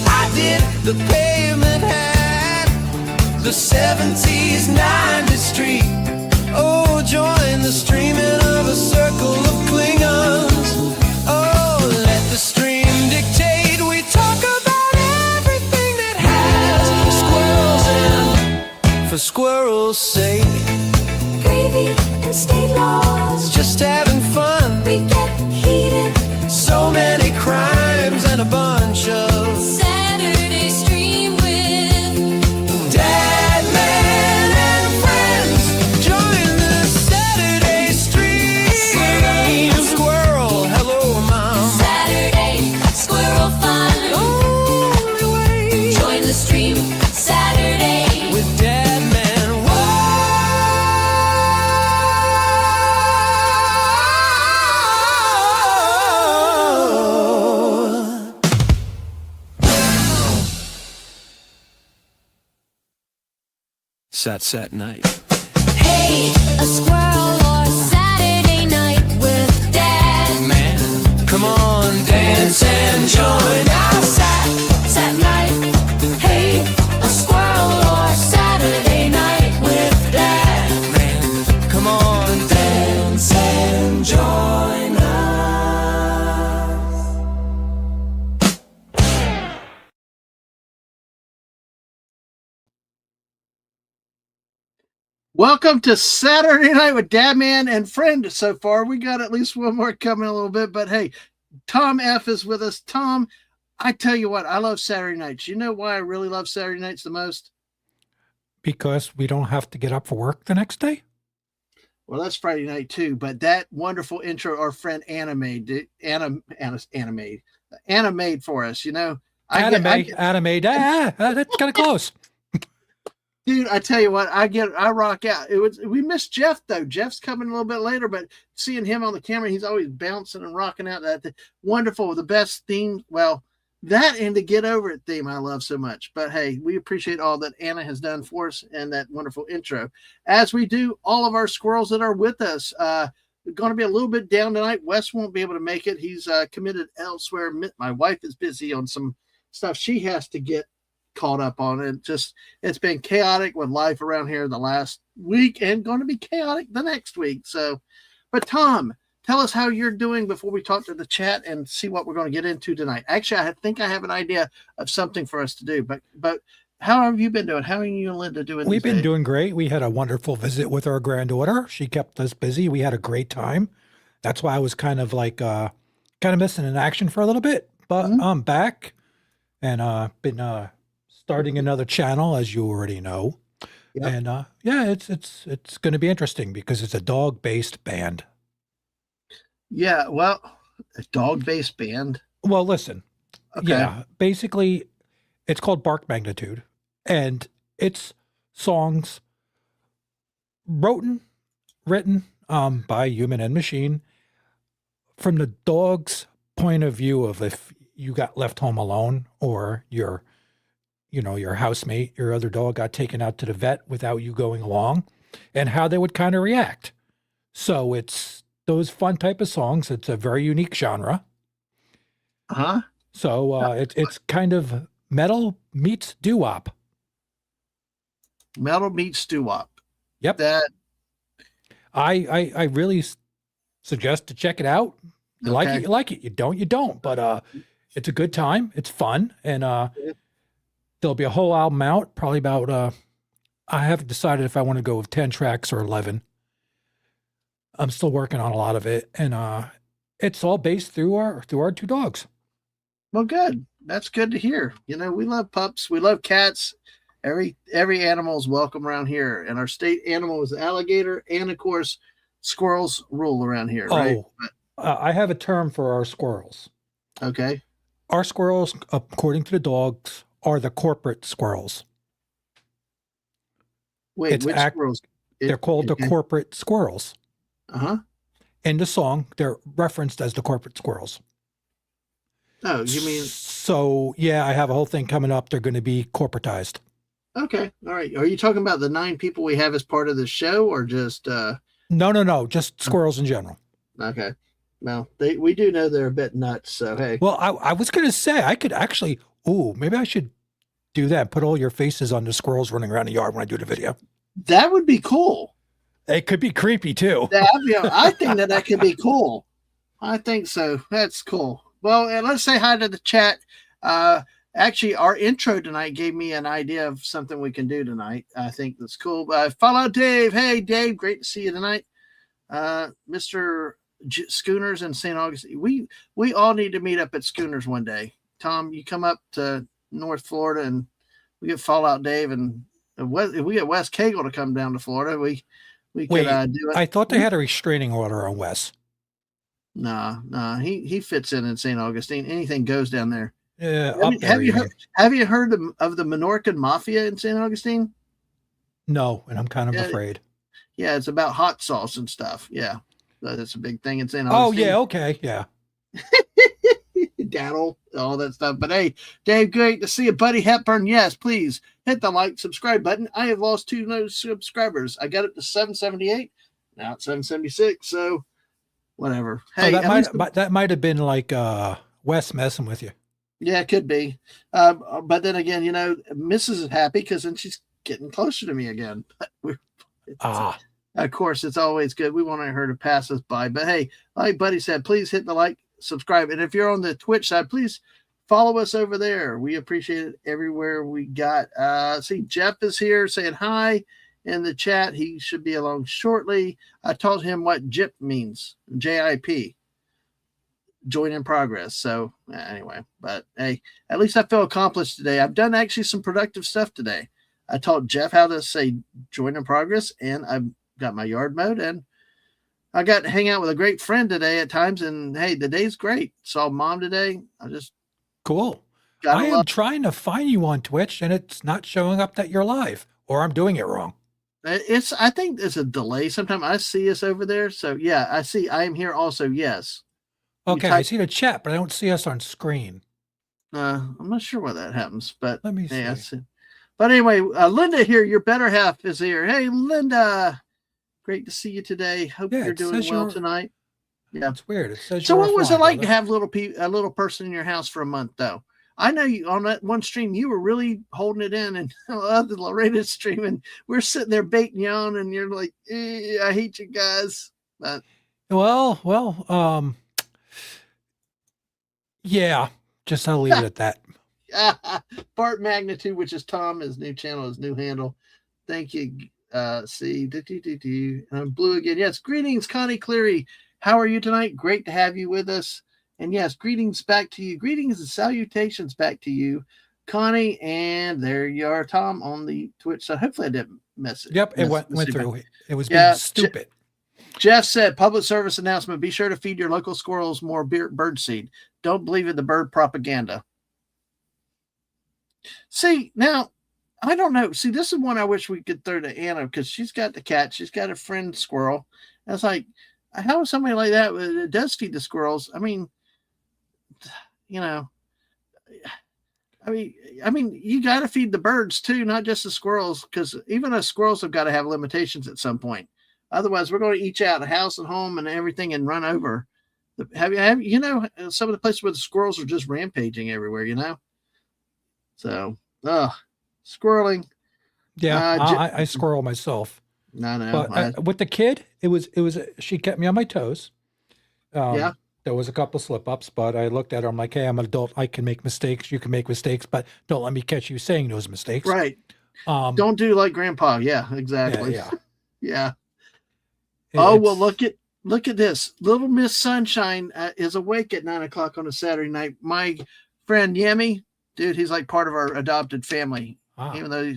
I did. The pavement had the 70s, 90s street. Oh, join the streaming of a circle of Klingons. Oh, let the stream dictate. We talk about everything that has squirrels in, for squirrels' sake. Gravy and state laws, Just having fun. we get heated. So many crimes and a bunch of Saturday stream with Dadman and friends. Join the Saturday stream. Squirrel, hello, Mom. Saturday squirrel fun. Only way Join the stream Saturday. with Dadman. Whoa. Sat night. Hey, a squirrel or Saturday night with Dad. Man, come on, dance and join our Sat night. Hey, a squirrel or Saturday night with Dad. man. Come on, dance and join us. Welcome to Saturday Night with Dadman and Friend. So far, we got at least one more coming a little bit, but hey, Tom F is with us. Tom, I tell you what, I love Saturday nights. You know why I really love Saturday nights the most? Because we don't have to get up for work the next day? Well, that's Friday night too, but that wonderful intro our friend Anna made for us, you know. Anime, that's kind of close. Dude, I tell you what, I rock out. We missed Jeff though. Jeff's coming a little bit later, but seeing him on the camera, he's always bouncing and rocking out that wonderful, the best theme. Well, that and the Get Over It theme I love so much. But hey, we appreciate all that Anna has done for us and that wonderful intro. As we do all of our squirrels that are with us. We're going to be a little bit down tonight. Wes won't be able to make it. He's committed elsewhere. My wife is busy on some stuff she has to get caught up on it. It's been chaotic with life around here the last week and going to be chaotic the next week. So, but Tom, tell us how you're doing before we talk to the chat and see what we're going to get into tonight. Actually, I think I have an idea of something for us to do, but how have you been doing? How are you and Linda doing? We've been doing great. We had a wonderful visit with our granddaughter. She kept us busy. We had a great time. That's why I was kind of missing in action for a little bit, but I'm back and been starting another channel, as you already know. Yep. And yeah, it's going to be interesting because it's a dog-based band. Yeah, well, a dog-based band. Well, listen. Okay. Yeah, basically, it's called Bark Magnitude, and it's songs written by human and machine from the dog's point of view of if you got left home alone or your housemate, your other dog got taken out to the vet without you going along, and how they would kind of react. So it's those fun type of songs. It's a very unique genre. Uh-huh. So it's kind of metal meets doo-wop. Metal meets doo-wop. Yep. That I really suggest to check it out. You like Okay. it, you like it. You don't. But it's a good time. It's fun, and there'll be a whole album out. Probably about I haven't decided if I want to go with 10 tracks or 11. I'm still working on a lot of it, and it's all based through our two dogs. Well, good. That's good to hear. You know, we love pups. We love cats. Every animal is welcome around here. And our state animal is alligator. And, of course, squirrels rule around here, right? Oh, I have a term for our squirrels. Okay. Our squirrels, according to the dogs, are the corporate squirrels. Wait, It's which squirrels? They're called the corporate squirrels. Uh-huh. In the song, they're referenced as the corporate squirrels. Oh, you mean... So, yeah, I have a whole thing coming up. They're going to be corporatized. Okay. All right. Are you talking about the 9 people we have as part of the show or just... No. Just squirrels in general. Okay. Well, we do know they're a bit nuts, so hey. Well, I was going to say, I could actually Ooh, maybe I should do that. Put all your faces on the squirrels running around the yard when I do the video. That would be cool. It could be creepy too. I think that could be cool. I think so. That's cool. Well, and let's say hi to the chat. Actually, our intro tonight gave me an idea of something we can do tonight. I think that's cool. Follow Dave. Hey, Dave, great to see you tonight. Mr. Schooners in St. Augustine. We all need to meet up at Schooners one day. Tom, you come up to North Florida and we get Fallout Dave, and if we get Wes Cagle to come down to Florida, we Wait, could do it. I thought they had a restraining order on Wes. No, he fits in St. Augustine. Anything goes down there. Yeah, Have you heard of the Menorcan Mafia in St. Augustine? No, and I'm kind of afraid. Yeah, it's about hot sauce and stuff. Yeah, that's a big thing in St. Oh, Augustine. yeah, okay, yeah. Daddle, all that stuff. But hey, Dave, great to see you, buddy. Hepburn, yes, please hit the like, subscribe button. I have lost 2 subscribers. I got it to 778. Now it's 776. So whatever. Hey, that might have been like Wes messing with you. Yeah, it could be. But then again, Mrs. is happy because then she's getting closer to me again. Of course, it's always good. We want her to pass us by. But hey, like Buddy said, please hit the like, subscribe. And if you're on the Twitch side, please follow us over there. We appreciate it everywhere we got. See, Jeff is here saying hi in the chat. He should be along shortly. I told him what JIP means. JIP. Join in progress. So anyway, but hey, at least I feel accomplished today. I've done actually some productive stuff today. I taught Jeff how to say join in progress, and I've got my yard mowed, and I got to hang out with a great friend today at times. And hey, the day's great. Saw Mom today. I just cool. I am trying to find you on Twitch, and it's not showing up that you're live, or I'm doing it wrong. I think there's a delay. Sometimes I see us over there. So yeah, I see I am here also. Yes. Okay, I see the chat, but I don't see us on screen. I'm not sure why that happens, but let me see. Yeah, but anyway, Linda here, your better half is here. Hey, Linda, great to see you today. Hope you're doing well tonight. Yeah, it's weird. It says so. What was it like to have a little person in your house for a month, though? I know you on that one stream, you were really holding it in, and the Loretta's stream, and we're sitting there baiting you on, and you're like, I hate you guys. But yeah, just I'll leave it at that. Bart Magnitude, which is Tom, his new channel, his new handle. Thank you. See, and I'm blue again. Yes, greetings, Connie Cleary. How are you tonight? Great to have you with us. And yes, greetings back to you. Greetings and salutations back to you, Connie. And there you are, Tom, on the Twitch side. Hopefully I didn't mess it. Yep, it went through. It was being stupid. Jeff said, public service announcement, be sure to feed your local squirrels more bird seed. Don't believe in the bird propaganda. See, now, I don't know. See, this is one I wish we could throw to Anna because she's got the cat. She's got a friend squirrel. And it's like, how is somebody like that does feed the squirrels? I mean, you got to feed the birds too, not just the squirrels, because even the squirrels have got to have limitations at some point. Otherwise, we're going to eat out house and home and everything and run over. Have some of the places where the squirrels are just rampaging everywhere, So, squirreling. Yeah, I squirrel myself. No. But with the kid, it was she kept me on my toes. Yeah. There was a couple slip ups, but I looked at her. I'm like, hey, I'm an adult. I can make mistakes. You can make mistakes, but don't let me catch you saying those mistakes. Right. Don't do like grandpa. Yeah, exactly. Yeah. Yeah. Oh, well, look at this. Little Miss Sunshine is awake at 9:00 on a Saturday night. My friend Yemi, dude, he's like part of our adopted family. Even though,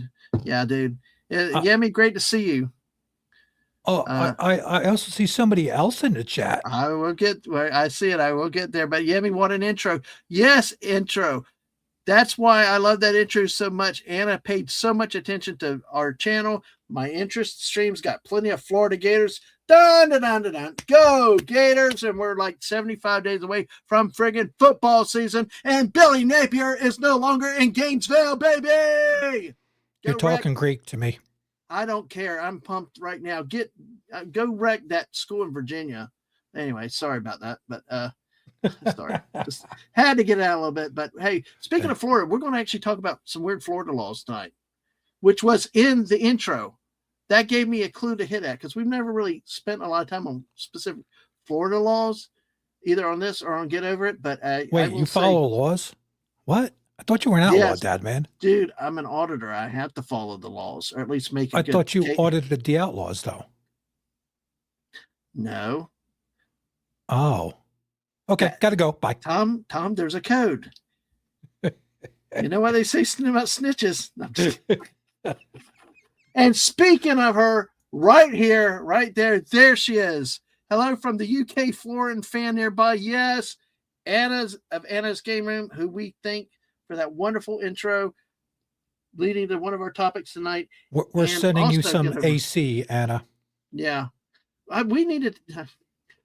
dude. Yemi, great to see you. I also see somebody else in the chat. I see it. I will get there. But Yemi, what an intro. Yes, intro. That's why I love that intro so much. Anna paid so much attention to our channel. My interest streams got plenty of Florida Gators. Dun, dun, dun, dun, dun. Go Gators. And we're like 75 days away from friggin' football season. And Billy Napier is no longer in Gainesville, baby. You're talking Greek to me. I don't care. I'm pumped right now. Go wreck that school in Virginia. Anyway, sorry about that. But Sorry, just had to get it out a little bit. But hey, speaking of Florida, we're going to actually talk about some weird Florida laws tonight, which was in the intro. That gave me a clue to hit at because we've never really spent a lot of time on specific Florida laws, either on this or on Get Over It. But I Wait, will you follow laws? What? I thought you were an outlaw, Yes. Dad, man. dude, I'm an auditor. I have to follow the laws, or at least make a I good thought you case. audited the outlaws, though. No, Oh. Okay, gotta go. Bye. Tom, there's a code. You know why they say something about snitches? No, I'm just kidding. And speaking of her, right here, right there she is. Hello from the UK Florin fan nearby. Yes, Anna's Game Room, who we thank for that wonderful intro leading to one of our topics tonight. We're And sending you also some Get Over It. AC, Anna. Yeah, we needed.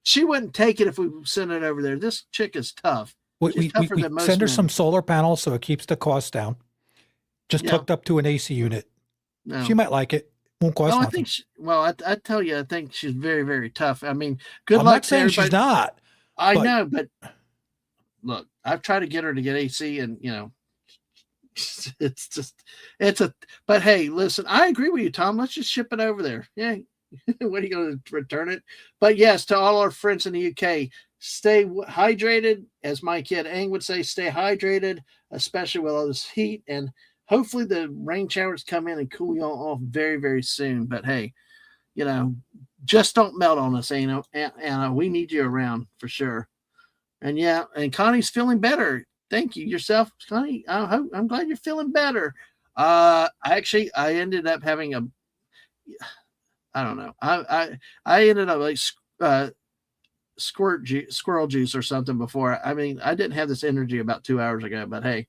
She wouldn't take it if we sent it over there. This chick is tough. We tougher than most send her men. some solar panels so it keeps the cost down. Just Yeah. hooked up to an AC unit. No. She might like it. Won't cost No, I nothing. think. I tell you, I think she's very, very tough. I mean, good I'm luck not to saying everybody. she's not. I but- know, but look, I've tried to get her to get AC, and it's just But hey, listen, I agree with you, Tom. Let's just ship it over there. Yeah, what are you going to return it? But yes, to all our friends in the UK, stay hydrated, as my kid Ang would say. Stay hydrated, especially with all this heat, and hopefully the rain showers come in and cool you all off very, very soon. But hey, just don't melt on us, Anna. Anna, we need you around for sure. And yeah, and Connie's feeling better. Thank you yourself, Connie. I'm glad you're feeling better. I ended up having I don't know. I ended up like squirrel juice or something before. I mean, I didn't have this energy about 2 hours ago, but hey,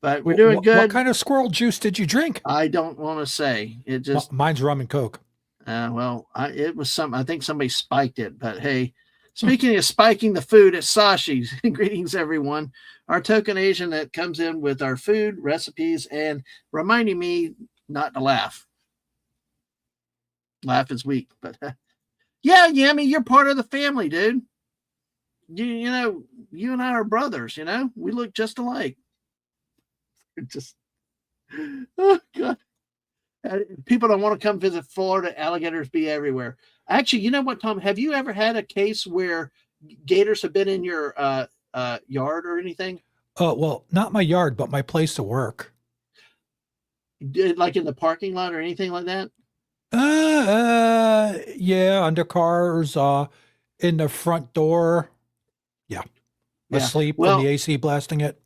we're doing good. What kind of squirrel juice did you drink? I don't want to say. It just Mine's rum and Coke. it was I think somebody spiked it, but hey, speaking of spiking the food at Sashi's, greetings everyone. Our token Asian that comes in with our food recipes and reminding me not to laugh. Laugh is weak, but yeah, Yami, you're part of the family, dude. You and I are brothers. We look just alike. Just oh god. People don't want to come visit Florida. Alligators be everywhere. Actually, you know what, Tom? Have you ever had a case where gators have been in your yard or anything? Well, not my yard, but my place to work. Like in the parking lot or anything like that? Yeah, under cars, in the front door. Yeah. Asleep from the AC blasting it.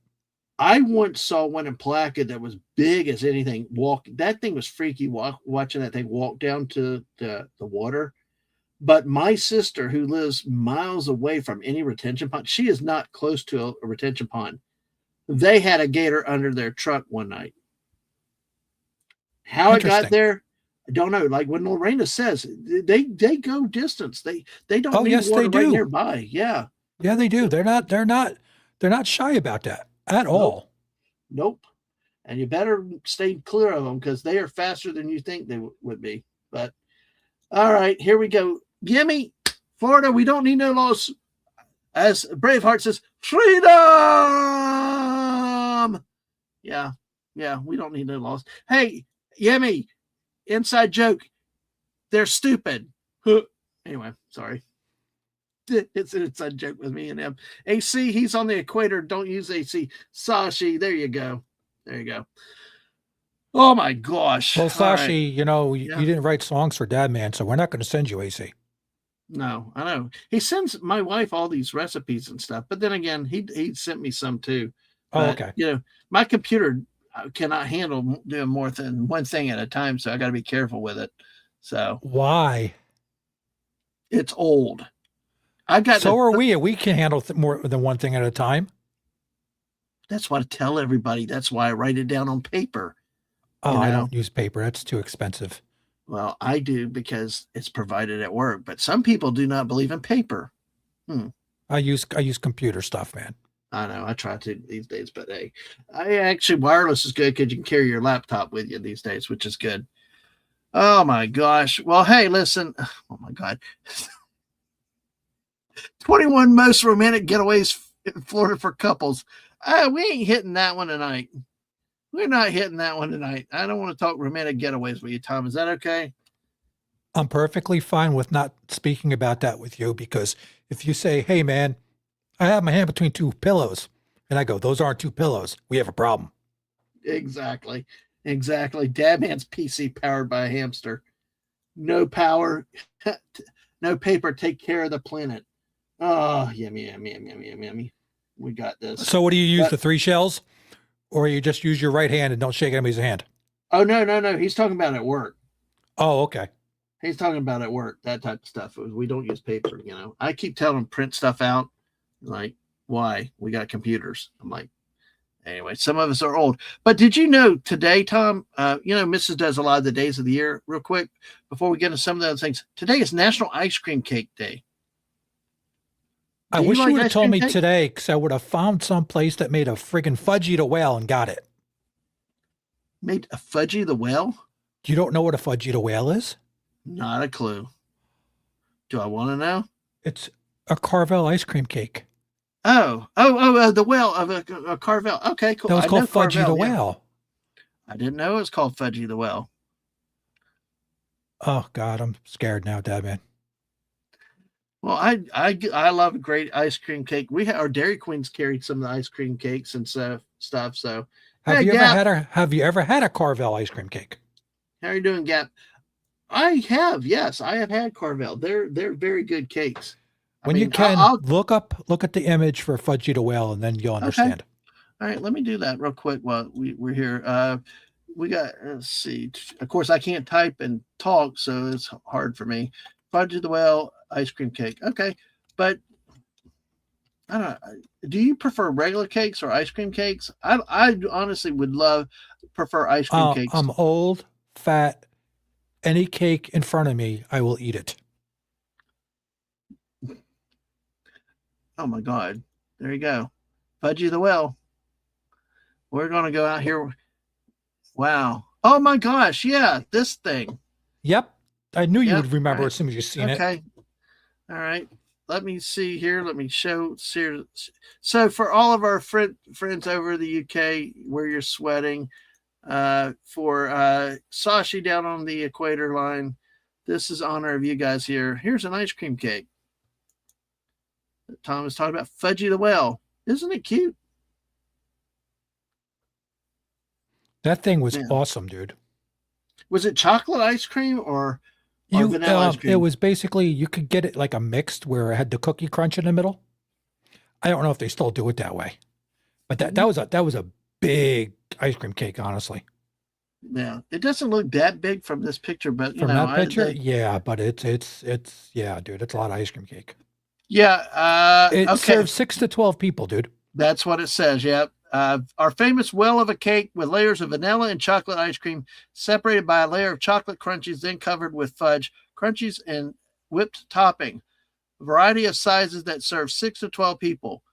I once saw one in Plaquemine that was big as anything. That thing was freaky watching that thing walk down to the water. But my sister, who lives miles away from any retention pond, she is not close to a retention pond. They had a gator under their truck one night. How it got there, I don't know. Like when Lorena says, they go distance. They don't need water right nearby. Yeah. Yeah, they do. They're not shy about that at all. Nope. And you better stay clear of them because they are faster than you think they would be. But all right, here we go. Gimme, Florida, we don't need no laws. As Braveheart says, freedom. Yeah, we don't need no laws. Hey, Yemi, inside joke. They're stupid. Anyway, sorry. It's an inside joke with me and him. AC, he's on the equator. Don't use AC. Sashi, there you go. Oh my gosh. Well, Sashi, right. you didn't write songs for Dadman, so we're not going to send you AC. No, I know. He sends my wife all these recipes and stuff, but then again, he sent me some too. Oh, but, okay. My computer cannot handle doing more than one thing at a time, so I got to be careful with it. So why? It's old. So are we. We can handle more than one thing at a time. That's what I tell everybody. That's why I write it down on paper. Oh, I don't use paper. That's too expensive. Well, I do because it's provided at work, but some people do not believe in paper. I use computer stuff, man. I know. I try to these days, but hey, wireless is good because you can carry your laptop with you these days, which is good. Oh my gosh. Well, hey, listen. Oh my God. 21 most romantic getaways in Florida for couples. We ain't hitting that one tonight. We're not hitting that one tonight. I don't want to talk romantic getaways with you, Tom. Is that okay? I'm perfectly fine with not speaking about that with you because if you say, hey, man, I have my hand between two pillows, and I go, those aren't two pillows, we have a problem. Exactly. Dadman's PC powered by a hamster. No power, no paper. Take care of the planet. Oh, yummy. We got this. So what do you use, But- the 3 shells? Or you just use your right hand and don't shake anybody's hand? Oh, no. He's talking about at work. Oh, okay. He's talking about at work, that type of stuff. We don't use paper, you know. I keep telling him print stuff out. Like, why? We got computers. I'm like, anyway, some of us are old. But did you know today, Tom, Mrs. does a lot of the days of the year real quick before we get into some of the other things. Today is National Ice Cream Cake Day. I Do wish you like would have ice told cream me cake? today because I would have found some place that made a friggin' fudgy to whale and got it. Made a fudgy the well? You don't know what a fudgy to whale is? Not a clue. Do I want to know? It's a Carvel ice cream cake. The well of a Carvel. Okay, cool. That was I called know Fudgy the Carvel, yeah. Whale. I didn't know it was called Fudgy the Well. Oh, God, I'm scared now, Dadman. Well, I love a great ice cream cake. Our Dairy Queens carried some of the ice cream cakes and stuff. So, Have hey, you Gap, ever had a Carvel ice cream cake? how are you doing, Gap? I have, yes, I have had Carvel. They're very good cakes. When you can, look at the image for Fudgy the Whale, and then you'll understand. All right, let me do that real quick while we're here. We got, let's see. Of course, I can't type and talk, so it's hard for me. Fudgy the Whale ice cream cake. Okay, but I don't know. Do you prefer regular cakes or ice cream cakes? I honestly would prefer ice cream cakes. I'm old, fat. Any cake in front of me, I will eat it. Oh my God. There you go. Fudgy the Well. We're going to go out here. Wow. Oh my gosh. Yeah. This thing. Yep. I knew you Yep, would remember right. as soon as you seen it. Okay. All right. Let me see here. Let me show. So for all of our friends over the UK where you're sweating, for Sashi down on the equator line, this is honor of you guys here. Here's an ice cream cake. Tom was talking about Fudgy the Well. Isn't it cute? That thing was Man. awesome, dude. Was it chocolate ice cream or vanilla ice cream? It was basically, you could get it like a mixed where it had the cookie crunch in the middle. I don't know if they still do it that way, but that was a big ice cream cake, honestly. Yeah, it doesn't look that big from this picture, but From that picture, yeah, but it's yeah, dude, it's a lot of ice cream cake. Yeah, It okay. serves 6 to 12 people, dude. That's what it says. Yep. Our famous well of a cake with layers of vanilla and chocolate ice cream, separated by a layer of chocolate crunchies, then covered with fudge, crunchies, and whipped topping. A variety of sizes that serve 6 to 12 people.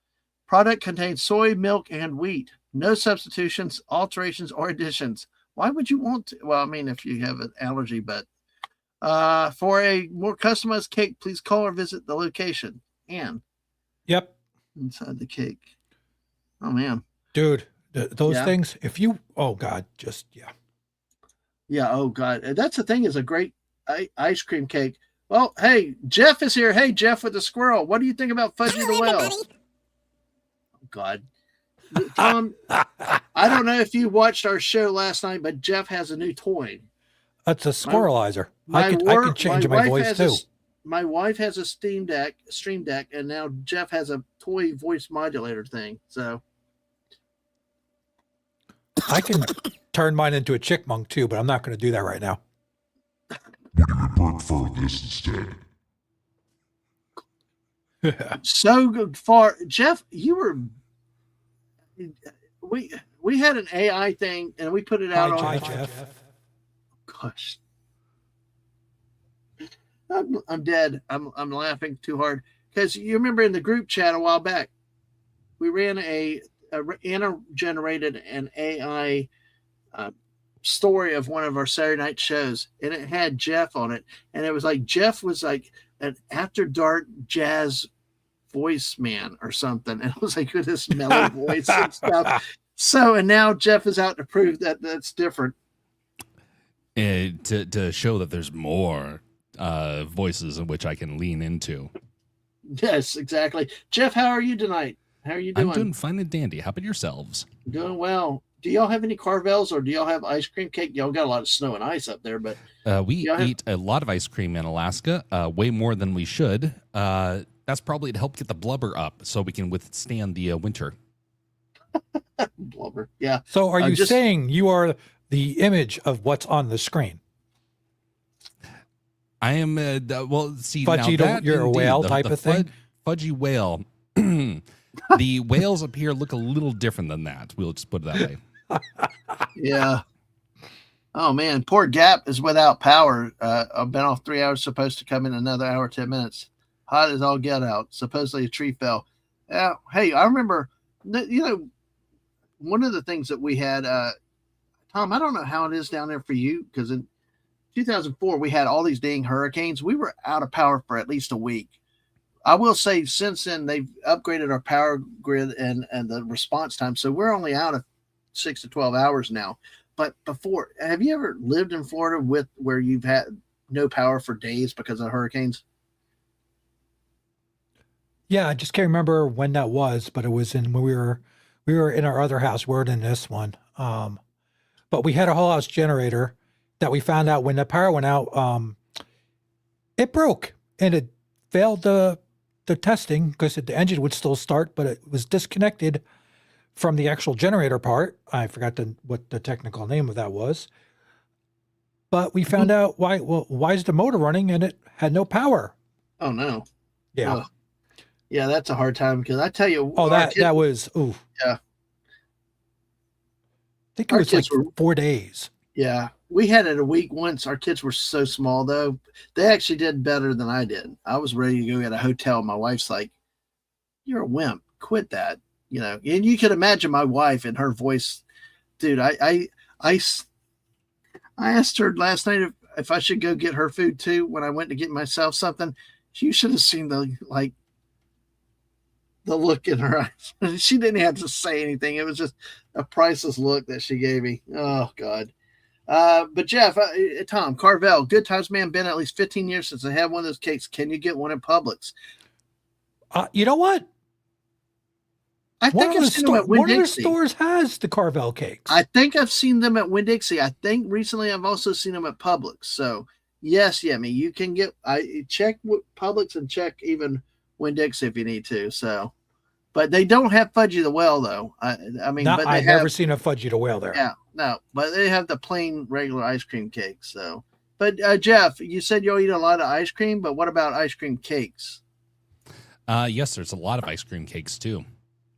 Product contains soy, milk, and wheat. No substitutions, alterations, or additions. Why would you want to? Well, I mean, if you have an allergy, but for a more customized cake, please call or visit the location. And Yep. inside the cake. Oh, man. Dude, those Yeah. things, oh God, just, yeah. Yeah, oh God. That's the thing, is a great ice cream cake. Well, hey, Jeff is here. Hey, Jeff with the squirrel. What do you think about Fudgy the Well? Oh God. Tom, I don't know if you watched our show last night, but Jeff has a new toy. That's a squirrelizer. I can change my wife voice has too. My wife has a Stream Deck, and now Jeff has a toy voice modulator thing. So I can turn mine into a chickmunk too, but I'm not going to do that right now. Would you prefer this instead? so good far, Jeff. You were we had an AI thing, and we put it out on. Hi, Jeff. Gosh, I'm dead. I'm laughing too hard because you remember in the group chat a while back, we ran Anna generated an AI story of one of our Saturday night shows, and it had Jeff on it, and it was like Jeff was like an after dark jazz voice man or something. And it was like with this mellow voice and stuff. So, and now Jeff is out to prove that that's different. To show that there's more voices in which I can lean into. Yes, exactly. Jeff, how are you tonight? How are you doing? I'm doing fine and dandy. How about yourselves? Doing well. Do y'all have any Carvels or do y'all have ice cream cake? Y'all got a lot of snow and ice up there, but we eat a lot of ice cream in Alaska, way more than we should. That's probably to help get the blubber up so we can withstand the winter. blubber. Yeah. So are you saying you are the image of what's on the screen? I am, well, see, Fudgy, now that you're a indeed, whale type of thing? Fudgy whale. The whales up here look a little different than that. We'll just put it that way. Yeah. Oh man, poor Gap is without power. I've been off 3 hours, supposed to come in another hour, 10 minutes. Hot as all get out. Supposedly a tree fell. Yeah. Hey, I remember, one of the things that we had, Tom, I don't know how it is down there for you, because in 2004, we had all these dang hurricanes. We were out of power for at least a week. I will say since then, they've upgraded our power grid and the response time. So we're only out of 6 to 12 hours now. But before, have you ever lived in Florida where you've had no power for days because of hurricanes? Yeah, I just can't remember when that was, but it was when we were in our other house. We weren't in this one. But we had a whole house generator that we found out when the power went out, it broke and it failed the testing because the engine would still start, but it was disconnected from the actual generator part. I forgot what the technical name of that was. But we found out why is the motor running and it had no power. Oh no. Yeah. Yeah, that's a hard time because I tell you. Oh, that was, ooh. Yeah. I think it was like 4 days. Yeah. We had it a week once. Our kids were so small, though. They actually did better than I did. I was ready to go get a hotel. My wife's like, "You're a wimp. Quit that." And you can imagine my wife and her voice. Dude, I asked her last night if I should go get her food too when I went to get myself something. You should have seen the look in her eyes. She didn't have to say anything. It was just a priceless look that she gave me. Oh, God. But Jeff, Tom, Carvel, good times, man. Been at least 15 years since I had one of those cakes. Can you get one at Publix? You know what? I think I've seen them at Winn-Dixie. One of the stores has the Carvel cakes. I think I've seen them at Winn-Dixie. I think recently I've also seen them at Publix. So yes, Yemi, you can get. I check Publix and check even Winn-Dixie if you need to. So, but they don't have Fudgy the Whale though. I mean, but I've never seen a Fudgy the Whale there. Yeah, no, but they have the plain regular ice cream cakes. So, but Jeff, you said you'll eat a lot of ice cream, but what about ice cream cakes? Yes, there's a lot of ice cream cakes too.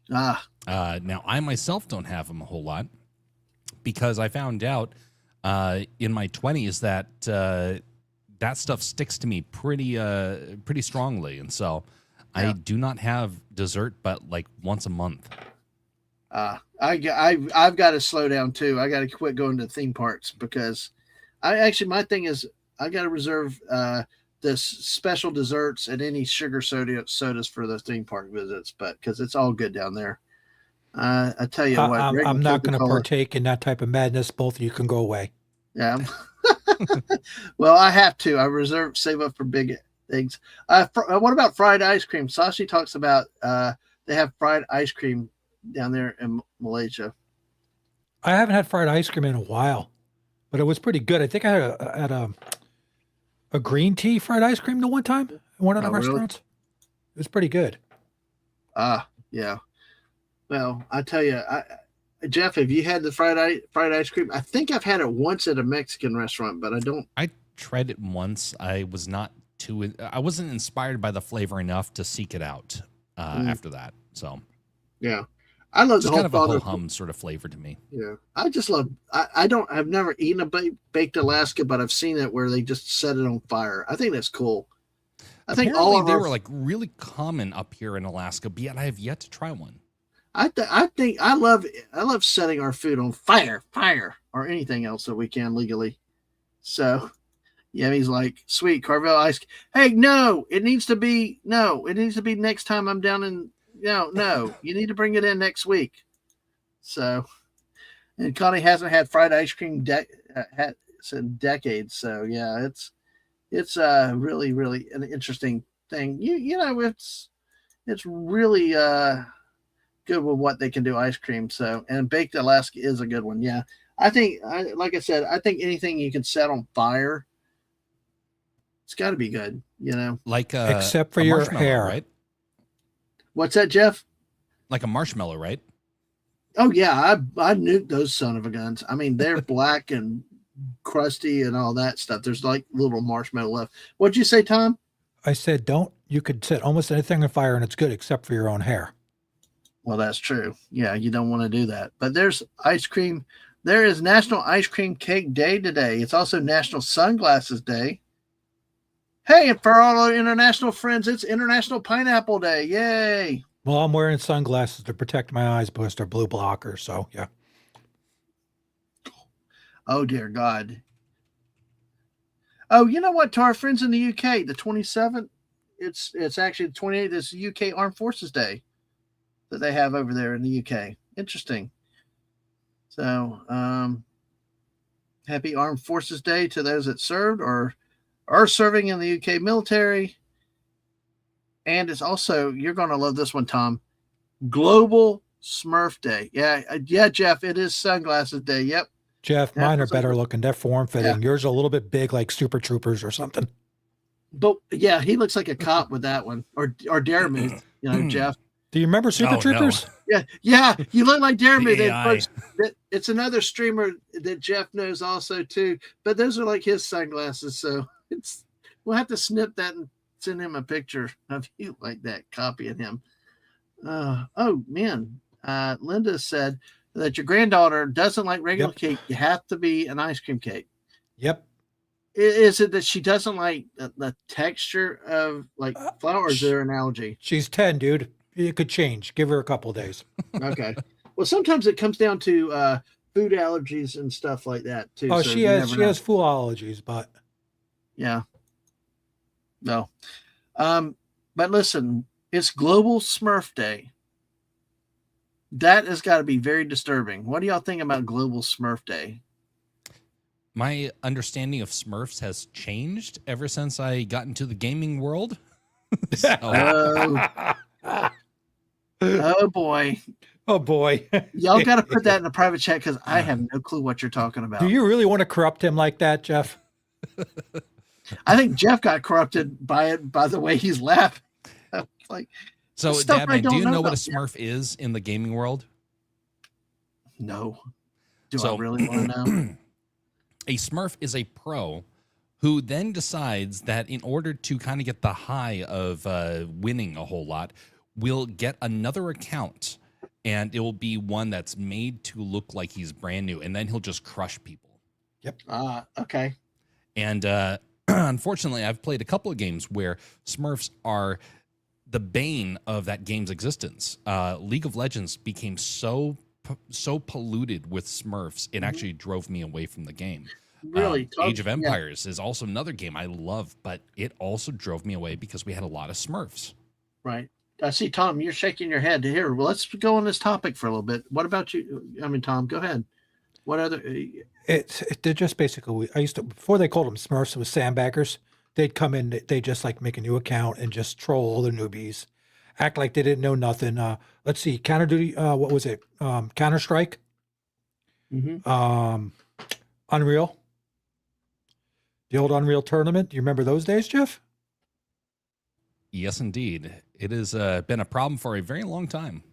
Now, I myself don't have them a whole lot because I found out in my 20s that that stuff sticks to me pretty strongly, and so I do not have dessert but like once a month. I've got to slow down too. I got to quit going to theme parks because my thing is I got to reserve the special desserts and any sugar sodas for the theme park visits, but because it's all good down there. I tell you what, I'm not going to partake in that type of madness. Both of you can go away. Yeah. Well, I have to. I save up for big things. What about fried ice cream? Sashi talks about they have fried ice cream down there in Malaysia. I haven't had fried ice cream in a while, but it was pretty good. I think I had a green tea fried ice cream the one time in one of the restaurants. It was pretty good. Yeah. Well, I tell you, Jeff, have you had the fried ice cream? I think I've had it once at a Mexican restaurant, but I tried it once. I wasn't inspired by the flavor enough to seek it out after that. So yeah, I love the whole kind of a whole hum sort of flavor to me. Yeah, I just love. I've never eaten a baked Alaska, but I've seen it where they just set it on fire. I think that's cool. Apparently, I think they were like really common up here in Alaska, but yet I have yet to try one. I think I love setting our food on fire or anything else that we can legally. So, Yeah, he's like, sweet Carvel ice. Hey, no, it needs to be next time I'm down in. No, you need to bring it in next week. So, and Connie hasn't had fried ice cream in decades. So yeah, it's really really an interesting thing. It's really good with what they can do ice cream. So, and baked Alaska is a good one. Yeah, like I said, I think anything you can set on fire, it's got to be good. Like Except for a your marshmallow, hair. right? What's that, Jeff? Like a marshmallow, right? Oh yeah, I nuked those son of a guns. I mean, they're black and crusty and all that stuff. There's like little marshmallow left. What'd you say, Tom? I said, don't. You could set almost anything on fire and it's good except for your own hair. Well, that's true. Yeah, you don't want to do that. But there's ice cream. There is National Ice Cream Cake Day today. It's also National Sunglasses Day. Hey, and for all our international friends, it's International Pineapple Day. Yay! Well, I'm wearing sunglasses to protect my eyes because they're blue blockers. So, yeah. Oh, dear God. Oh, you know what? To our friends in the UK, the 27th, it's actually the 28th is the UK Armed Forces Day that they have over there in the UK. Interesting. So, happy Armed Forces Day to those that served or are serving in the UK military. And it's also, you're going to love this one, Tom, Global Smurf Day. Yeah, Jeff, it is Sunglasses Day. Yep. Jeff, mine are better looking. They're form fitting. Yeah. Yours are a little bit big, like Super Troopers or something. But yeah, he looks like a cop with that one, or Daremuth, Jeff. Do you remember Super Troopers? No. Yeah, you look like Daremuth. The It's another streamer that Jeff knows also too. But those are like his sunglasses, so we'll have to snip that and send him a picture of you like that, copying him. Oh man, Linda said that your granddaughter doesn't like regular cake. You have to be an ice cream cake. Yep. Is it that she doesn't like the texture of like flowers? Is there an allergy? She's 10, dude. It could change. Give her a couple of days. Okay. Well, sometimes it comes down to food allergies and stuff like that too. Oh, so she has food allergies, but yeah. No. But listen, it's Global Smurf Day. That has got to be very disturbing. What do y'all think about Global Smurf Day? My understanding of Smurfs has changed ever since I got into the gaming world. Oh boy. Oh boy. Y'all got to put that in a private chat because I have no clue what you're talking about. Do you really want to corrupt him like that, Jeff? I think Jeff got corrupted by it by the way he's laughing. Like, so, Dadman, do you know what a Smurf is in the gaming world? No. Do I really want to know? A Smurf is a pro who then decides that in order to kind of get the high of winning a whole lot, will get another account, and it will be one that's made to look like he's brand new, and then he'll just crush people. Yep. Okay. And unfortunately, I've played a couple of games where Smurfs are the bane of that game's existence. League of Legends became so polluted with Smurfs, it actually drove me away from the game. Really? Age of Empires is also another game I love, but it also drove me away because we had a lot of Smurfs. Right. I see, Tom, you're shaking your head here. Well, let's go on this topic for a little bit. What about you? I mean, Tom, go ahead. What other? They're just basically, I used to, before they called them Smurfs, it was sandbaggers. They'd come in, they just like make a new account and just troll all the newbies, act like they didn't know nothing. Let's see, Counter Duty, what was it? Counter Strike, Unreal, the old Unreal tournament. Do you remember those days, Jeff? Yes, indeed. It has been a problem for a very long time.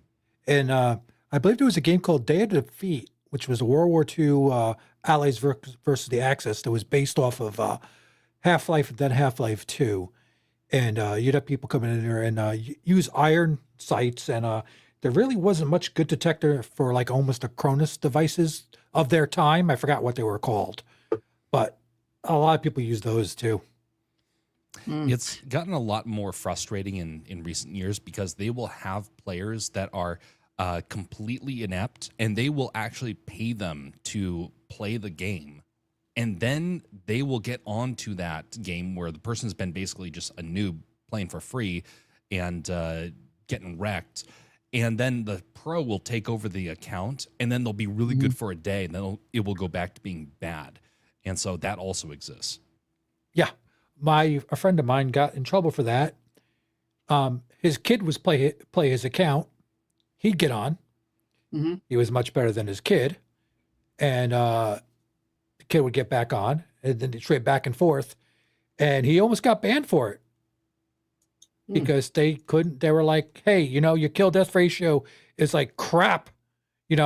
And I believe there was a game called Day of Defeat, which was a World War II Allies versus the Axis that was based off of Half-Life and then Half-Life 2. And you'd have people coming in there and use iron sights. And there really wasn't much good detector for like almost the Cronus devices of their time. I forgot what they were called. But a lot of people use those too. It's gotten a lot more frustrating in recent years because they will have players that are completely inept, and they will actually pay them to play the game And then they will get onto that game where the person's been basically just a noob playing for free and getting wrecked. And then the pro will take over the account, and then they'll be really good for a day, and then it will go back to being bad. And so that also exists. Yeah. A friend of mine got in trouble for that. His kid was play his account. He'd get on. He was much better than his kid. And the kid would get back on, and then they trade back and forth. And he almost got banned for it. Because they were like, hey, your kill death ratio is like crap, and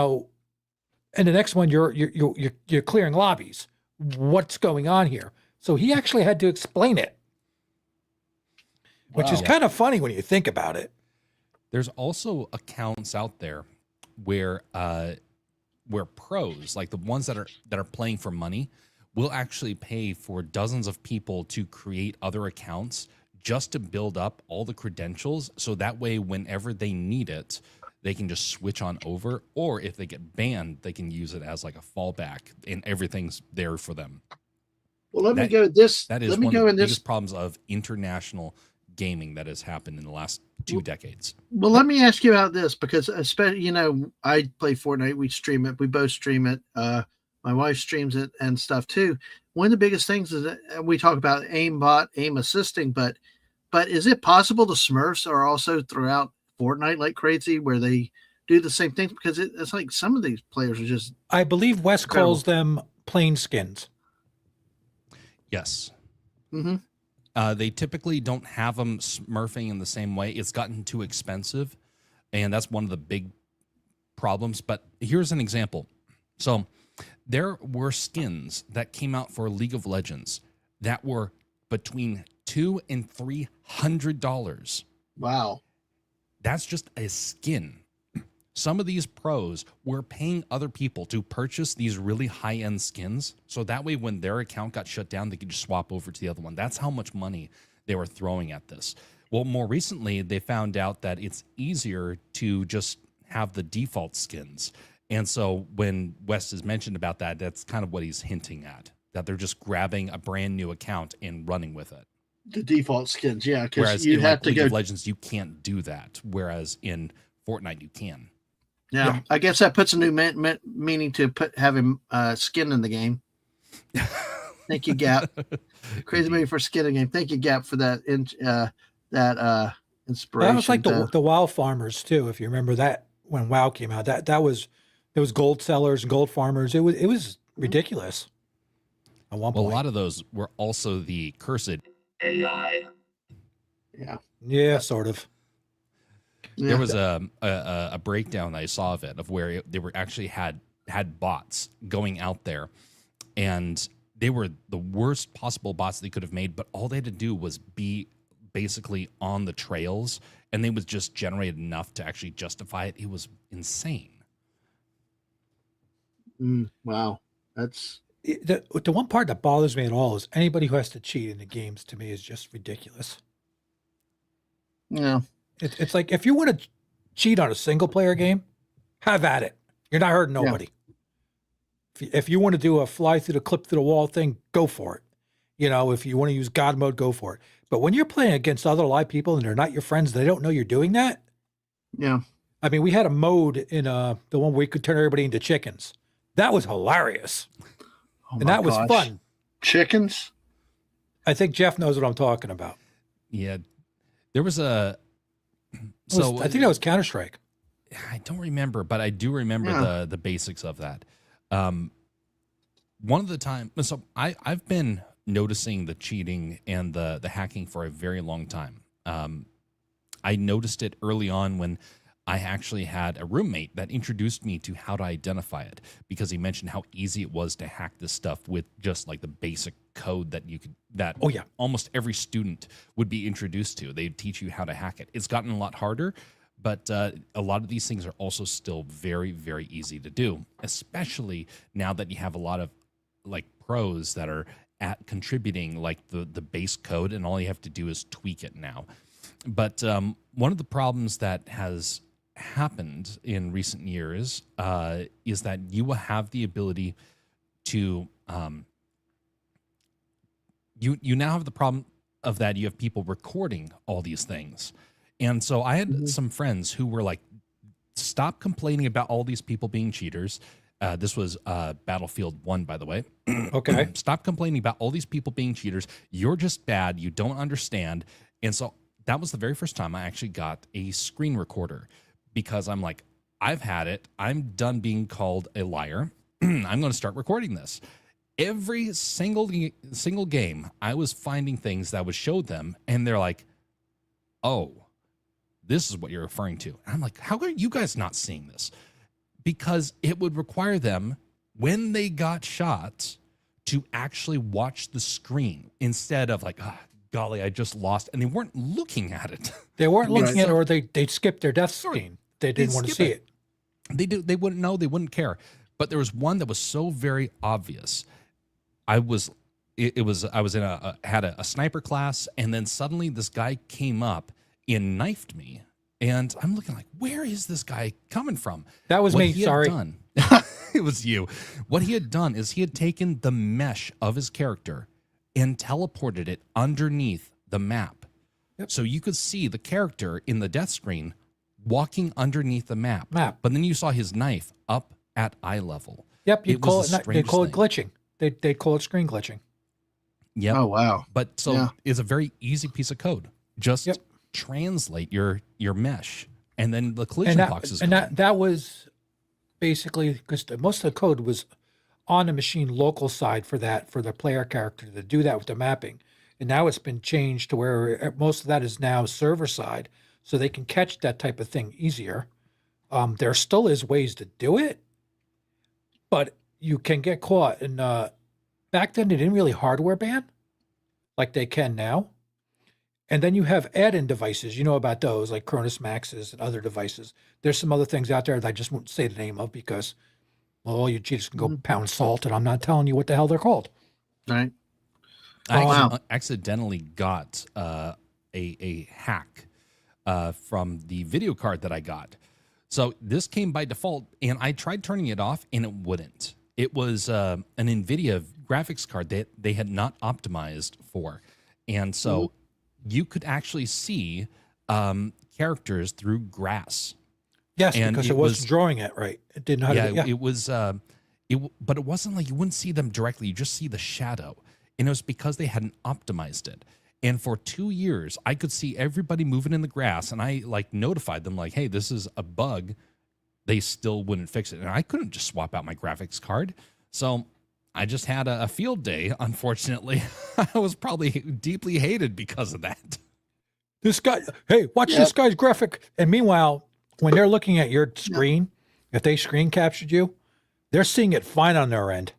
the next one you're clearing lobbies. What's going on here? So he actually had to explain it, which is kind of funny when you think about it. There's also accounts out there where pros, like the ones that are playing for money, will actually pay for dozens of people to create other accounts just to build up all the credentials, so that way whenever they need it, they can just switch on over, or if they get banned, they can use it as like a fallback, and everything's there for them. Well, let me go with this. That is let me one go of the in this. biggest problems of international gaming that has happened in the last 2 decades. Well, let me ask you about this, because especially, I play Fortnite. We stream it. We both stream it. My wife streams it and stuff too. One of the biggest things is that we talk about aimbot, aim assisting, but is it possible the Smurfs are also throughout Fortnite like crazy, where they do the same things? Because it's like some of these players are just. I believe Wes calls them plain skins. Yes. They typically don't have them smurfing in the same way. It's gotten too expensive, and that's one of the big problems. But here's an example. So there were skins that came out for League of Legends that were between $200 and $300. Wow. That's just a skin. Some of these pros were paying other people to purchase these really high-end skins, so that way when their account got shut down, they could just swap over to the other one. That's how much money they were throwing at this. Well, more recently, they found out that it's easier to just have the default skins. And so when Wes has mentioned about that, that's kind of what he's hinting at, that they're just grabbing a brand new account and running with it. The default skins, yeah, Whereas because you in have to League go. of Legends, you can't do that, whereas in Fortnite, you can. Yeah, I guess that puts a new meaning to having skin in the game. Thank you, Gap. Crazy movie for skin in the game. Thank you, Gap, for that inspiration. That was like the WoW farmers too, if you remember that when WoW came out. There was gold sellers and gold farmers. It was ridiculous at one point. Well, a lot of those were also the cursed AI. Yeah, sort of. There was a breakdown I saw of it, of where they were actually had bots going out there, and they were the worst possible bots they could have made, but all they had to do was be basically on the trails, and they would just generate enough to actually justify it. It was insane. Wow. That's the one part that bothers me at all is anybody who has to cheat in the games, to me, is just ridiculous. yeah. It's like, if you want to cheat on a single player game, have at it. You're not hurting nobody. If you want to do a fly through the clip through the wall thing, go for it. If you want to use God mode, go for it. But when you're playing against other live people and they're not your friends, they don't know you're doing that. Yeah. I mean, we had a mode in the one where we could turn everybody into chickens. That was hilarious. And that was fun. Chickens? I think Jeff knows what I'm talking about. Yeah. There was a... I think that was Counter-Strike. I don't remember, but I do remember the basics of that. One of the time, so I've been noticing the cheating and the hacking for a very long time. I noticed it early on when I actually had a roommate that introduced me to how to identify it, because he mentioned how easy it was to hack this stuff with just like the basic code that almost every student would be introduced to. They'd teach you how to hack it. It's gotten a lot harder, but a lot of these things are also still very, very easy to do, especially now that you have a lot of like pros that are at contributing like the base code, and all you have to do is tweak it now. But one of the problems that has happened in recent years is that you will have the ability to you now have the problem of that you have people recording all these things. And so I had some friends who were like, stop complaining about all these people being cheaters. This was Battlefield 1, by the way. Okay. Stop complaining about all these people being cheaters. You're just bad. You don't understand. And so that was the very first time I actually got a screen recorder, because I'm like, I've had it. I'm done being called a liar. I'm going to start recording this. Every single game, I was finding things that would show them, and they're like, oh, this is what you're referring to. And I'm like, how are you guys not seeing this? Because it would require them, when they got shot, to actually watch the screen instead of like, golly, I just lost. And they weren't looking at it. They weren't looking at it, or they'd skip their death screen. They didn't want to see it. They wouldn't know. They wouldn't care. But there was one that was so very obvious. I was in a sniper class, and then suddenly this guy came up and knifed me. And I'm looking like, where is this guy coming from? That was me. Sorry. It was you. What he had done is he had taken the mesh of his character and teleported it underneath the map. Yep. So you could see the character in the death screen walking underneath the map. But then you saw his knife up at eye level. Yep. They call it glitching. They call it screen glitching. Yep. Oh, wow. But so it's a very easy piece of code. Just translate your mesh, and then the collision box is and that was basically because most of the code was on the machine local side for the player character to do that with the mapping. And now it's been changed to where most of that is now server side, so they can catch that type of thing easier. There still is ways to do it, but you can get caught. And back then they didn't really hardware ban like they can now. And then you have add-in devices, you know about those, like Cronus Maxes and other devices. There's some other things out there that I just won't say the name of because, well, all you cheaters can go pound salt, and I'm not telling you what the hell they're called. Right. I accidentally got a hack from the video card that I got. So this came by default, and I tried turning it off, and it wouldn't. It was an NVIDIA graphics card that they had not optimized for. And so you could actually see characters through grass. Yes, and because it wasn't drawing it right. It didn't know how to do it. It was, but it wasn't like you wouldn't see them directly. You just see the shadow. And it was because they hadn't optimized it. And for 2 years, I could see everybody moving in the grass, and I like notified them like, hey, this is a bug. They still wouldn't fix it. And I couldn't just swap out my graphics card. So I just had a field day, unfortunately. I was probably deeply hated because of that. This guy, hey, watch this guy's graphic. And meanwhile, when they're looking at your screen, if they screen captured you, they're seeing it fine on their end.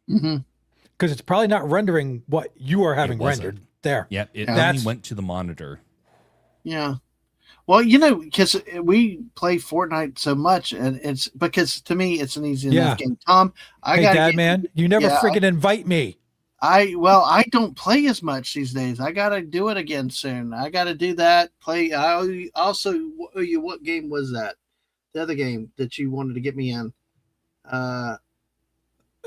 Because it's probably not rendering what you are having rendered there. Yeah, it only went to the monitor. Yeah. Well, you know, because we play Fortnite so much, and it's because to me it's an easy enough game. Tom, hey, Dadman, you never friggin' invite me. I don't play as much these days. I gotta do it again soon. I gotta do that. Play. I also, what game was that? The other game that you wanted to get me in?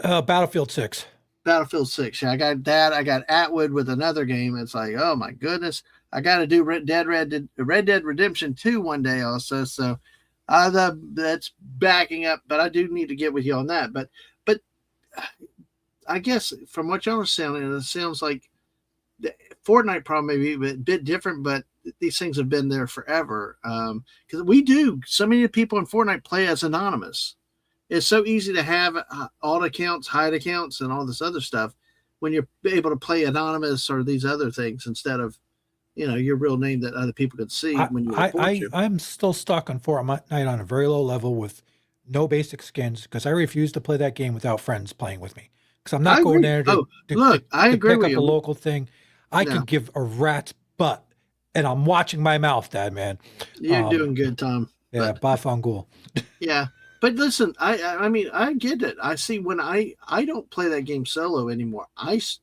Battlefield 6. Battlefield 6. Yeah, I got that. I got Atwood with another game. It's like, oh my goodness. I got to do Red Dead Redemption 2 one day also. So that's backing up, but I do need to get with you on that. But I guess from what y'all are saying, it sounds like the Fortnite probably may be a bit different, but these things have been there forever. Because so many people in Fortnite play as anonymous. It's so easy to have alt accounts, hide accounts, and all this other stuff when you're able to play anonymous or these other things instead of, your real name that other people could see when you report you. I'm still stuck on Fortnite on a very low level with no basic skins because I refuse to play that game without friends playing with me. Because I'm not going there to agree pick with up you. a local thing. I could give a rat's butt, and I'm watching my mouth, Dad, man. You're doing good, Tom. Yeah, Bafangul. Yeah. But listen, I mean, I get it. I see when I don't play that game solo anymore. If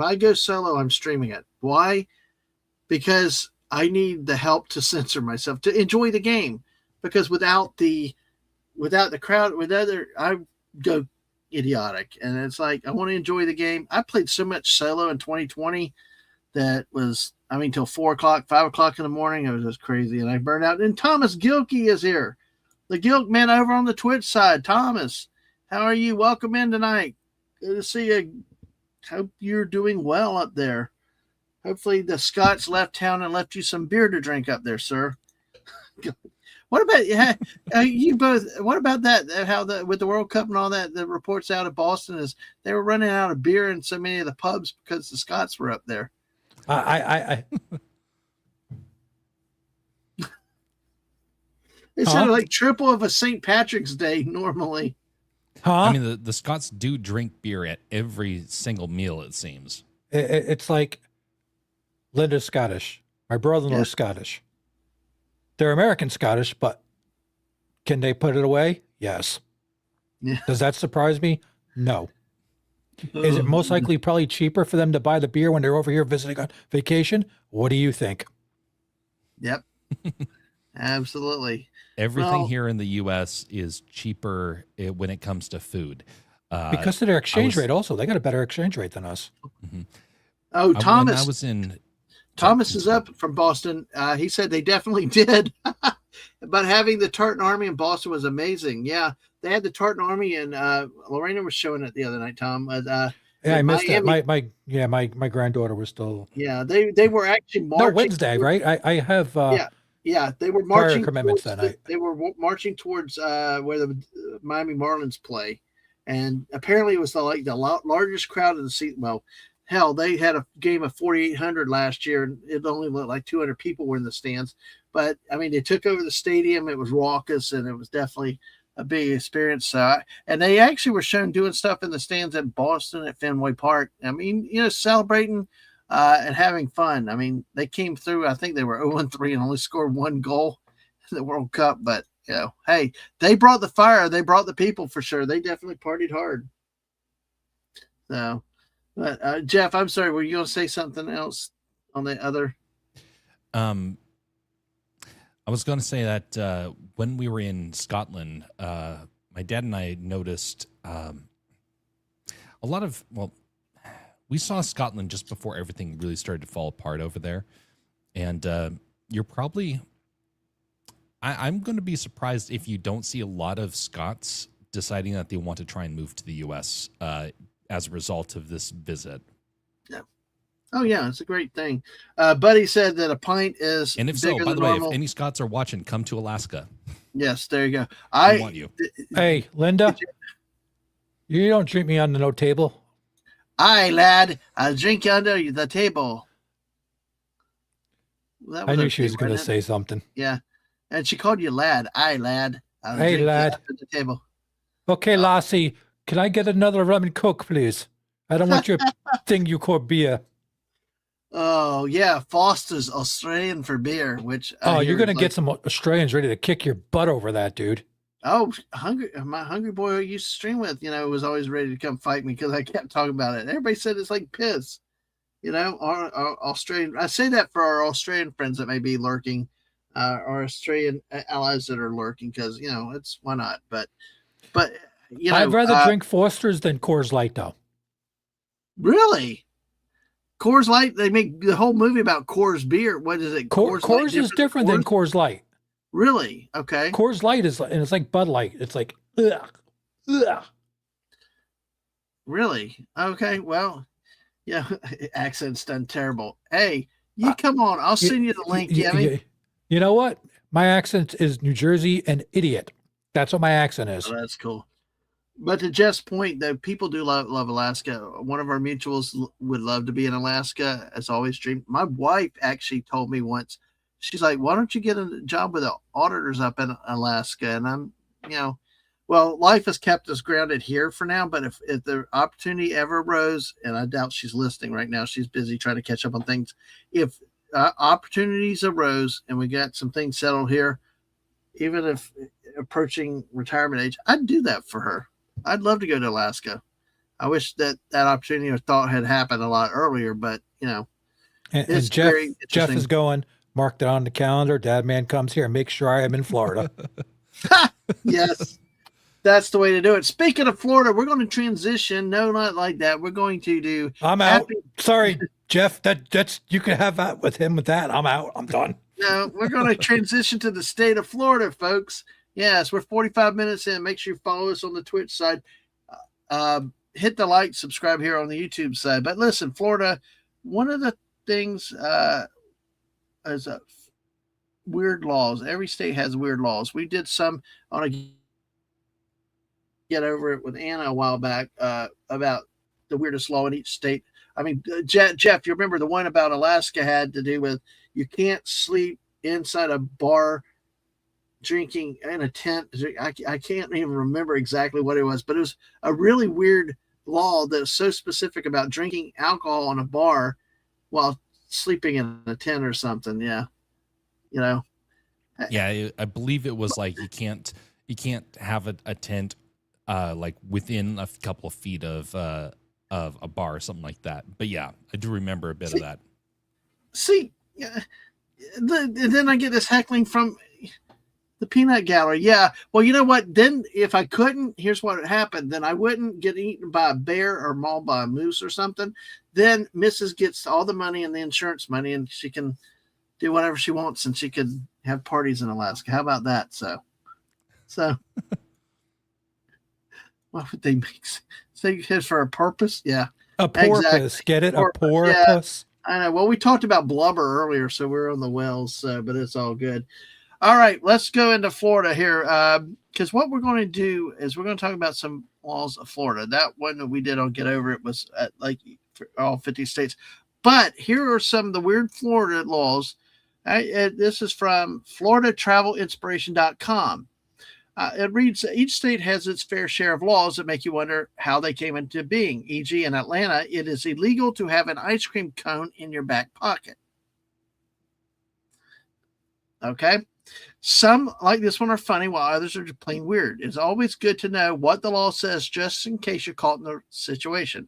I go solo, I'm streaming it. Why? Because I need the help to censor myself, to enjoy the game. Because without the crowd, I go idiotic. And it's like, I want to enjoy the game. I played so much solo in 2020 that was, I mean, till 4 o'clock, 5 o'clock in the morning. It was just crazy. And I burned out. And Thomas Gilkey is here. The Gilk man over on the Twitch side. Thomas, how are you? Welcome in tonight. Good to see you. Hope you're doing well up there. Hopefully the Scots left town and left you some beer to drink up there, sir. What about you both? What about that? How with the World Cup and all that, the reports out of Boston is they were running out of beer in so many of the pubs because the Scots were up there. It sounded like triple of a St. Patrick's Day normally. I mean, the Scots do drink beer at every single meal, it seems. It's like Linda's Scottish. My brother-in-law's Scottish. They're American Scottish, but can they put it away? Yes. Yeah. Does that surprise me? No. Is it most likely probably cheaper for them to buy the beer when they're over here visiting on vacation? What do you think? Yep. Absolutely. Everything here in the U.S. is cheaper when it comes to food. Because of their exchange rate also. They got a better exchange rate than us. Mm-hmm. Oh, Thomas. When I was in... Thomas is up from Boston. He said they definitely did. But having the Tartan Army in Boston was amazing. Yeah, they had the Tartan Army, and Lorena was showing it the other night, Tom. Yeah, I missed it. My granddaughter was still... Yeah, they were actually marching. No, Wednesday, right? I have... Yeah, they were marching. Commitments that night. They were marching towards where the Miami Marlins play, and apparently it was the largest crowd in the seat. Well, hell, they had a game of 4,800 last year, and it only looked like 200 people were in the stands. But I mean, they took over the stadium. It was raucous, and it was definitely a big experience. And they actually were shown doing stuff in the stands at Boston at Fenway Park. I mean, celebrating. And having fun. I mean, they came through. I think they were 0-3 and only scored 1 goal in the World Cup. But, hey, they brought the fire. They brought the people for sure. They definitely partied hard. So, but Jeff, I'm sorry. Were you going to say something else on the other? I was going to say that when we were in Scotland, my dad and I noticed a lot of, we saw Scotland just before everything really started to fall apart over there. And you're probably, I'm going to be surprised if you don't see a lot of Scots deciding that they want to try and move to the U.S. As a result of this visit. Yeah. Oh, yeah, it's a great thing. Buddy said that a pint is and if so, by the way, if any Scots are watching, come to Alaska. Yes, there you go. I want you. Hey, Linda, you don't treat me on the no table. Aye, lad, I'll drink you under the table. I knew she was going to say something. Yeah. And she called you lad. Aye, lad. I'll hey, drink lad. You under the table. Okay, Lassie, can I get another rum and coke, please? I don't want your thing you call beer. Oh, yeah. Foster's Australian for beer, which... you're going to get some Australians ready to kick your butt over that, dude. Oh, my hungry boy I used to stream with, was always ready to come fight me because I kept talking about it. Everybody said it's like piss, our Australian. I say that for our Australian friends that may be lurking, our Australian allies that are lurking because, it's why not? But I'd rather drink Foster's than Coors Light, though. Really? Coors Light? They make the whole movie about Coors beer. What is it? Coors is different than Coors Light. Really? Okay. Coors Light is, and it's like Bud Light. It's like, ugh. Really? Okay. Well, yeah. Accent's done terrible. Hey, you come on. I'll send you the link, Jimmy. You know what? My accent is New Jersey and idiot. That's what my accent is. Oh, that's cool. But to Jeff's point, though, people do love Alaska. One of our mutuals would love to be in Alaska. As always, dream. My wife actually told me once. She's like, why don't you get a job with the auditors up in Alaska? And I'm, well, life has kept us grounded here for now. But if the opportunity ever arose, and I doubt she's listening right now, she's busy trying to catch up on things. If opportunities arose and we got some things settled here, even if approaching retirement age, I'd do that for her. I'd love to go to Alaska. I wish that opportunity or thought had happened a lot earlier, but, And Jeff is going. Mark that on the calendar. Dadman comes here and make sure I am in Florida. Yes. That's the way to do it. Speaking of Florida, we're going to transition. No, not like that. We're going to do. I'm out. Sorry, Jeff. That's you can have that with him with that. I'm out. I'm done. No, we're going to transition to the state of Florida, folks. Yes, we're 45 minutes in. Make sure you follow us on the Twitch side. Hit the like, subscribe here on the YouTube side. But listen, Florida, one of the things is weird laws. Every state has weird laws. We did some on a Get Over It with Anna a while back about the weirdest law in each state. I mean, Jeff, you remember the one about Alaska had to do with you can't sleep inside a bar drinking in a tent. I can't even remember exactly what it was, but it was a really weird law that was so specific about drinking alcohol in a bar while sleeping in a tent or something. Yeah. You know? Yeah, I believe it was like you can't have a tent like within a couple of feet of a bar or something like that. But yeah, I do remember a bit of that. See, then I get this heckling from the peanut gallery. Yeah. Well, you know what? Then if I couldn't, here's what happened. Then I wouldn't get eaten by a bear or mauled by a moose or something. Then Mrs. gets all the money and the insurance money, and she can do whatever she wants, and she could have parties in Alaska. How about that? So what would they make? Say for a purpose? Yeah. A porpoise. Exactly. Get it? A porpoise. Yeah, I know. Well, we talked about blubber earlier, so we're on the wells, but it's all good. All right, let's go into Florida here, because what we're going to do is we're going to talk about some laws of Florida. That one that we did on Get Over It was like for all 50 states. But here are some of the weird Florida laws. This is from FloridaTravelInspiration.com. It reads, each state has its fair share of laws that make you wonder how they came into being. E.g., in Atlanta, it is illegal to have an ice cream cone in your back pocket. Okay? Some, like this one, are funny, while others are plain weird. It's always good to know what the law says just in case you're caught in the situation.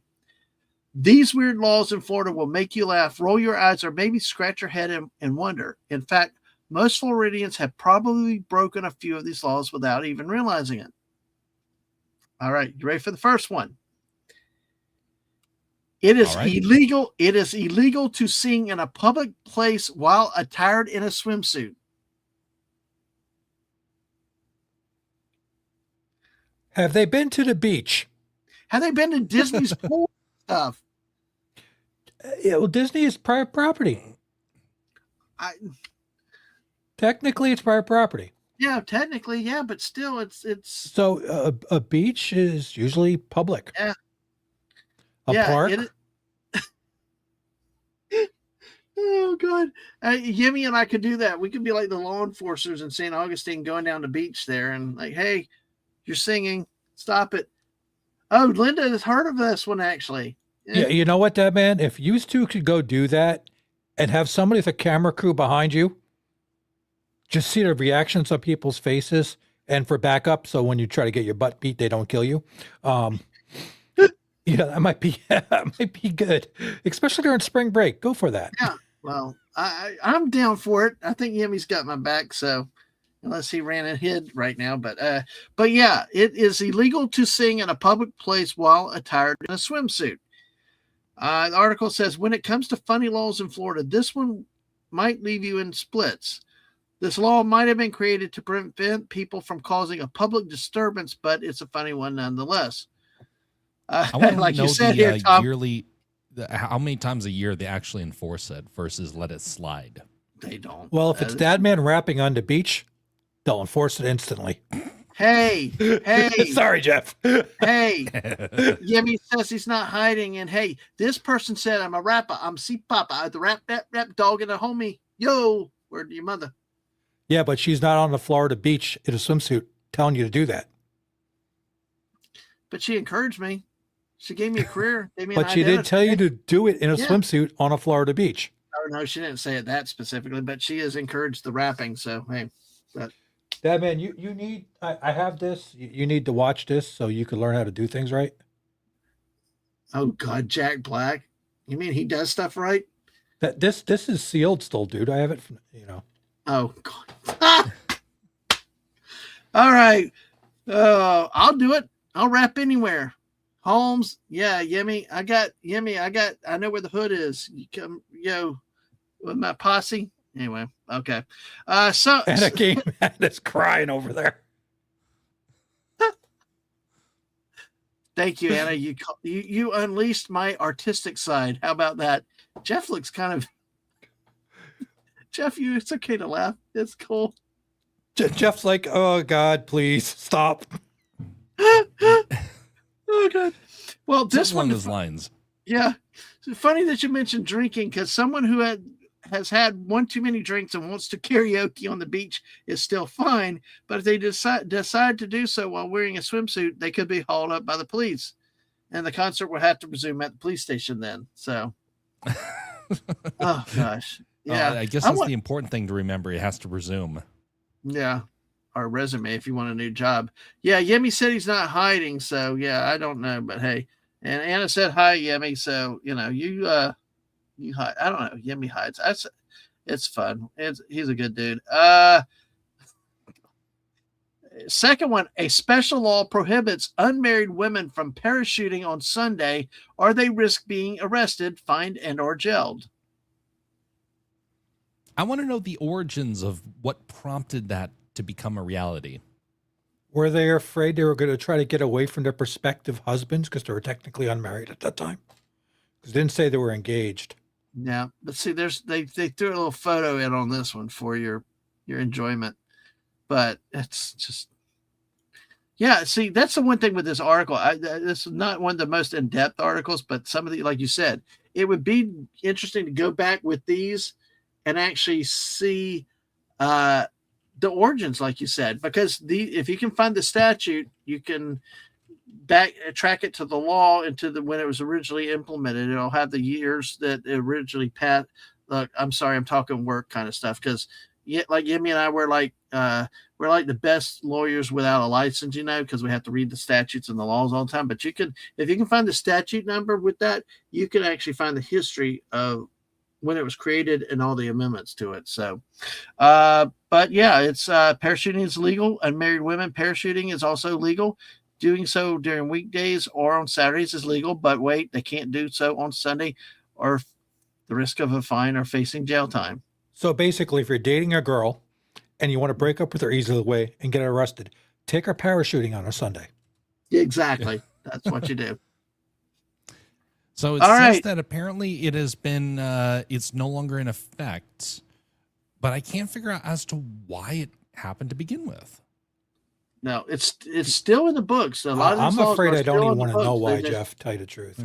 These weird laws in Florida will make you laugh, roll your eyes, or maybe scratch your head and wonder. In fact, most Floridians have probably broken a few of these laws without even realizing it. All right, you ready for the first one? It is illegal. It is illegal to sing in a public place while attired in a swimsuit. Have they been to the beach? Have they been to Disney's pool stuff? Yeah, well, Disney is private property. Technically, it's private property. Yeah, technically, yeah, but still, it's. So a beach is usually public. Yeah. A park. Oh God, Yemi and I could do that. We could be like the law enforcers in St. Augustine, going down the beach there, and like, hey, you're singing, stop it. Oh, Linda has heard of this one actually. Yeah, you know what, Dadman? If you two could go do that and have somebody with a camera crew behind you, just see the reactions on people's faces, and for backup, so when you try to get your butt beat, they don't kill you. Yeah, that might be good, especially during spring break. Go for that. Yeah, well, I'm down for it. I think Yemi's got my back, so unless he ran and hid right now, but yeah, it is illegal to sing in a public place while attired in a swimsuit. The article says, when it comes to funny laws in Florida, this one might leave you in splits. This law might have been created to prevent people from causing a public disturbance, but it's a funny one nonetheless. I want to like know you said the here, Tom, yearly, how many times a year they actually enforce it versus let it slide. They don't. Well, if it's Dadman rapping on the beach, they'll enforce it instantly. Hey, Sorry, Jeff. Hey, Yemi says he's not hiding. And hey, this person said, I'm a rapper. I'm C Papa, the rap dog and a homie. Yo, where's your mother? Yeah, but she's not on the Florida beach in a swimsuit telling you to do that. But she encouraged me. She gave me a career. But she did tell you to do it in a swimsuit on a Florida beach. Oh, no, she didn't say it that specifically, but she has encouraged the rapping. So, hey. Dadman, you need, I have this. You need to watch this so you can learn how to do things right. Oh, God, Jack Black. You mean he does stuff right? This is sealed still, dude. I have it, Oh, God. All right. Oh, I'll do it. I'll rap anywhere. Holmes, yeah, Yemi. I know where the hood is. You come, with my posse. Anyway, okay. And a game man is crying over there. Thank you, Anna. You unleashed my artistic side. How about that? Jeff looks kind of. Jeff, it's okay to laugh. It's cool. Jeff's like, oh God, please stop. Oh God. Well, this Something along one those lines. Yeah, it's funny that you mentioned drinking because someone who has had one too many drinks and wants to karaoke on the beach is still fine, but if they decide to do so while wearing a swimsuit, they could be hauled up by the police, and the concert would have to resume at the police station then. So, oh gosh, yeah, I guess that's the important thing to remember. It has to resume. Yeah, our resume if you want a new job. Yeah, Yemi said he's not hiding, so yeah, I don't know, but hey. And Anna said hi, Yemi. So you hide. I don't know. Yemi hides. It's fun. He's a good dude. Second one, a special law prohibits unmarried women from parachuting on Sunday, or they risk being arrested, fined, and or jailed. I want to know the origins of what prompted that to become a reality. Were they afraid they were going to try to get away from their prospective husbands because they were technically unmarried at that time? Because they didn't say they were engaged. Yeah, but see, they threw a little photo in on this one for your enjoyment, but it's just, yeah. See, that's the one thing with this article. This is not one of the most in-depth articles, but some of the, like you said, it would be interesting to go back with these and actually see the origins, like you said, because if you can find the statute, you can track it to the law and to when it was originally implemented. It'll have the years that it originally passed. Look, I'm sorry, I'm talking work kind of stuff because, like Yemi and I we're like the best lawyers without a license, because we have to read the statutes and the laws all the time. But if you can find the statute number with that, you can actually find the history of when it was created and all the amendments to it. So, but yeah, it's parachuting is legal. Unmarried women parachuting is also legal. Doing so during weekdays or on Saturdays is legal, but wait, they can't do so on Sunday or the risk of a fine or facing jail time. So basically, if you're dating a girl and you want to break up with her easily way and get her arrested, take her parachuting on a Sunday. Exactly. That's what you do. So it says that apparently it has been, it's no longer in effect, but I can't figure out as to why it happened to begin with. No, it's still in the books. A lot of I'm afraid I don't even want to know why, Jeff. Tell you the truth.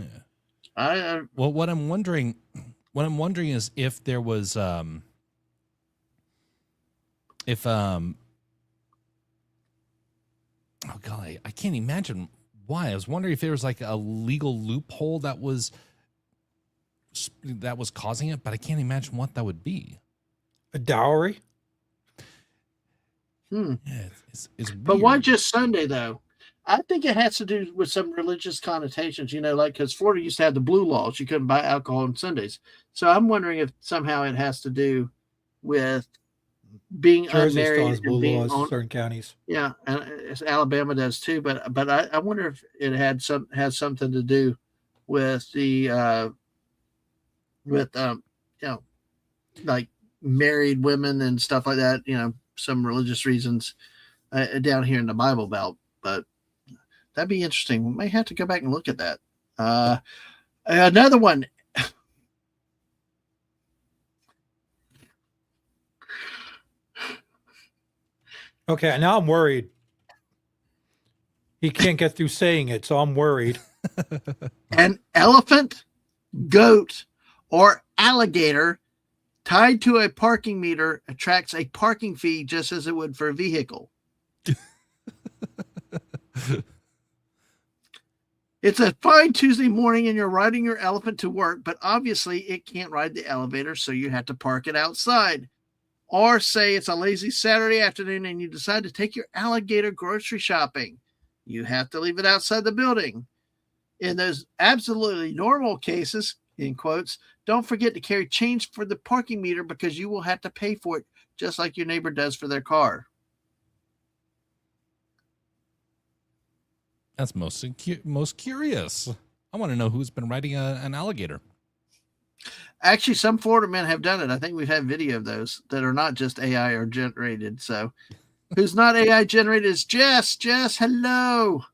Yeah. Well, what I'm wondering is if there was, oh God, I can't imagine why. I was wondering if there was like a legal loophole that was causing it, but I can't imagine what that would be. A dowry? Yeah, it's weird. But why just Sunday though? I think it has to do with some religious connotations, like because Florida used to have the blue laws. You couldn't buy alcohol on Sundays. So I'm wondering if somehow it has to do with being Jersey unmarried still has blue and being laws, on certain counties. Yeah, and Alabama does too. But I wonder if it has something to do with the like married women and stuff like that. Some religious reasons down here in the Bible Belt. But that'd be interesting. We may have to go back and look at that. Another one. Okay, now I'm worried. He can't get through saying it, so I'm worried. An elephant, goat, or alligator tied to a parking meter attracts a parking fee just as it would for a vehicle. It's a fine Tuesday morning and you're riding your elephant to work, but obviously it can't ride the elevator, so you have to park it outside. Or say it's a lazy Saturday afternoon and you decide to take your alligator grocery shopping. You have to leave it outside the building. In those absolutely normal cases, in quotes, don't forget to carry change for the parking meter because you will have to pay for it just like your neighbor does for their car. That's most curious. I want to know who's been riding an alligator. Actually, some Florida men have done it. I think we've had video of those that are not just AI or generated. So, who's not AI generated is Jess. Jess, hello.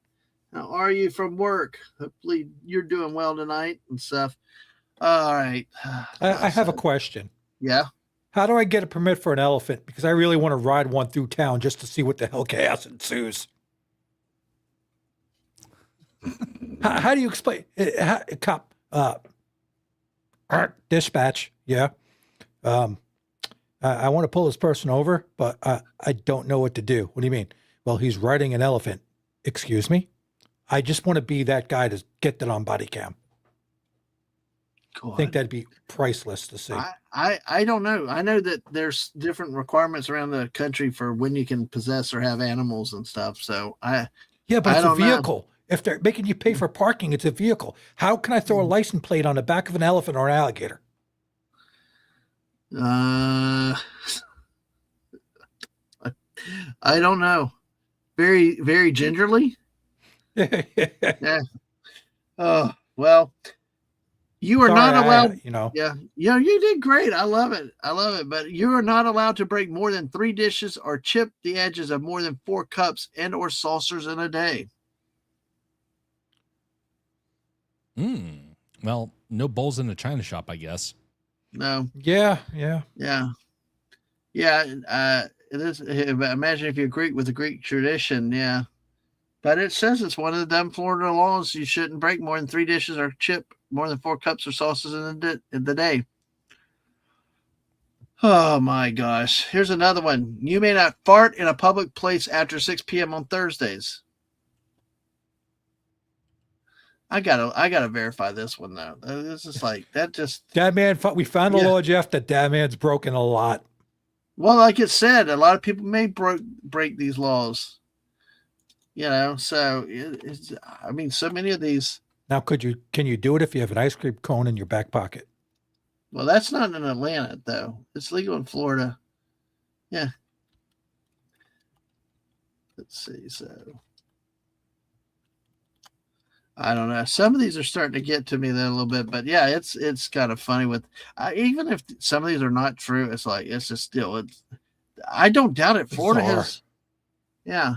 How are you from work? Hopefully, you're doing well tonight and stuff. All right. I have a question. Yeah. How do I get a permit for an elephant? Because I really want to ride one through town just to see what the hell chaos ensues. How do you explain? Cop, dispatch, yeah. I want to pull this person over, but I don't know what to do. What do you mean? Well, he's riding an elephant. Excuse me? I just want to be that guy to get that on body cam. I think that'd be priceless to see. I don't know. I know that there's different requirements around the country for when you can possess or have animals and stuff. So but it's a vehicle. If they're making you pay for parking, it's a vehicle. How can I throw a license plate on the back of an elephant or an alligator? I don't know. Very, very gingerly. Yeah. Oh, well, you are not allowed. Yeah. You did great. I love it. But you are not allowed to break more than 3 dishes or chip the edges of more than 4 cups and or saucers in a day. Well, no bowls in a china shop, I guess. No. Yeah. It is. Imagine if you agree with the Greek tradition. Yeah. But it says it's one of the dumb Florida laws. You shouldn't break more than 3 dishes or chip more than 4 cups or sauces in the day. Oh my gosh. Here's another one. You may not fart in a public place after 6 p.m. on Thursdays. I gotta verify this one though. This is like that. Just Dadman. We found the law, Jeff. That Dadman's broken a lot. Well, like it said, a lot of people may break these laws. So so many of these. Now, can you do it if you have an ice cream cone in your back pocket? Well, that's not in Atlanta though. It's legal in Florida. Yeah. Let's see. So. I don't know. Some of these are starting to get to me there a little bit, but yeah, it's kind of funny with even if some of these are not true, it's like it's just still. I don't doubt it. Florida has, yeah.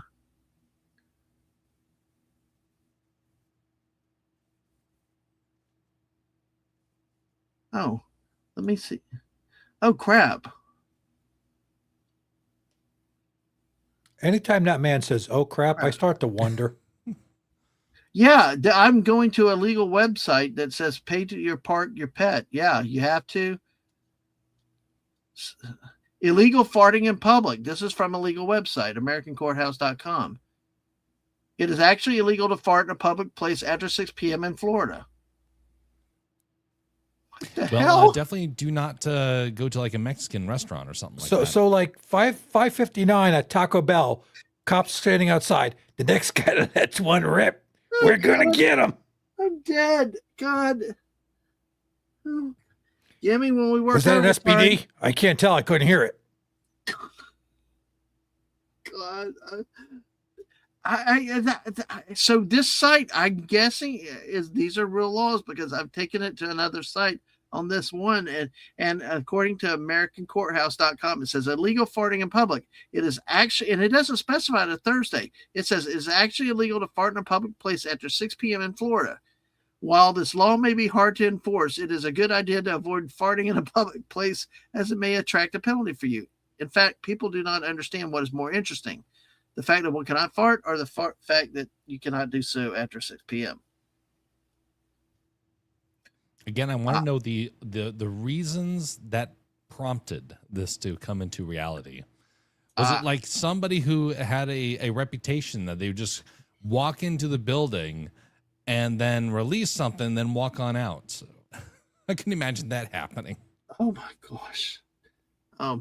Oh, let me see. Oh crap! Anytime that man says, "Oh crap," I start to wonder. Yeah, I'm going to a legal website that says pay to your pet. Yeah, you have to. Illegal farting in public. This is from a legal website, AmericanCourthouse.com. It is actually illegal to fart in a public place after 6 p.m. in Florida. What the hell? Definitely do not go to like a Mexican restaurant or something like that. So like 5:59 at Taco Bell, cops standing outside. The next guy that lets one rip. We're going to get him. I'm dead. God. Jimmy, when we worked Was that an SPD? I can't tell. I couldn't hear it. God. So this site, I'm guessing, these are real laws because I've taken it to another site on this one. And according to AmericanCourthouse.com, it says illegal farting in public. It is actually, and it doesn't specify it a Thursday. It says it's actually illegal to fart in a public place after 6 p.m. in Florida. While this law may be hard to enforce, it is a good idea to avoid farting in a public place as it may attract a penalty for you. In fact, people do not understand what is more interesting. The fact that one cannot fart or the fact that you cannot do so after 6 p.m. Again, I want to know the reasons that prompted this to come into reality. Was it like somebody who had a reputation that they would just walk into the building and then release something, then walk on out? So I can imagine that happening. Oh my gosh. I'm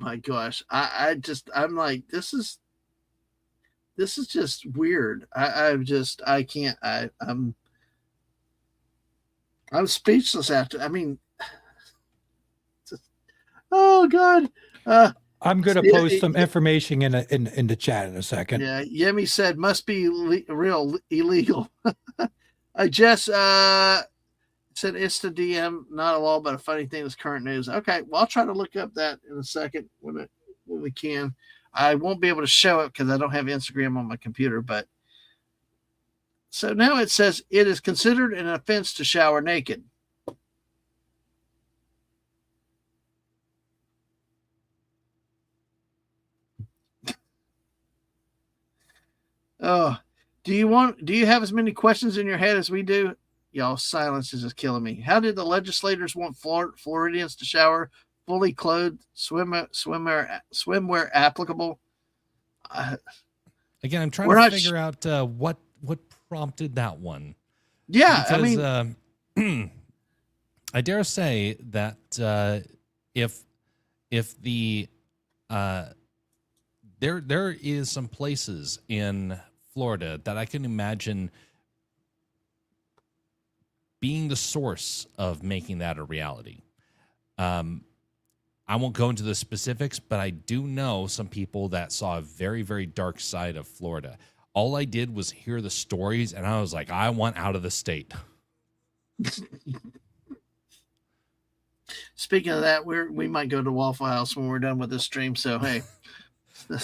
like, this is just weird. I'm speechless after. I mean, oh God. I'm going to Yeah, post some information in the chat in a second. Yeah, Yemi said must be real illegal. Jess said Insta DM not a law, but a funny thing is current news. Okay, well I'll try to look up that in a second when we can. I won't be able to show it because I don't have Instagram on my computer. But so now it says it is considered an offense to shower naked. Oh, do you have as many questions in your head as we do? Y'all, silence is just killing me. How did the legislators want Floridians to shower fully clothed, swimwear applicable? Again, I'm trying to figure out what prompted that one. Yeah, because, I mean, I dare say that if the there is some places in Florida that I can imagine being the source of making that a reality. I won't go into the specifics, but I do know some people that saw a very, very dark side of Florida. All I did was hear the stories, and I was like, I want out of the state. Speaking of that, we might go to Waffle House when we're done with this stream. So hey,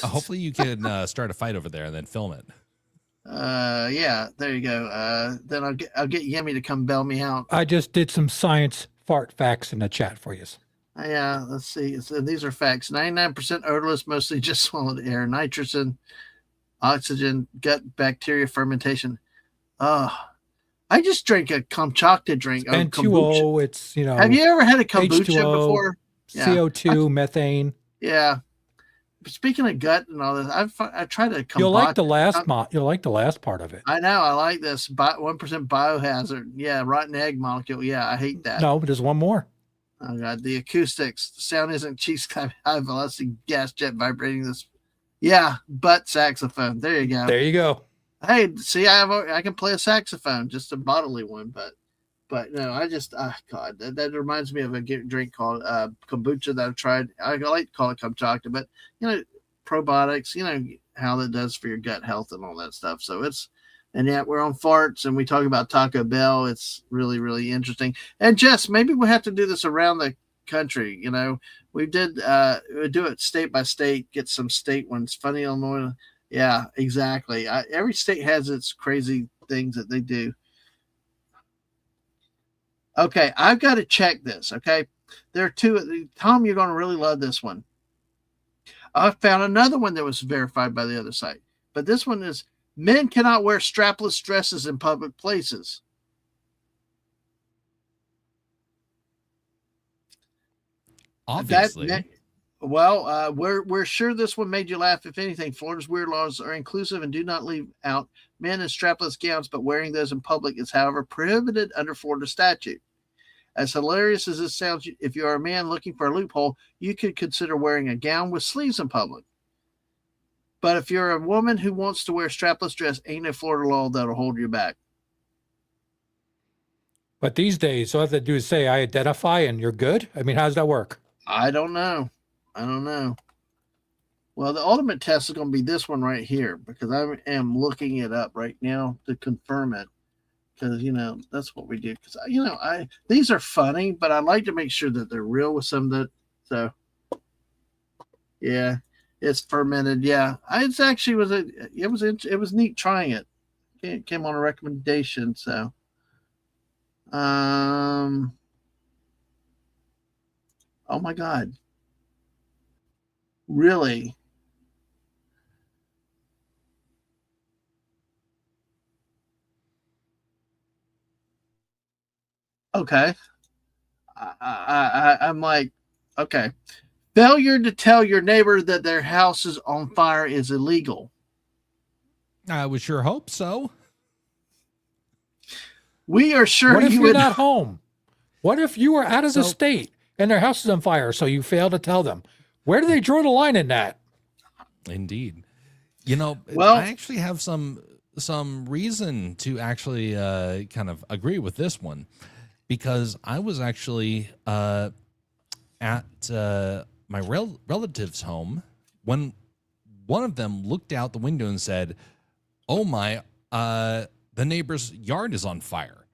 Hopefully you can start a fight over there and then film it. yeah, there you go. Then I'll get Yemi to come bail me out. I just did some science fart facts in the chat for you. Yeah, let's see. So these are facts. 99% odorless, mostly just swallowed air. Nitrogen, oxygen, gut bacteria fermentation. I just drank a Kamchatka drink. N2O, it's, you know. Have you ever had a kombucha H2O, before? CO2, methane. Yeah. Speaking of gut and all this, I tried to. You'll like the last part of it. I know. I like this 1% biohazard. Yeah, rotten egg molecule. Yeah, I hate that. No, but there's one more. Oh god, the acoustics. The sound isn't cheese high velocity gas jet vibrating this. Yeah, butt saxophone. There you go. There you go. Hey, see, I can play a saxophone, just a bodily one, but no, I just God, that reminds me of a drink called kombucha that I've tried. I like to call it Kamchatka, but you know, probiotics, you know how that does for your gut health and all that stuff. So and yet we're on farts and we talk about Taco Bell. It's really, really interesting. And Jess, maybe we have to do this around the country. You know, we do it state by state, get some state ones. Funny Illinois. Yeah, exactly. Every state has its crazy things that they do. Okay, I've got to check this. Okay, there are two. Tom, you're going to really love this one. I found another one that was verified by the other site, but this one is men cannot wear strapless dresses in public places. Obviously. We're sure this one made you laugh. If anything, Florida's weird laws are inclusive and do not leave out men in strapless gowns, but wearing those in public is, however, prohibited under Florida statute. As hilarious as this sounds, if you are a man looking for a loophole, you could consider wearing a gown with sleeves in public. But if you're a woman who wants to wear a strapless dress, ain't no Florida law that'll hold you back. But these days, all I have to do is say, I identify and you're good? I mean, how does that work? I don't know. Well, the ultimate test is going to be this one right here, because I am looking it up right now to confirm it. Because, you know, that's what we do. Because, you know, these are funny, but I like to make sure that they're real with some of that. So, yeah, it's fermented. Yeah, it was neat trying it. It came on a recommendation. So, oh my God. Really? Okay. I'm like, okay. Failure to tell your neighbor that their house is on fire is illegal. I would sure hope so. We are sure what if you you're not home? What if you were out of the So- state and their house is on fire, so you fail to tell them? Where do they draw the line in that? Indeed. You know, Well- I actually have some reason to actually kind of agree with this one, because I was actually at my relative's home when one of them looked out the window and said, "Oh my, the neighbor's yard is on fire."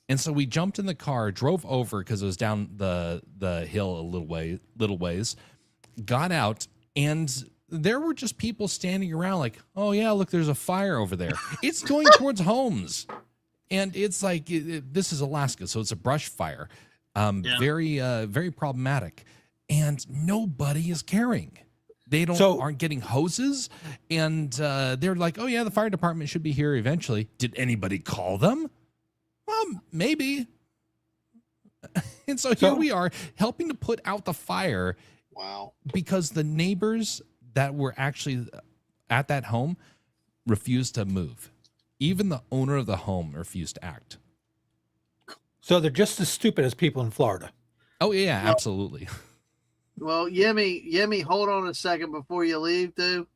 And so we jumped in the car, drove over because it was down the hill a little ways, got out, and there were just people standing around like, "Oh yeah, look, there's a fire over there." It's going towards homes. And it's like, this is Alaska, so it's a brush fire. Very problematic. And nobody is caring. They aren't getting hoses. And they're like, "Oh yeah, the fire department should be here eventually." Did anybody call them? Well, maybe. And so here we are helping to put out the fire. Wow. Because the neighbors that were actually at that home refused to move. Even the owner of the home refused to act. So they're just as stupid as people in Florida. Oh yeah, absolutely. Well, Yemi, hold on a second before you leave, dude.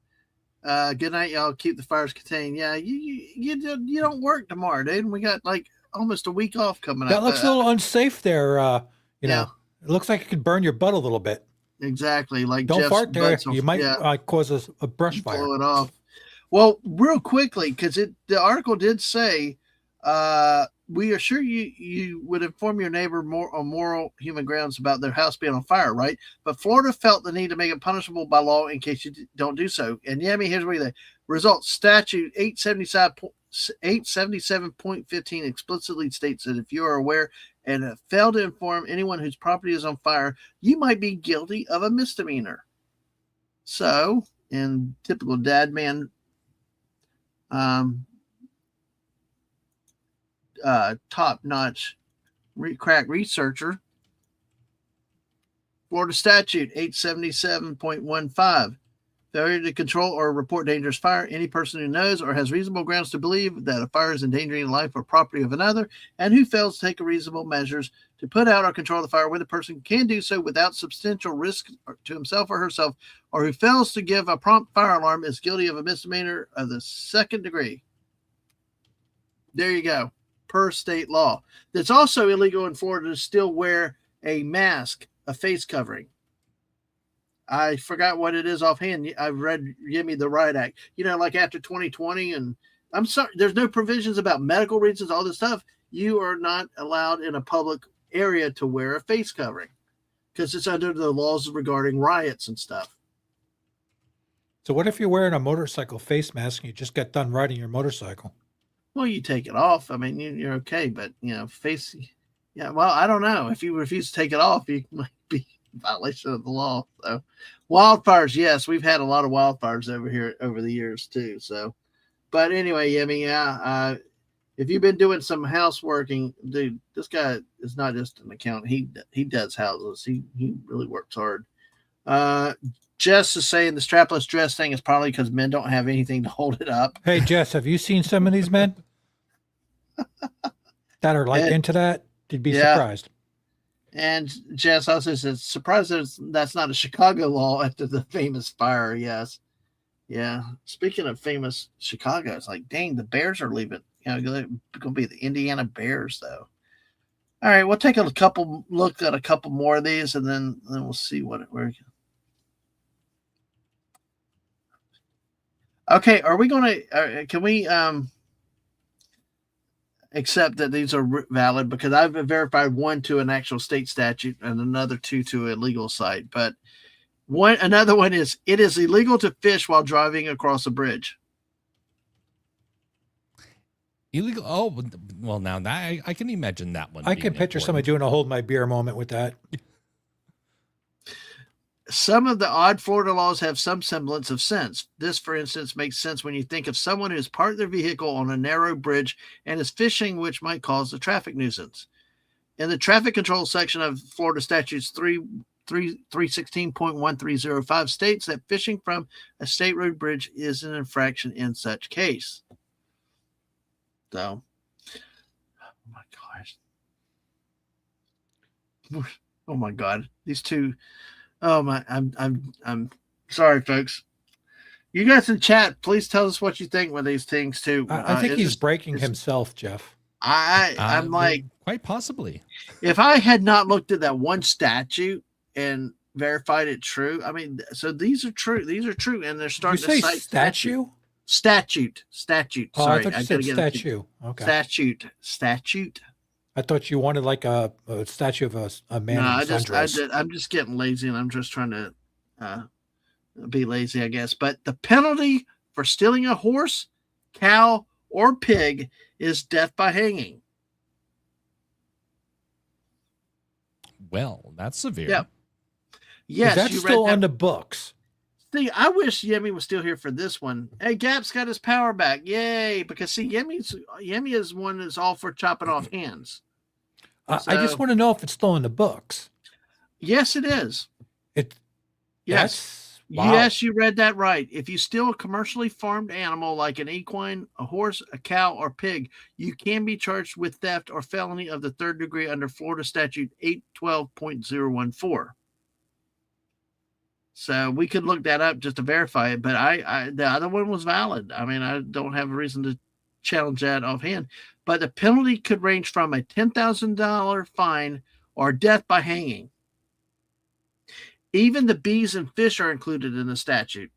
Good night, y'all. Keep the fires contained. Yeah, you don't work tomorrow, dude. We got like almost a week off coming up. That looks a little unsafe there. You know, it looks like it could burn your butt a little bit. Exactly. Like don't Jeff's fart there. butts You might cause a brush fire. Blow it off. Well, real quickly, because the article did say, we assure you would inform your neighbor more on moral human grounds about their house being on fire, right? But Florida felt the need to make it punishable by law in case you don't do so. And Yemi, here's what the results. Statute 877.15 explicitly states that if you are aware and fail to inform anyone whose property is on fire, you might be guilty of a misdemeanor. So, in typical Dadman top-notch crack researcher, Florida statute 877.15, failure to control or report dangerous fire. Any person who knows or has reasonable grounds to believe that a fire is endangering the life or property of another and who fails to take reasonable measures to put out or control the fire when the person can do so without substantial risk to himself or herself, or who fails to give a prompt fire alarm is guilty of a misdemeanor of the second degree. There you go. Per state law. It's also illegal in Florida to still wear a mask, a face covering. I forgot what it is offhand. I've read Yemi the Riot Act. You know, like after 2020, and I'm sorry, there's no provisions about medical reasons, all this stuff. You are not allowed in a public area to wear a face covering because it's under the laws regarding riots and stuff. So what if you're wearing a motorcycle face mask and you just got done riding your motorcycle? Well, you take it off. I mean, you're okay, but face. Yeah, well, I don't know. If you refuse to take it off, you might be in violation of the law. So, wildfires, yes, we've had a lot of wildfires over here over the years too. So, but anyway, yeah, if you've been doing some houseworking, dude, this guy is not just an accountant. He does houses. He really works hard. Jess is saying the strapless dress thing is probably because men don't have anything to hold it up. Hey, Jess, have you seen some of these men that are like into that? You'd be surprised. And Jess also says, surprised that's not a Chicago law after the famous fire. Yes. Yeah. Speaking of famous Chicago, it's like, dang, the Bears are leaving. They're going to be the Indiana Bears, though. All right, we'll take look at a couple more of these, and then we'll see where. Okay, are we going to? Can we accept that these are valid? Because I've verified one to an actual state statute and another two to a legal site. But another one is it is illegal to fish while driving across a bridge. Illegal. Oh, well, now that I can imagine that one. I can picture somebody doing a hold my beer moment with that. Some of the odd Florida laws have some semblance of sense. This, for instance, makes sense when you think of someone who has parked their vehicle on a narrow bridge and is fishing, which might cause a traffic nuisance. In the traffic control section of Florida statutes 316.1305 states that fishing from a state road bridge is an infraction in such case. So, oh my gosh. Oh my God. These two. Oh my, I'm sorry, folks. You guys in chat, please tell us what you think with these things too. I think he's breaking himself, Jeff. I'm like, quite possibly. If I had not looked at that one statute and verified it true. I mean, so these are true. These are true, and they're Did you starting say to cite statue? Statute. Oh, Sorry, I thought you said statue. Okay. Statute. I thought you wanted like a statue of a man No, in I sundress. I'm just getting lazy, and I'm just trying to uh, be lazy, I guess. But the penalty for stealing a horse, cow, or pig is death by hanging. Well, that's severe. Yep. Is Yes, that you still read that. on the books? See, I wish Yemi was still here for this one. Hey, Gap's got his power back. Yay. Because, see, Yemi is one that's all for chopping off hands. I just want to know if it's still in the books. Yes, it is. It. Yes. Wow. Yes, you read that right. If you steal a commercially farmed animal like an equine, a horse, a cow, or pig, you can be charged with theft or felony of the third degree under Florida Statute 812.014. So we could look that up just to verify it, but the other one was valid. I mean, I don't have a reason to challenge that offhand. But the penalty could range from a $10,000 fine or death by hanging. Even the bees and fish are included in the statute.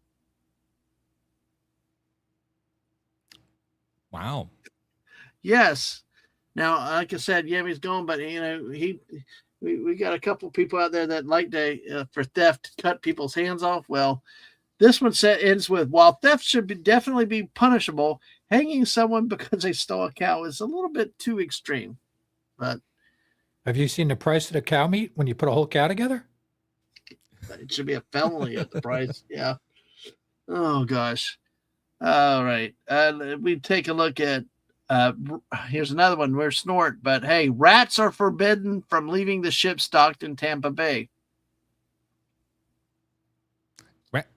Wow. Yes. Now, like I said, Yemi's gone, but we got a couple people out there that like to for theft cut people's hands off. Well, this one ends with, while theft should definitely be punishable, hanging someone because they stole a cow is a little bit too extreme. But have you seen the price of the cow meat when you put a whole cow together? it should be a felony at the price. Yeah. Oh gosh. All right. We take a look at. Here's another one. We're snort, but hey, rats are forbidden from leaving the ships docked in Tampa Bay.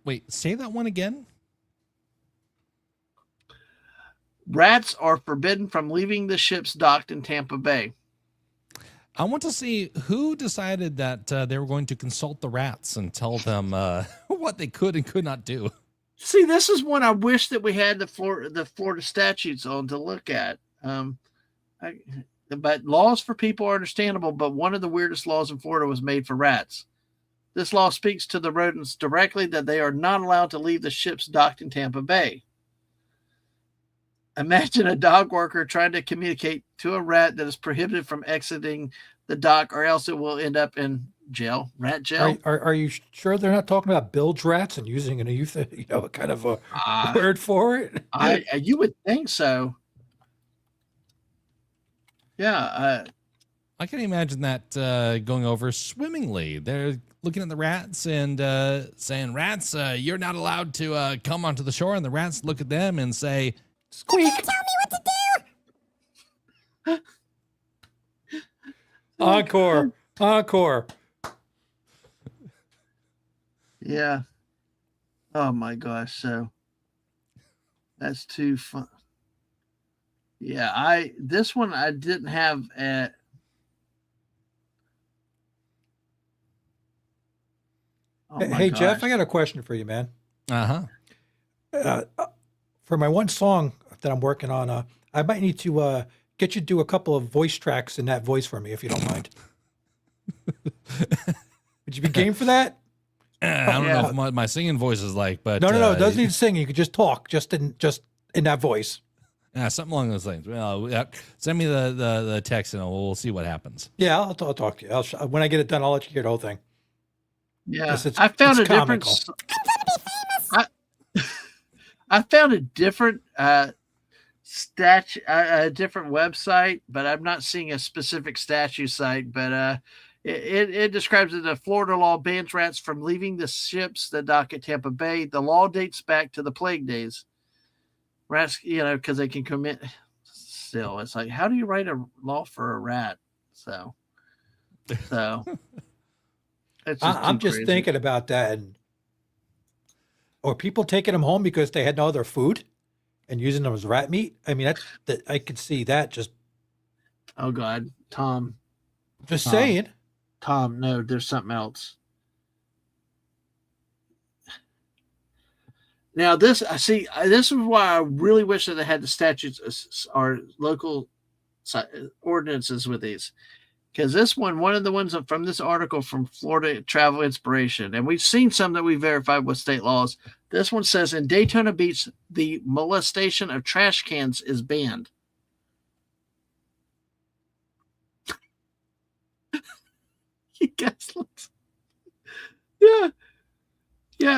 Wait, say that one again. Rats are forbidden from leaving the ships docked in Tampa Bay. I want to see who decided that they were going to consult the rats and tell them what they could and could not do. See, this is one I wish that we had the Florida statutes on to look at. But laws for people are understandable, but one of the weirdest laws in Florida was made for rats. This law speaks to the rodents directly that they are not allowed to leave the ships docked in Tampa Bay. Imagine a dog worker trying to communicate to a rat that is prohibited from exiting the dock, or else it will end up in jail, rat jail. Are you sure they're not talking about bilge rats and using a kind of a word for it? You would think so. Yeah. I can imagine that going over swimmingly. They're looking at the rats and saying, "Rats, you're not allowed to come onto the shore." And the rats look at them and say, "Squeak! Tell me what to do. Encore! Encore!" Yeah. Oh my gosh. So that's too fun. Yeah, this one I didn't have at. Oh Hey Jeff, I got a question for you, man. For my one song that I'm working on, I might need to get you to do a couple of voice tracks in that voice for me, if you don't mind. Would you be game for that? I don't know what my singing voice is like, but no, it doesn't need singing. You could just talk, just in that voice. Yeah, something along those lines. Well, send me the text and we'll see what happens. Yeah, I'll talk to you. When I get it done, I'll let you hear the whole thing. Yeah, I found a different. I found a different a different website, but I'm not seeing a specific statue site. But it describes that the Florida law bans rats from leaving the ships that dock at Tampa Bay. The law dates back to the plague days. Rats, because they can commit. Still, it's like, how do you write a law for a rat? So. I'm just thinking about that. Or people taking them home because they had no other food and using them as rat meat. I mean, I could see that just. Oh God, Tom. Just saying. Tom, no, there's something else. Now this is why I really wish that they had the statutes or local ordinances with these. Because this one of the ones from this article from Florida Travel Inspiration, and we've seen some that we verified with state laws. This one says in Daytona Beach, the molestation of trash cans is banned. You guys, yeah,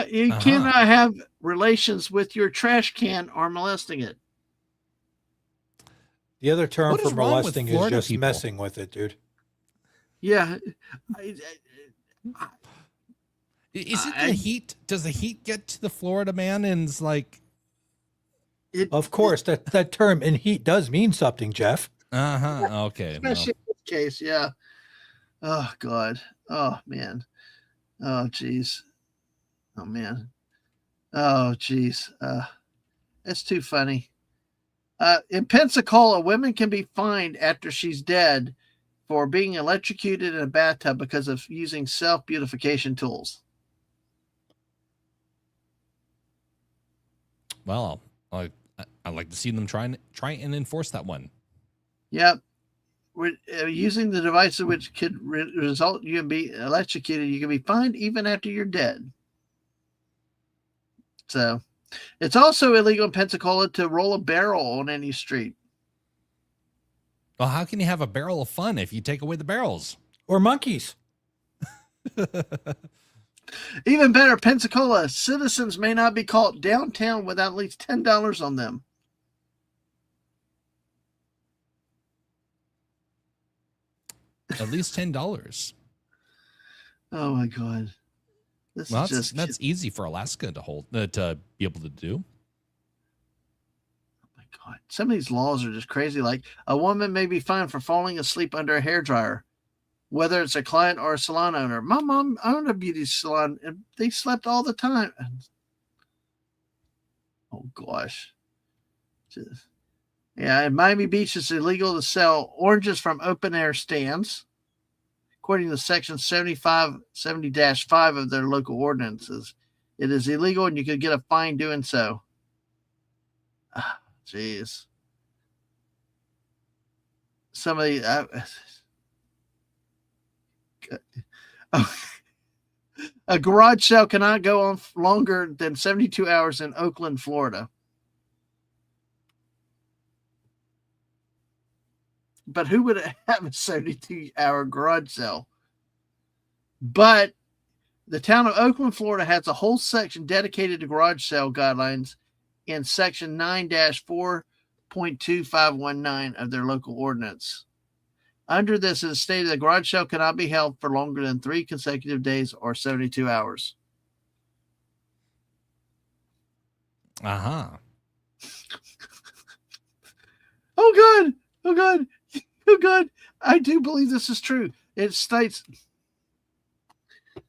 you cannot have relations with your trash can or molesting it. The other term What for is wrong with molesting is Florida just people? messing with it, dude. Yeah. Is it the heat? Does the heat get to the Florida man and it's like, Of course, that term in heat does mean something, Jeff. okay. Especially in this case, yeah. Oh, God. Oh, man. Oh, geez. Oh, man. Oh, geez. It's too funny. In Pensacola, women can be fined after she's dead for being electrocuted in a bathtub because of using self-beautification tools. Well, I'd like to see them try and enforce that one. Yep. Using the devices which could result you in be electrocuted, you can be fined even after you're dead. So, it's also illegal in Pensacola to roll a barrel on any street. Well, how can you have a barrel of fun if you take away the barrels? Or monkeys. Even better, Pensacola citizens may not be caught downtown without at least $10 on them. At least $10. Oh my God! That's easy for Alaska to be able to do. Oh my God! Some of these laws are just crazy. Like a woman may be fined for falling asleep under a hairdryer, whether it's a client or a salon owner. My mom owned a beauty salon, and they slept all the time. Oh gosh! Yeah, in Miami Beach, it's illegal to sell oranges from open air stands, according to Section 70-5 of their local ordinances. It is illegal, and you could get a fine doing so. Jeez. Some of the a garage sale cannot go on longer than 72 hours in Oakland, Florida. But who would have a 72-hour garage sale? But the town of Oakland, Florida has a whole section dedicated to garage sale guidelines in Section 9-4.2519 of their local ordinance. Under this, it is stated the garage sale cannot be held for longer than 3 consecutive days or 72 hours. Uh-huh. Oh, God. Oh, God. Oh, God. I do believe this is true. It states...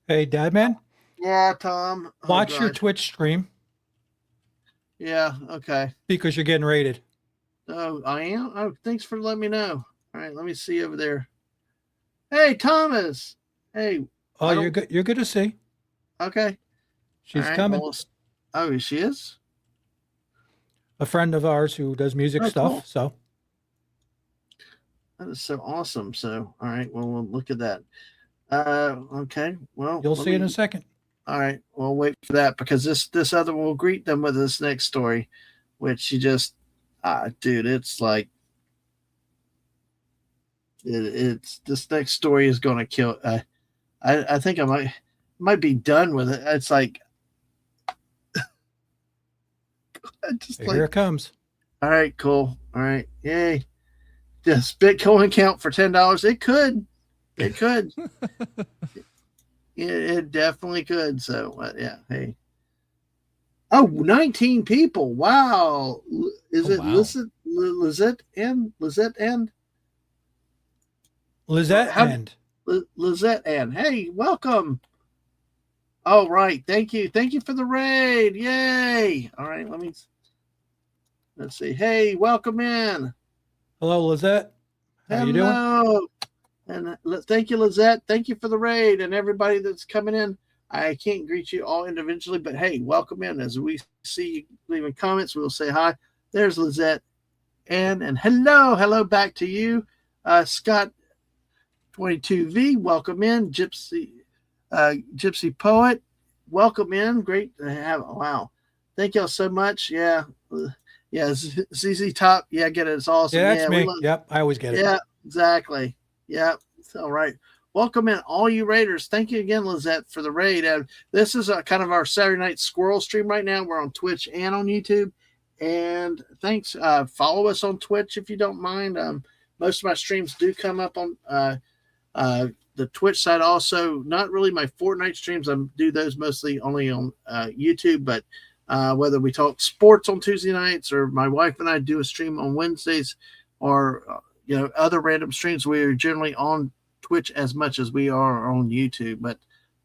Hey, Dadman, Yeah, Tom. Oh, watch your God. Twitch stream Yeah, okay. because you're getting rated. Oh, I am? Oh, thanks for letting me know. All right, let me see over there. Hey, Thomas. Hey. Oh, you're good. You're good to see. Okay. She's All right, coming. well, oh, she is? A friend of ours who does music Oh, stuff. cool. So That is so awesome. So, all right, well, we'll look at that. Okay. Well, you'll see in a second. All right, we'll wait for that because this other one will greet them with this next story, which she just, dude, it's like, it's this next story is going to kill. I think I might be done with it. It's like, Here it comes. All right, cool. All right, yay! Does Bitcoin count for $10? It could. It could. It definitely could. So, yeah. Hey. Oh, 19 people. Wow. Is it wow. Lizette and Lizette and Lizette and hey, welcome. All right. Thank you. Thank you for the raid. Yay. All right. Let's see. Hey, welcome in. hello, Lizette. How you doing? Hello. And thank you, Lizette. Thank you for the raid and everybody that's coming in. I can't greet you all individually, but hey, welcome in. As we see you leaving comments, we'll say hi. There's Lizette. And hello back to you, Scott 22V, welcome in. Gypsy Poet, welcome in. Great to have. Wow, thank y'all so much. Yeah, yeah. ZZ Top, yeah, get it. It's awesome. Yeah, that's Yeah, me. Yep, I always get it. Yeah, exactly. Yeah, all right. Welcome in, all you Raiders. Thank you again, Lizette, for the raid. This is kind of our Saturday night squirrel stream right now. We're on Twitch and on YouTube. And thanks. Follow us on Twitch if you don't mind. Most of my streams do come up on the Twitch side. Also, not really my Fortnite streams. I do those mostly only on YouTube. But whether we talk sports on Tuesday nights or my wife and I do a stream on Wednesdays or other random streams, we are generally on Twitch as much as we are on YouTube. But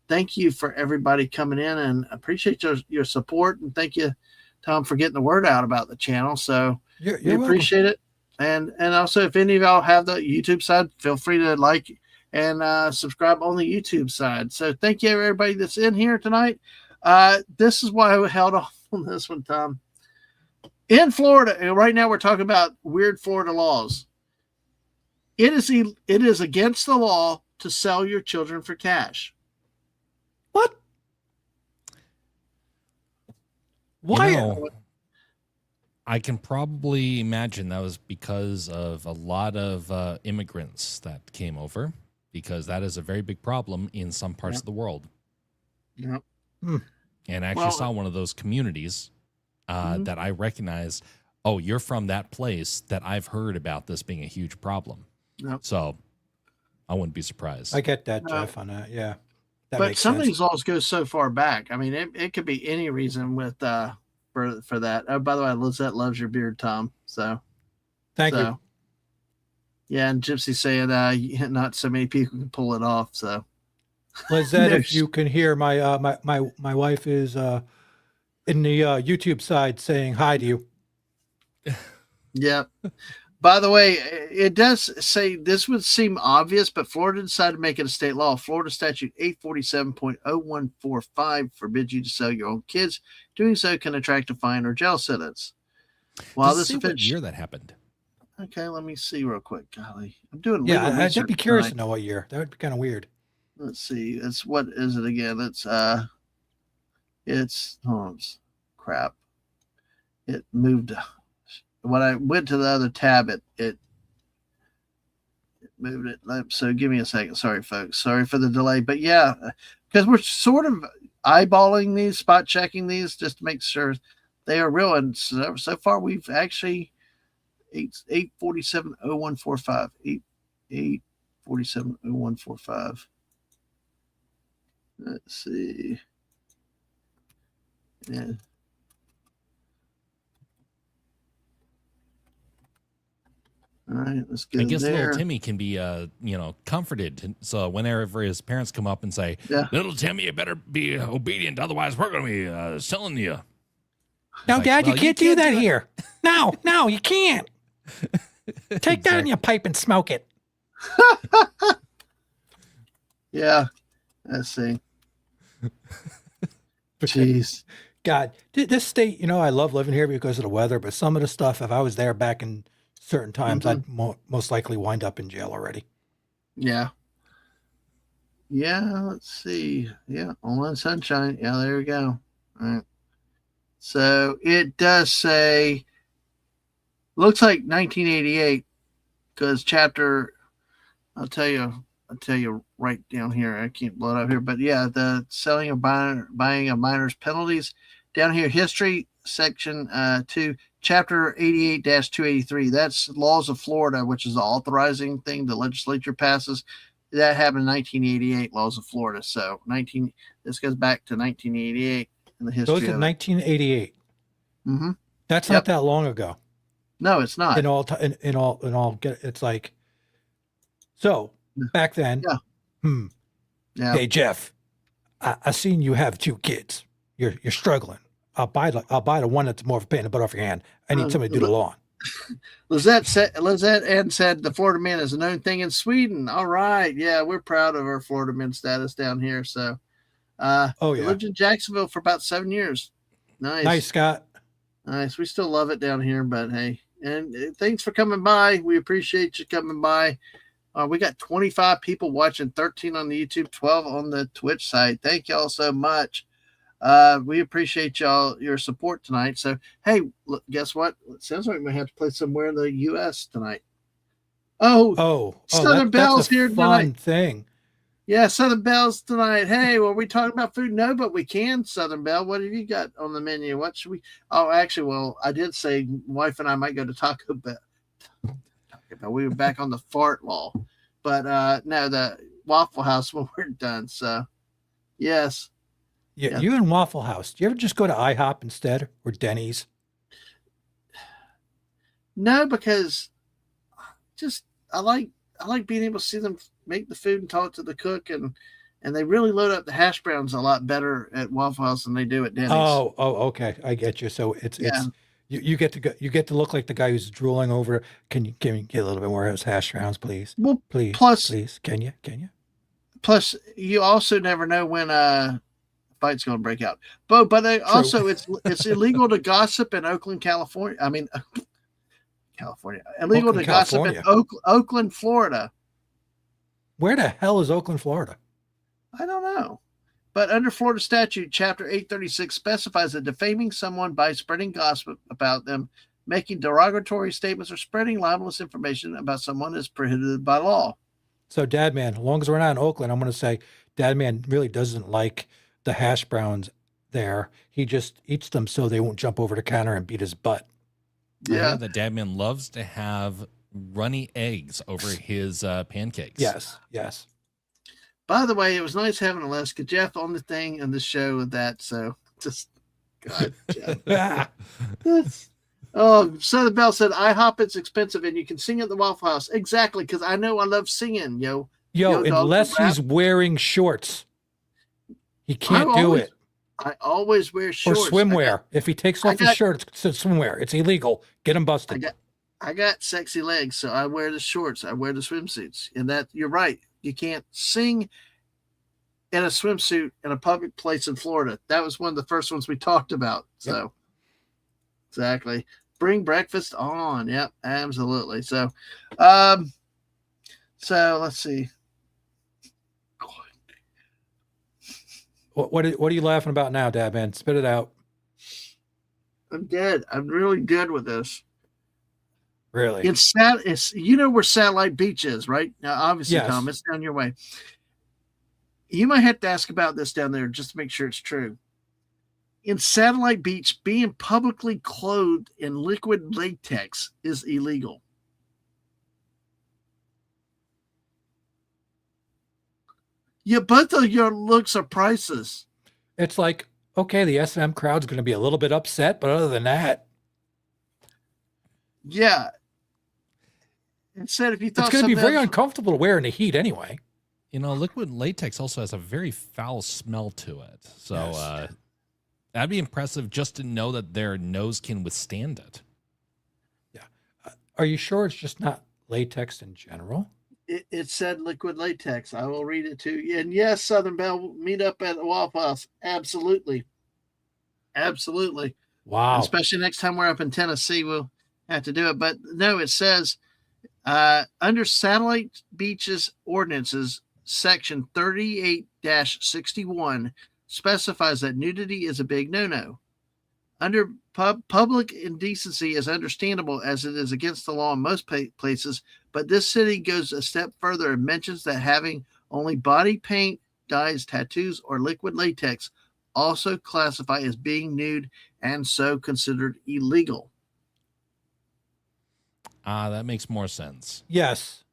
thank you for everybody coming in, and appreciate your support. And thank you, Tom, for getting the word out about the channel. So we appreciate it. And also, if any of y'all have the YouTube side, feel free to like and subscribe on the YouTube side. So thank you, everybody that's in here tonight. This is why I held off on this one, Tom. In Florida, and right now we're talking about weird Florida laws. It is against the law to sell your children for cash. What? Why? I can probably imagine that was because of a lot of immigrants that came over, because that is a very big problem in some parts of the world. Yep. And I actually saw one of those communities that I recognize. Oh, you're from that place that I've heard about this being a huge problem. Yep. So I wouldn't be surprised. I get that, Jeff, on that. Yeah. But some of these laws go so far back. I mean, it could be any reason with for that. Oh, by the way, Lizette loves your beard, Tom. So thank you. Yeah, and Gypsy saying not so many people can pull it off. So Lizette, if you can hear, my wife is in the YouTube side saying hi to you. Yeah. By the way, it does say this would seem obvious, but Florida decided to make it a state law. Florida Statute 847.0145 forbids you to sell your own kids. Doing so can attract a fine or jail sentence. Well, this is what year that happened. Okay, let me see real quick. Golly, I'm doing. Yeah, I'd be curious to know what year. That would be kind of weird. Let's see. It's what is it again? It's crap. It moved. When I went to the other tab, it moved it. So give me a second. Sorry, folks. Sorry for the delay. But yeah, because we're sort of eyeballing these, spot checking these, just to make sure they are real. And so far, we've actually 847.0145. 847.0145. Let's see. Yeah. All right, let's get. I guess there. little Timmy can be, comforted. So whenever his parents come up and say, "Little Timmy, you better be obedient, otherwise we're going to be selling you." No, Dad, you can't do that here. No, you can't. Take that in your pipe and smoke it. Yeah, let's see. Jeez. God, this state, I love living here because of the weather, but some of the stuff, if I was there back in certain times, I'd most likely wind up in jail already. Yeah. Yeah, let's see. Yeah, online sunshine. Yeah, there we go. All right. So it does say, looks like 1988, because chapter, I'll tell you right down here. I can't blow it up here, but yeah, the selling or buying of minors penalties down here, history section 2, chapter 88-283. That's laws of Florida, which is the authorizing thing the legislature passes. That happened in 1988, laws of Florida. So this goes back to 1988 in the history. Those in 1988. Mm-hmm. That's not that long ago. No, it's not. It's like, so back then. Yeah. Hey Jeff, I seen you have 2 kids. You're struggling. I'll buy the one that's more of a pain in the butt off your hand. I need somebody to do the lawn. Lizette said the Florida man is a known thing in Sweden. All right. Yeah, we're proud of our Florida man status down here. So lived in Jacksonville for about 7 years. Nice, Scott. Nice. We still love it down here, but hey. And thanks for coming by. We appreciate you coming by We got 25 people watching, 13 on the YouTube, 12 on the Twitch site. Thank y'all so much. We appreciate your support tonight. So, hey, look, guess what? It sounds like we may have to play somewhere in the U.S. tonight. Southern Bell's here fun tonight. Thing. Yeah, Southern Bell's tonight. Hey, were we talking about food? No, but we can, Southern Bell. What have you got on the menu? What should we? Oh, actually, well, I did say wife and I might go to Taco Bell. We were back on the fart law. But no, the Waffle House when we're done. So, yes. Yeah, you and Waffle House. Do you ever just go to IHOP instead or Denny's? No, because I like being able to see them make the food and talk to the cook, and they really load up the hash browns a lot better at Waffle House than they do at Denny's. Oh, okay, I get you. So it's you get to look like the guy who's drooling over. Can you get a little bit more of his hash browns, please? Well, please, can you? Plus, you also never know when a fight's going to break out. But also it's illegal to gossip in Oakland, California. I mean, California. Illegal to gossip in Oakland, Florida. Where the hell is Oakland, Florida? I don't know. But under Florida statute, chapter 836 specifies that defaming someone by spreading gossip about them, making derogatory statements, or spreading libelous information about someone is prohibited by law. So, Dadman, as long as we're not in Oakland, I'm going to say Dadman really doesn't like the hash browns there. He just eats them so they won't jump over the counter and beat his butt. Yeah, the Dadman loves to have runny eggs over his pancakes. Yes. By the way, it was nice having Alaska Jeff on the thing and the show with that. So just God, Jeff. Southern Bell said IHOP it's expensive and you can sing at the Waffle House. Exactly, because I know I love singing, yo. Unless he's wearing shorts, he can't do it. I always wear shorts. Or swimwear. If he takes off his shirt, it's swimwear. It's illegal. Get him busted. I got sexy legs, so I wear the shorts. I wear the swimsuits. And that you're right. You can't sing in a swimsuit in a public place in Florida. That was one of the first ones we talked about. So exactly. Bring breakfast on. Yep, absolutely. So let's see. What are you laughing about now, Dadman? Spit it out. I'm dead. I'm really dead with this. Really? It's you know where Satellite Beach is, right? Now, obviously, yes. Tom, it's down your way. You might have to ask about this down there just to make sure it's true. In Satellite Beach, being publicly clothed in liquid latex is illegal. Yeah, both of your looks are priceless. It's like, okay, the SM crowd's going to be a little bit upset, but other than that. Yeah. Instead, if you thought it's going to be very uncomfortable to wear in the heat anyway. You know, liquid latex also has a very foul smell to it. So that'd be impressive just to know that their nose can withstand it. Yeah. Are you sure it's just not latex in general? It said liquid latex. I will read it to you. And yes, Southern Bell, meet up at the Waffle House. Absolutely. Absolutely. Wow. Especially next time we're up in Tennessee, we'll have to do it. But no, it says under Satellite Beaches Ordinances, Section 38-61 specifies that nudity is a big no-no. Under public indecency is understandable as it is against the law in most places, but this city goes a step further and mentions that having only body paint, dyes, tattoos, or liquid latex also classify as being nude and so considered illegal. That makes more sense. Yes.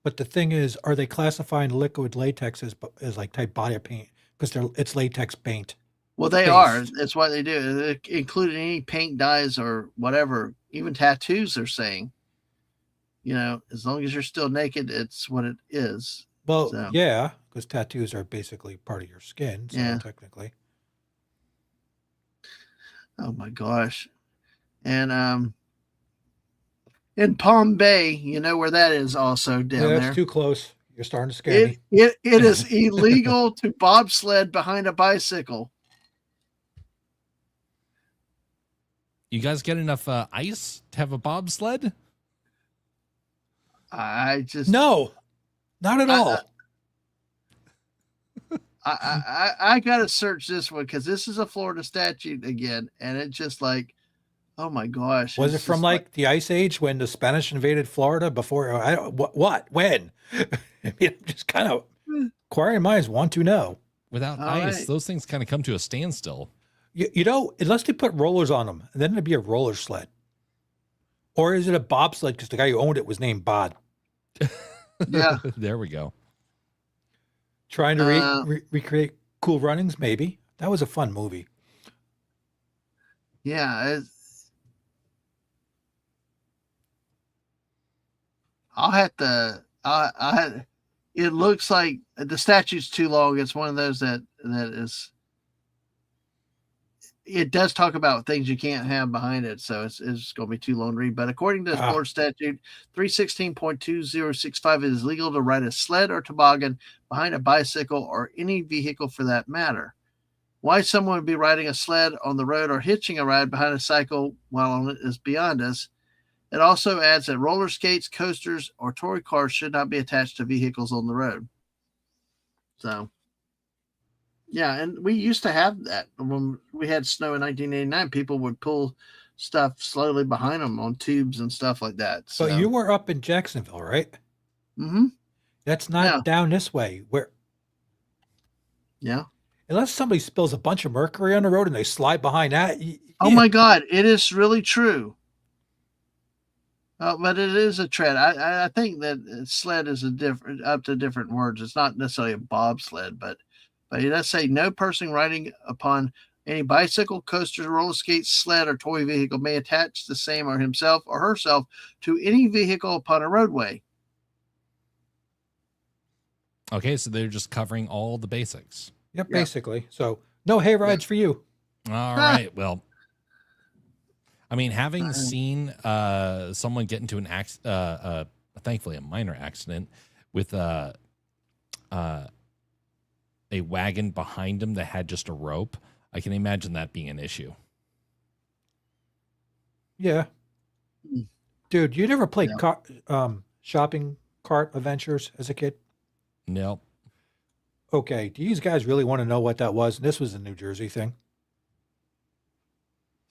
But the thing is, are they classifying liquid latex as like type body paint? Because it's latex paint. Well, they are. That's what they do, including any paint, dyes, or whatever. Even tattoos, they're saying. You know, as long as you're still naked, it's what it is. Well, yeah, because tattoos are basically part of your skin, so technically. Oh my gosh. And in Palm Bay, you know where that is also down there. That's too close. You're starting to scare me. It is illegal to bobsled behind a bicycle. You guys get enough ice to have a bobsled? I just No, not at all. I gotta search this one because this is a Florida statute again, and it's just like, oh my gosh, Was it it's from just like the Ice Age when the Spanish invaded Florida before? I don't, what, when? I mean, I'm just kind of inquiring minds want to know. Without All ice, right. those things kind of come to a standstill. You know, unless they put rollers on them, and then it'd be a roller sled. Or is it a bobsled because the guy who owned it was named Bod? Yeah. There we go. Trying to recreate Cool Runnings, maybe. That was a fun movie. Yeah, I'll have to. It looks like the statute's too long. It's one of those that is. It does talk about things you can't have behind it, so it's going to be too long to read. But according to the Florida statute 316.2065, it is legal to ride a sled or toboggan behind a bicycle or any vehicle for that matter. Why someone would be riding a sled on the road or hitching a ride behind a cycle while on it is beyond us. It also adds that roller skates, coasters, or toy cars should not be attached to vehicles on the road. So, yeah, and we used to have that. When we had snow in 1989, people would pull stuff slowly behind them on tubes and stuff like that. So you were up in Jacksonville, right? Mm-hmm. That's not down this way. Where? Yeah. Unless somebody spills a bunch of mercury on the road and they slide behind that. Oh my God, it is really true. But it is a tread. I think that sled is up to different words. It's not necessarily a bobsled, but it does say no person riding upon any bicycle, coaster, roller skate, sled, or toy vehicle may attach the same or himself or herself to any vehicle upon a roadway. Okay, so they're just covering all the basics. Yep, basically. So no hay rides for you. All right. Well, I mean, having seen someone get into an accident, thankfully a minor accident, with a wagon behind him that had just a rope, I can imagine that being an issue. Yeah. Dude, you never played shopping cart adventures as a kid? Nope. Okay. Do you guys really want to know what that was? This was a New Jersey thing.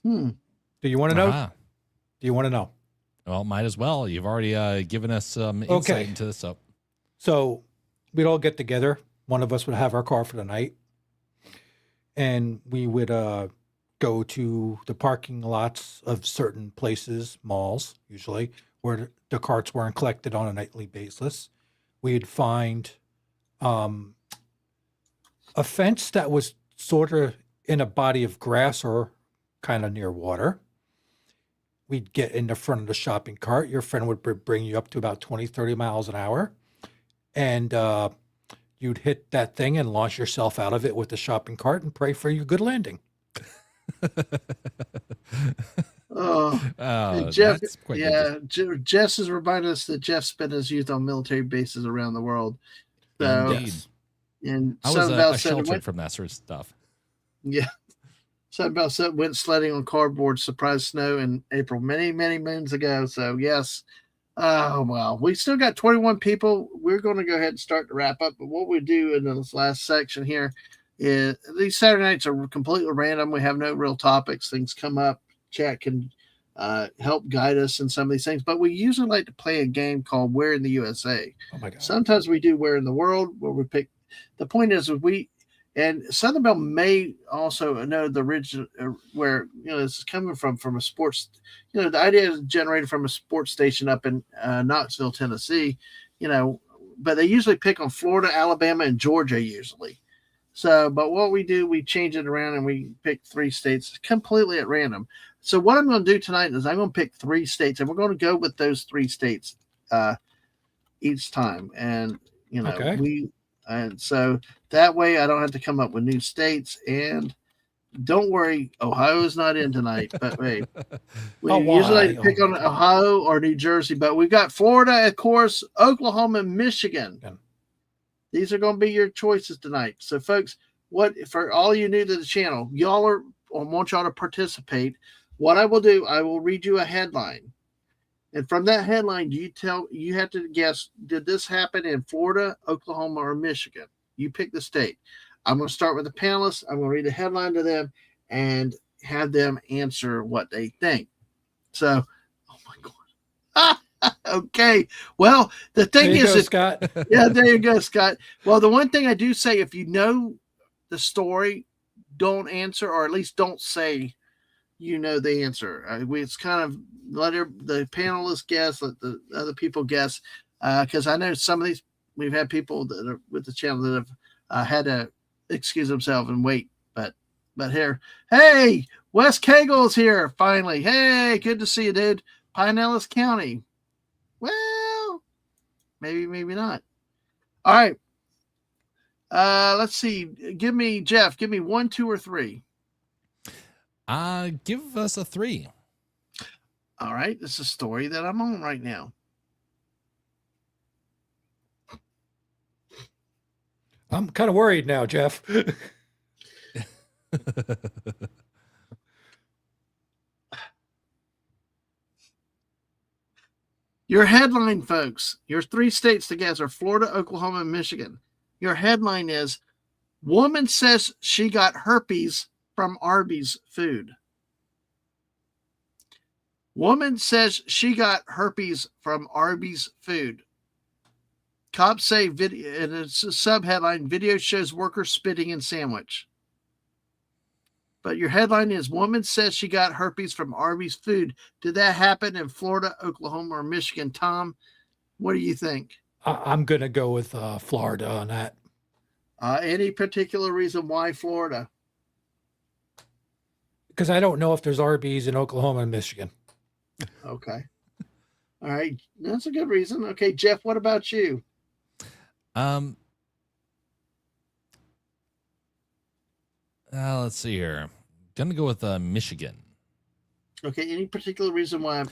Do you want to know? Do you want to know? Well, might as well. You've already given us some insight into this. So we'd all get together. One of us would have our car for the night. And we would go to the parking lots of certain places, malls, usually, where the carts weren't collected on a nightly basis. We'd find a fence that was sort of in a body of grass or kind of near water. We'd get in the front of the shopping cart. Your friend would bring you up to about 20, 30 miles an hour. And you'd hit that thing and launch yourself out of it with the shopping cart and pray for your good landing. Jeff, that's quite good. Jess has reminded us that Jeff spent his youth on military bases around the world. So, Indeed. And I was sheltered from that sort of stuff. Yeah. Something about went sledding on cardboard, surprise snow in April, many, many moons ago. So, yes. Oh, well, we still got 21 people. We're going to go ahead and start to wrap up. But what we do in this last section here is these Saturday nights are completely random. We have no real topics. Things come up. Chat can help guide us in some of these things. But we usually like to play a game called Where in the USA. Oh, my God. Sometimes we do Where in the World, where we pick. The point is, and Southern Belle may also know the original where this is coming from a sports. The idea is generated from a sports station up in Knoxville, Tennessee. But they usually pick on Florida, Alabama, and Georgia usually. So, but what we do, we change it around and we pick 3 states completely at random. So what I'm going to do tonight is I'm going to pick 3 states, and we're going to go with those 3 states each time. And and so that way I don't have to come up with new states. And don't worry, Ohio's not in tonight. But wait, we usually pick on Ohio or New Jersey, but we've got Florida, of course, Oklahoma, and Michigan. Yeah. These are going to be your choices tonight. So, folks, for all you new to the channel, I want y'all to participate. What I will do, I will read you a headline. And from that headline, you have to guess, did this happen in Florida, Oklahoma, or Michigan? You pick the state. I'm going to start with the panelists. I'm going to read the headline to them and have them answer what they think. So, oh my God. Okay. Well, the thing There you is, go, Scott. yeah, there you go, Scott. Well, the one thing I do say, if you know the story, don't answer, or at least don't say you know the answer. It's kind of let the panelists guess, let the other people guess, because I know some of these, we've had people that are with the channel that have had to excuse themselves and wait. But here, hey, Wes Cagle's here finally. Hey, good to see you, dude. Pinellas County. Well, maybe not. All right. Let's see. Jeff, give me 1, 2, or 3. Give us a 3. All right. This is a story that I'm on right now. I'm kind of worried now, Jeff. Your headline, folks, your 3 states to guess are Florida, Oklahoma, and Michigan. Your headline is Woman Says She Got Herpes from Arby's Food. Woman says she got herpes from Arby's Food. Cops say video, and it's a subheadline, video shows worker spitting in sandwich. But your headline is Woman Says She Got Herpes from Arby's Food. Did that happen in Florida, Oklahoma, or Michigan? Tom, what do you think? I'm going to go with Florida on that. Any particular reason why Florida? Because I don't know if there's Arby's in Oklahoma and Michigan. Okay. All right. That's a good reason. Okay, Jeff, what about you? Let's see here. Gonna go with Michigan. Okay. Any particular reason why?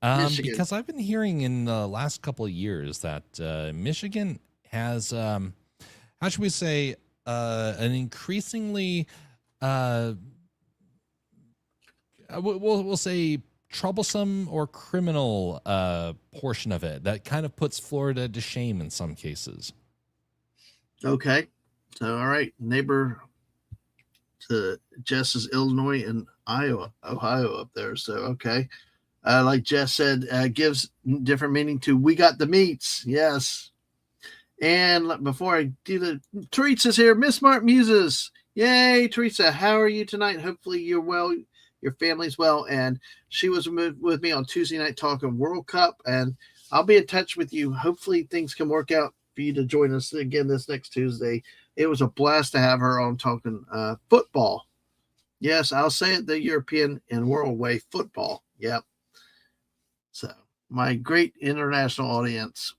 Michigan? Because I've been hearing in the last couple of years that Michigan has, how should we say, an increasingly, we'll say, troublesome or criminal portion of it that kind of puts Florida to shame in some cases. Okay. So, all right. Neighbor to Jess is Illinois and Ohio up there. So, okay. Like Jess said, gives different meaning to we got the meats. Yes. And before I do the, Teresa's here. Miss Smart Muses. Yay, Teresa. How are you tonight? Hopefully you're well. Your family's well. And she was with me on Tuesday night talking World Cup. And I'll be in touch with you. Hopefully things can work out for you to join us again this next Tuesday. It was a blast to have her on talking football. Yes, I'll say it the European and world way, football. Yep. So my great international audience.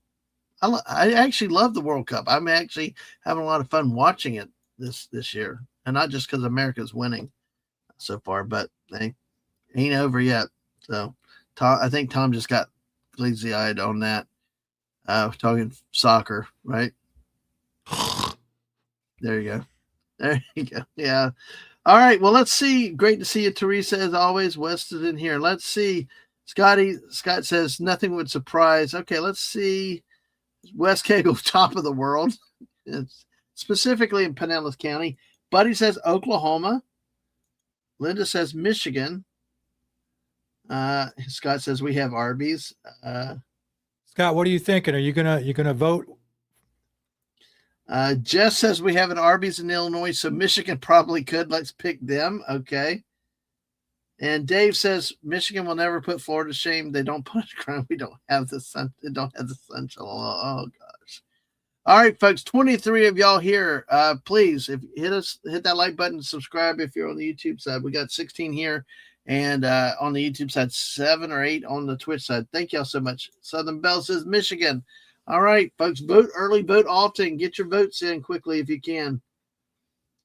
I actually love the World Cup. I'm actually having a lot of fun watching it this year. And not just because America's winning so far, but they ain't over yet. So I think Tom just got glazy-eyed on that. Talking soccer, right? There you go. There you go. Yeah. All right. Well, let's see. Great to see you, Teresa, as always. West is in here. Let's see. Scott says nothing would surprise. Okay, let's see. West Cagle, top of the world. It's specifically in Pinellas County. Buddy says Oklahoma. Linda says Michigan. Scott says we have Arby's. Scott, what are you thinking? Are you gonna vote? Jess says we have an Arby's in Illinois, so Michigan probably could. Let's pick them. Okay. And Dave says Michigan will never put Florida to shame. They don't punish crime. We don't have the sun. They don't have the sunshine law. Oh gosh. All right, folks. 23 of y'all here. Please, if hit that like button, subscribe if you're on the YouTube side. We got 16 here, and on the YouTube side, 7 or 8 on the Twitch side. Thank y'all so much. Southern Bell says Michigan. All right, folks. Vote early, vote often. Get your votes in quickly if you can.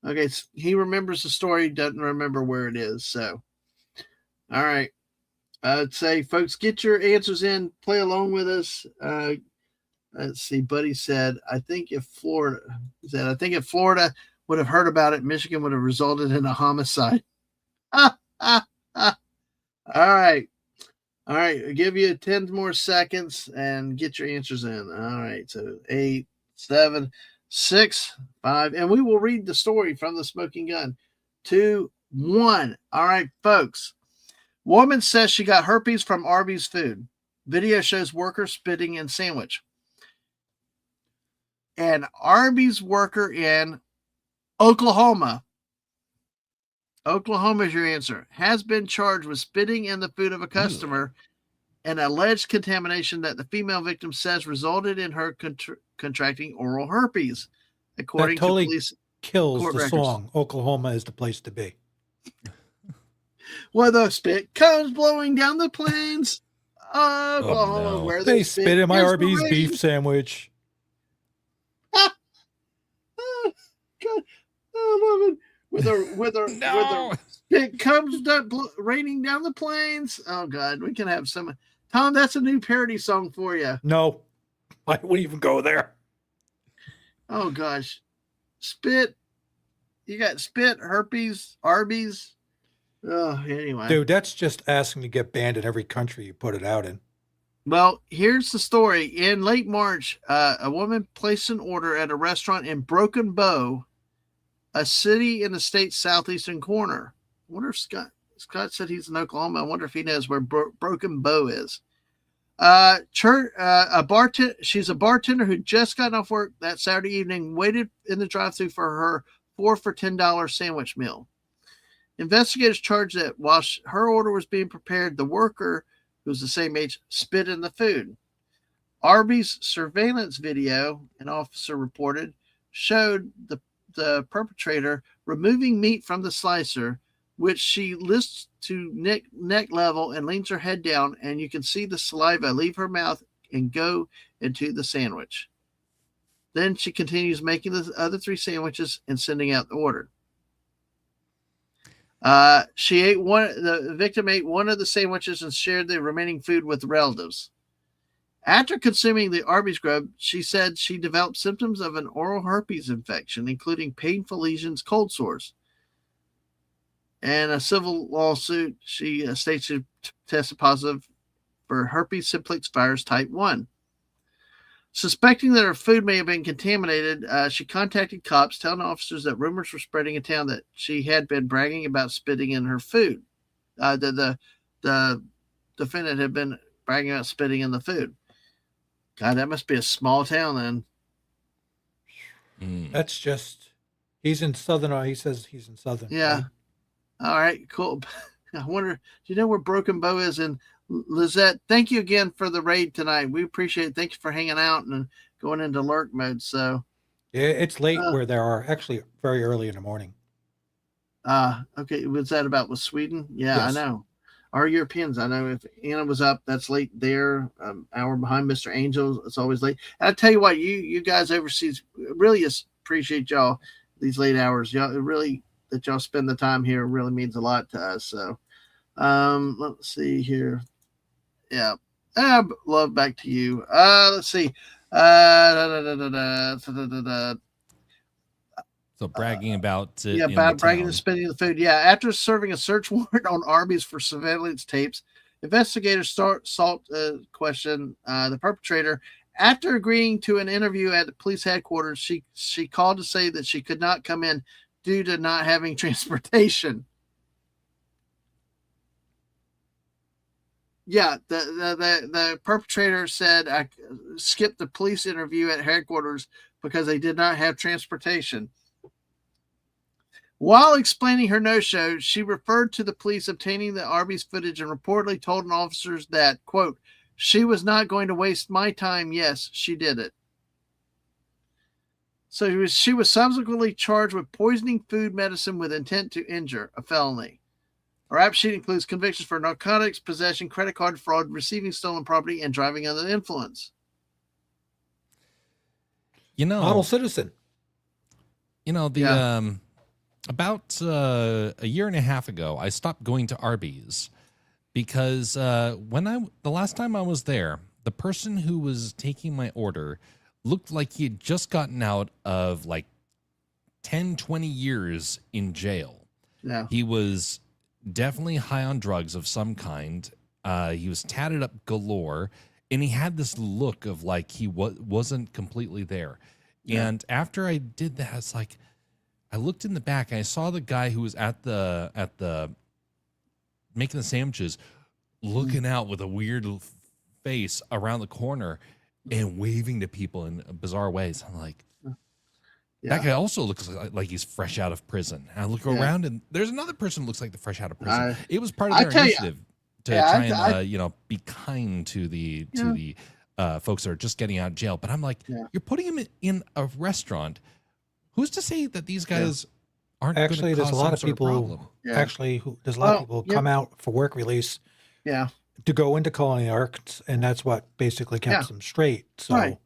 Okay, he remembers the story, doesn't remember where it is. So. All right. I'd say, folks, get your answers in. Play along with us. Let's see. Buddy said, I think if Florida would have heard about it, Michigan would have resulted in a homicide. All right. All right, I'll give you 10 more seconds and get your answers in. All right, so 8, 7, 6, 5, and we will read the story from the smoking gun. 2, 1. All right, folks. Woman says she got herpes from Arby's food. Video shows worker spitting in sandwich. An Arby's worker in Oklahoma is your answer, has been charged with spitting in the food of a customer, an alleged contamination that the female victim says resulted in her contracting oral herpes, according that totally to police. Kills court the records. song Oklahoma is the place to be. Where the spit comes blowing down the plains, Oklahoma, no. where They the spit in my is the Arby's rain. beef sandwich. Oh, God. Oh, woman. With her spit comes raining down the plains. Oh God, we can have some. Tom, that's a new parody song for you. No, I wouldn't even go there. Oh gosh, spit. You got spit, herpes, Arby's. Oh, anyway, Dude, that's just asking to get banned in every country you put it out in. Well, here's the story. In late March, a woman placed an order at a restaurant in Broken Bow, a city in the state's southeastern corner. I wonder if Scott said he's in Oklahoma. I wonder if he knows where Broken Bow is. She's a bartender who just got off work that Saturday evening, waited in the drive-thru for her 4 for $10 sandwich meal. Investigators charged that while her order was being prepared, the worker, who was the same age, spit in the food. Arby's surveillance video, an officer reported, showed the perpetrator removing meat from the slicer, which she lifts to neck level and leans her head down, and you can see the saliva leave her mouth and go into the sandwich. Then she continues making the other 3 sandwiches and sending out the order. The victim ate one of the sandwiches and shared the remaining food with relatives. After consuming the Arby's grub, she said she developed symptoms of an oral herpes infection, including painful lesions, cold sores. And a civil lawsuit, she states she tested positive for herpes simplex virus type 1. Suspecting that her food may have been contaminated, she contacted cops, telling officers that rumors were spreading in town that she had been bragging about spitting in her food. The defendant had been bragging about spitting in the food. God, that must be a small town then. That's just, he's in Southern, he says he's in Southern. Yeah. Right? All right, cool. I wonder, do you know where Broken Bow is? And Lizette, thank you again for the raid tonight. We appreciate it. Thank you for hanging out and going into lurk mode. So, Yeah, it's late where there are, actually very early in the morning. okay. Was that about with Sweden? Yeah, Yes. I know. Our Europeans, I know if Anna was up, that's late there. Hour behind Mr. Angel, it's always late. And I tell you what, you guys overseas really appreciate y'all these late hours. Y'all really that y'all spend the time here really means a lot to us. So, let's see here. Yeah, love back to you. Let's see. So bragging about about bragging and spending the food. Yeah, after serving a search warrant on Arby's for surveillance tapes, investigators question the perpetrator. After agreeing to an interview at the police headquarters, she called to say that she could not come in due to not having transportation. Yeah, the perpetrator said I skipped the police interview at headquarters because they did not have transportation. While explaining her no-show, she referred to the police obtaining the Arby's footage and reportedly told an officers that, quote, she was not going to waste my time. Yes, she did it. So she was subsequently charged with poisoning food medicine with intent to injure, a felony. Her rap sheet includes convictions for narcotics, possession, credit card fraud, receiving stolen property, and driving under the influence. Model citizen. About a year and a half ago, I stopped going to Arby's because the last time I was there, the person who was taking my order looked like he had just gotten out of like 10, 20 years in jail. Yeah. He was definitely high on drugs of some kind. He was tatted up galore, and he had this look of like he wasn't completely there. Yeah. And after I did that, it's like I looked in the back and I saw the guy who was at the making the sandwiches, looking out with a weird face around the corner and waving to people in bizarre ways. I'm like, that guy also looks like he's fresh out of prison. And I look around and there's another person who looks like they're fresh out of prison. It was part of their initiative to try and be kind to the folks that are just getting out of jail. But I'm like, you're putting him in a restaurant. Who's to say that these guys aren't actually? There's a lot of people. Actually, there's a lot of people who come out for work release. Yeah. To go into culinary arts, and that's what basically keeps them straight. So,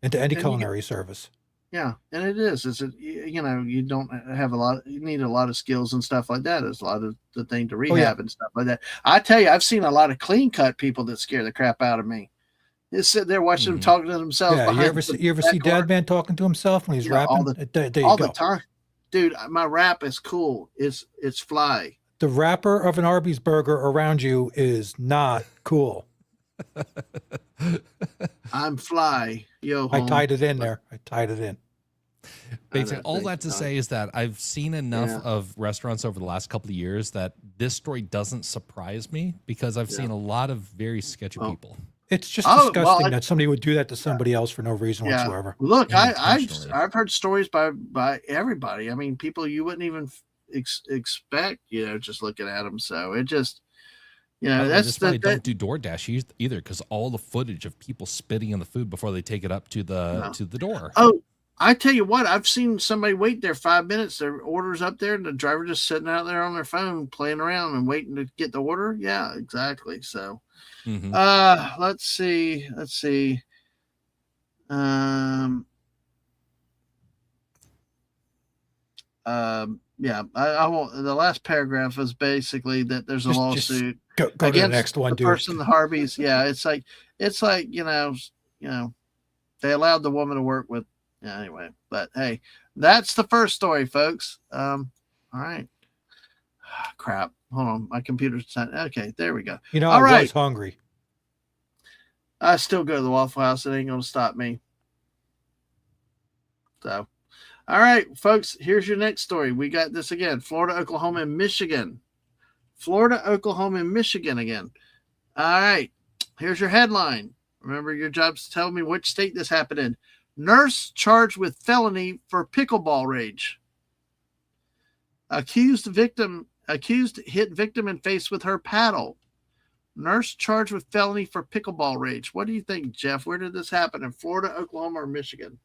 into any culinary service. Yeah, and it is. It's you don't have you need a lot of skills and stuff like that. There's a lot of the thing to rehab and stuff like that. I tell you, I've seen a lot of clean cut people that scare the crap out of me. They sit there watching them talking to themselves. Yeah, you ever see Dadman talking to himself when he's rapping? All the time, dude. My rap is cool. It's fly. The wrapper of an Arby's burger around you is not cool. I'm fly. Yo, I tied it in there. I tied it in. Basically, all that to say is that I've seen enough of restaurants over the last couple of years that this story doesn't surprise me because I've seen a lot of very sketchy people. It's just disgusting that somebody would do that to somebody else for no reason whatsoever. Look, I've heard stories by everybody. I mean, people you wouldn't even expect, just looking at them. So it just, that's why I don't do DoorDash either, because all the footage of people spitting in the food before they take it up to the door. Oh, I tell you what, I've seen somebody wait there 5 minutes. Their order's up there, and the driver just sitting out there on their phone playing around and waiting to get the order. Yeah, exactly. So, let's see. I won't. The last paragraph is basically that there's a lawsuit go against to the next one, the person, the Harveys. Yeah, it's like they allowed the woman to work with. Yeah, anyway, but hey, that's the first story, folks. All right. Crap. Hold on, my computer's okay. There we go. I was hungry. I still go to the Waffle House. It ain't gonna stop me. So. All right, folks, here's your next story. We got this again. Florida, Oklahoma, and Michigan. Florida, Oklahoma, and Michigan again. All right, here's your headline. Remember, your job's to tell me which state this happened in. Nurse charged with felony for pickleball rage. Accused hit victim in face with her paddle. Nurse charged with felony for pickleball rage. What do you think, Jeff? Where did this happen? In Florida, Oklahoma, or Michigan?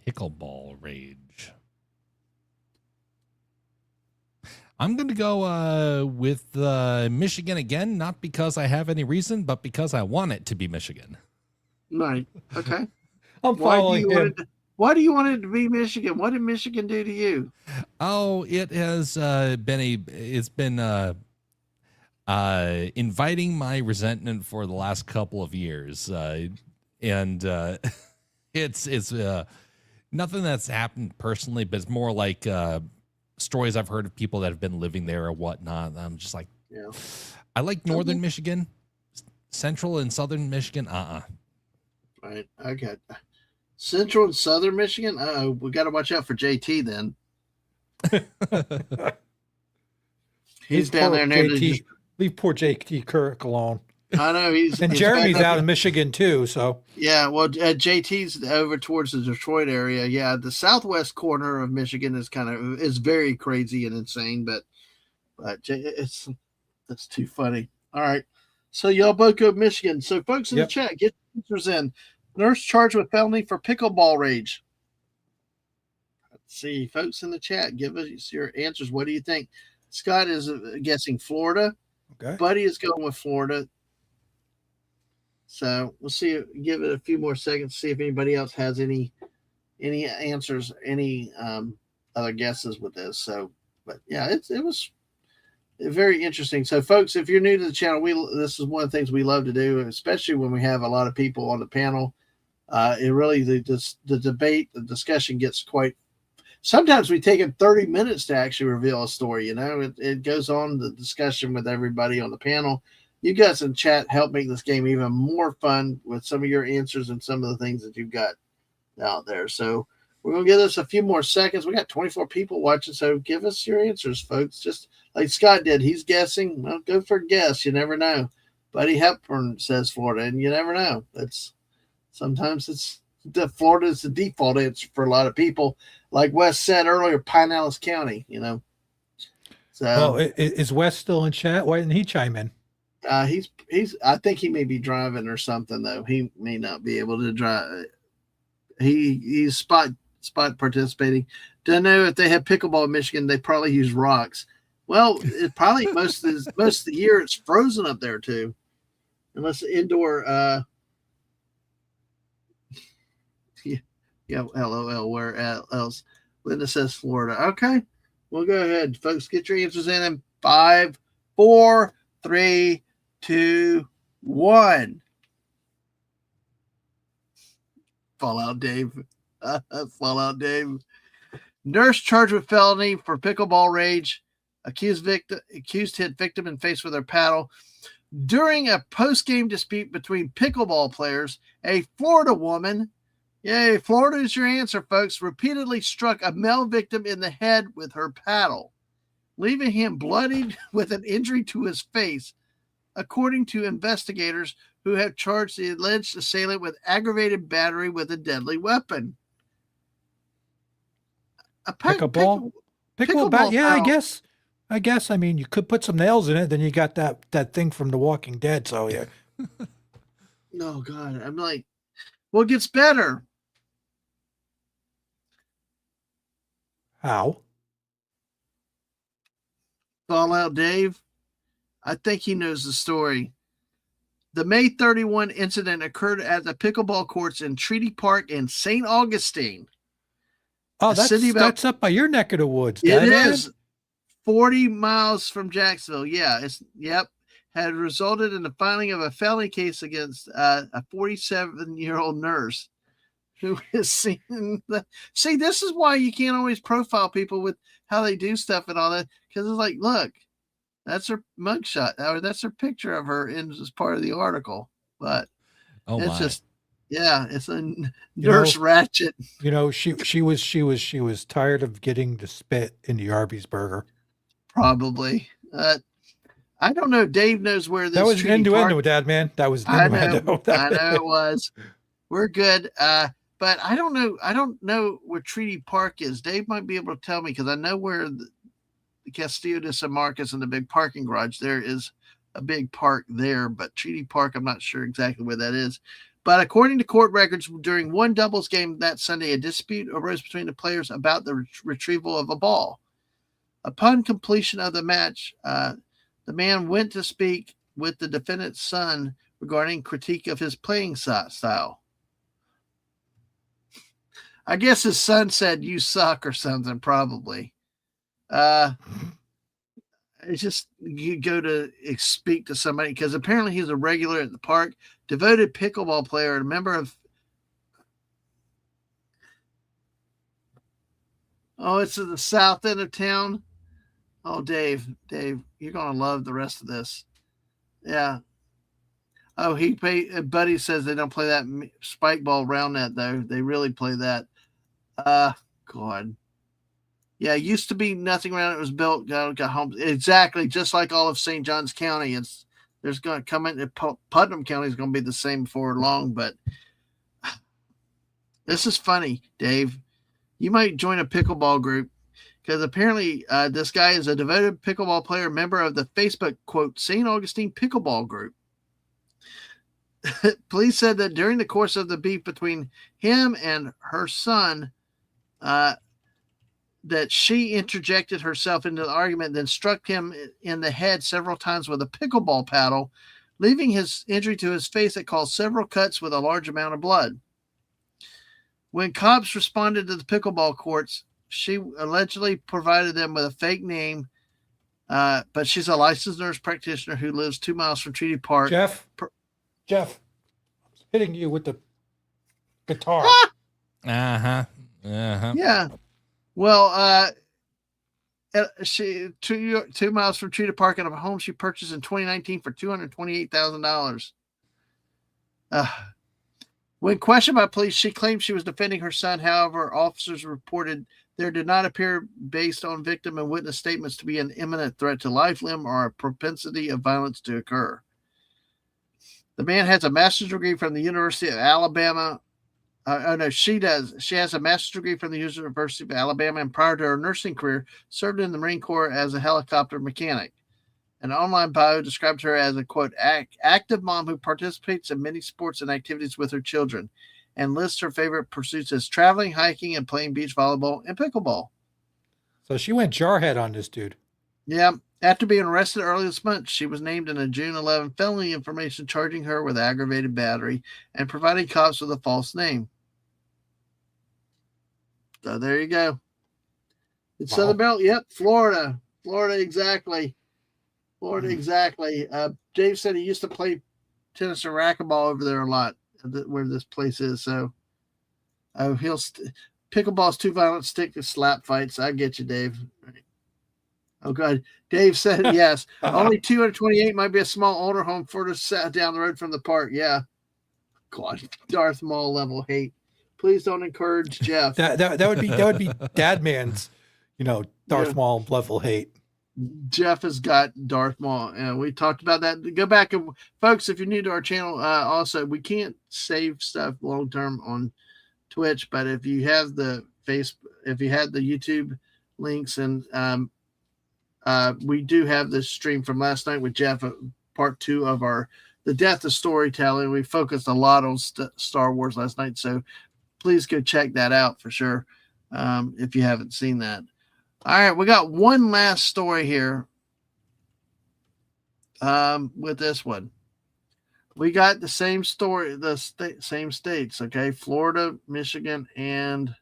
Pickleball rage. I'm going to go with Michigan again, not because I have any reason, but because I want it to be Michigan. Right. Okay. I'm following him. Why do you want it to be Michigan? What did Michigan do to you? Oh, it has been inviting my resentment for the last couple of years, and it's nothing that's happened personally, but it's more like stories I've heard of people that have been living there or whatnot. I'm just like, I like northern Michigan, central and southern Michigan. Right. Okay. Central and southern Michigan. We got to watch out for JT then. He's down there. Leave poor JT Kirk alone. I know he's Jeremy's out in Michigan too. So well, JT's over towards the Detroit area. Yeah, the southwest corner of Michigan is very crazy and insane, but that's too funny. All right, so y'all both go Michigan. So folks in the chat, get answers in. Nurse charged with felony for pickleball rage. Let's see, folks in the chat, give us your answers. What do you think? Scott is guessing Florida. Okay. Buddy is going with Florida. So we'll see. Give it a few more seconds to see if anybody else has any answers, any other guesses with this. So, but yeah, it was very interesting. So, folks, if you're new to the channel, this is one of the things we love to do, especially when we have a lot of people on the panel. It really the debate, the discussion gets quite. Sometimes we take it 30 minutes to actually reveal a story. It goes on the discussion with everybody on the panel. You guys in chat help make this game even more fun with some of your answers and some of the things that you've got out there. So we're going to give this a few more seconds. We got 24 people watching, so give us your answers, folks. Just like Scott did. He's guessing. Well, go for a guess. You never know. Buddy Hepburn says Florida, and you never know. Sometimes Florida is the default answer for a lot of people. Like Wes said earlier, Pinellas County, So, well, is Wes still in chat? Why didn't he chime in? he's. I think he may be driving or something though. He may not be able to drive. He's spot participating. Don't know if they have pickleball in Michigan. They probably use rocks. Well, it probably most of the year it's frozen up there too, unless indoor. Yeah, LOL. Where else? Linda says Florida. Okay, we'll go ahead, folks. Get your answers in 5, 4, 3, 2, 1. Fallout Dave. Fallout Dave. Nurse charged with felony for pickleball rage. Accused hit victim in face with her paddle. During a post-game dispute between pickleball players, a Florida woman, yay, Florida is your answer, folks, repeatedly struck a male victim in the head with her paddle, leaving him bloodied with an injury to his face, according to investigators who have charged the alleged assailant with aggravated battery with a deadly weapon. A Pickleball bat? Yeah, paddle. I guess. I mean, you could put some nails in it. Then you got that thing from The Walking Dead. So yeah. Oh God, I'm like, well, it gets better. How? Fallout Dave. I think he knows the story. The May 31 incident occurred at the pickleball courts in Treaty Park in St. Augustine. Oh, that's up by your neck of the woods. It is 40 miles from Jacksonville. Yeah, had resulted in the filing of a felony case against a 47-year-old nurse who is seen. See, this is why you can't always profile people with how they do stuff and all that, because it's like, look, that's her mugshot, or that's her picture of her as part of the article. But it's just, yeah, it's a nurse ratchet. She was tired of getting the spit in the Arby's burger. Probably. I don't know. Dave knows where this. That was an innuendo, Dad, man. That was an innuendo. I know it was. We're good. But I don't know. I don't know where Treaty Park is. Dave might be able to tell me, because I know where the Castillo de San Marcos and the big parking garage. There is a big park there, but Treaty Park, I'm not sure exactly where that is. But according to court records, during one doubles game that Sunday, a dispute arose between the players about the retrieval of a ball. Upon completion of the match, the man went to speak with the defendant's son regarding critique of his playing style. I guess his son said, "You suck," or something, probably. It's just, you go to speak to somebody, because apparently he's a regular at the park, devoted pickleball player, a member of. Oh, it's in the south end of town. Oh, Dave, you're gonna love the rest of this. Yeah. Oh, Buddy says they don't play that spike ball round net though. They really play that. God. Yeah, it used to be nothing around it was built. Got home exactly just like all of St. Johns County. There's going to come in. Putnam County is going to be the same before long. But this is funny, Dave. You might join a pickleball group, because apparently this guy is a devoted pickleball player, member of the Facebook, quote, St. Augustine Pickleball Group. Police said that during the course of the beef between him and her son, that she interjected herself into the argument, then struck him in the head several times with a pickleball paddle, leaving his injury to his face that caused several cuts with a large amount of blood. When cops responded to the pickleball courts, she allegedly provided them with a fake name, but she's a licensed nurse practitioner who lives 2 miles from Treaty Park. Jeff, hitting you with the guitar. Yeah. Well, she 2 miles from Cheetah Park out of a home she purchased in 2019 for $228,000. When questioned by police, she claimed she was defending her son. However, officers reported there did not appear, based on victim and witness statements, to be an imminent threat to life, limb, or a propensity of violence to occur. The man has a master's degree from the University of Alabama. She does. She has a master's degree from the University of Alabama, and prior to her nursing career, served in the Marine Corps as a helicopter mechanic. An online bio described her as a, quote, active mom who participates in many sports and activities with her children, and lists her favorite pursuits as traveling, hiking, and playing beach volleyball and pickleball. So she went jarhead on this dude. Yeah. After being arrested early this month, she was named in a June 11 felony information charging her with aggravated battery and providing cops with a false name. So there you go. It's Southern Belle. Yep. Florida, exactly. Exactly. Dave said he used to play tennis and racquetball over there a lot, where this place is. So, pickleball's too violent. Stick to slap fights. I get you, Dave. Oh, God. Dave said yes. Only 228 might be a small older home further down the road from the park. Yeah. God, Darth Maul level hate. Please don't encourage Jeff. That would be Dadman's, Darth Maul level hate. Jeff has got Darth Maul, and we talked about that. Go back and, folks, if you're new to our channel, also we can't save stuff long term on Twitch, but if you have the YouTube links, and we do have this stream from last night with Jeff, part 2 of the death of storytelling. We focused a lot on Star Wars last night, so please go check that out for sure if you haven't seen that. All right, we got one last story here with this one. We got the same story, same states, okay? Florida, Michigan, and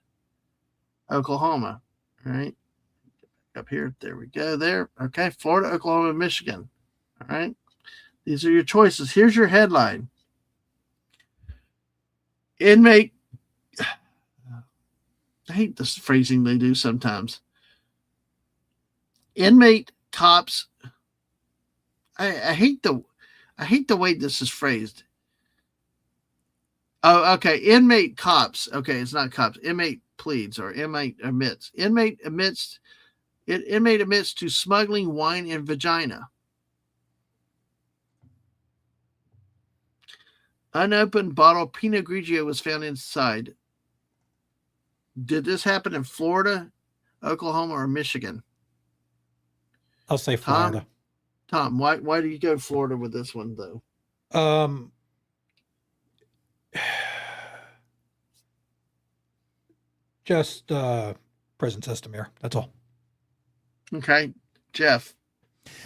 Oklahoma. All right, up here. There we go there. Okay, Florida, Oklahoma, Michigan. All right, these are your choices. Here's your headline. Inmate. I hate this phrasing they do sometimes. Inmate cops. I hate the way this is phrased. Oh, okay. Inmate cops. Okay, it's not cops. Inmate pleads, or inmate admits. Inmate admits to smuggling wine and vagina. Unopened bottle of Pinot Grigio was found inside. Did this happen in Florida, Oklahoma, or Michigan? I'll say Florida. Tom, why do you go Florida with this one, though? Just prison system here. That's all. Okay. Jeff,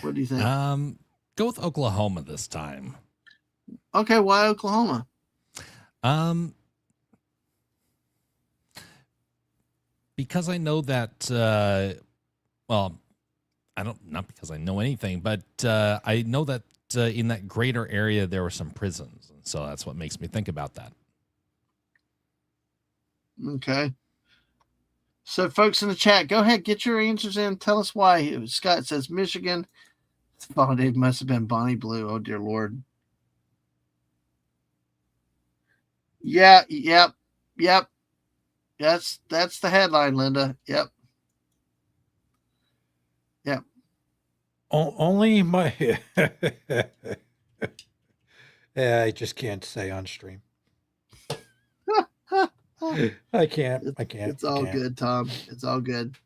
what do you think? Go with Oklahoma this time. Okay, why Oklahoma? Because I know that, not because I know anything, but I know that in that greater area there were some prisons. And so that's what makes me think about that. Okay. So, folks in the chat, go ahead, get your answers in. Tell us why. Scott says Michigan. It must have been Bonnie Blue. Oh, dear Lord. Yeah, yep. That's the headline, Linda. Yep. Only my. Yeah, I just can't say on stream. I can't. It's all good, Tom. It's all good.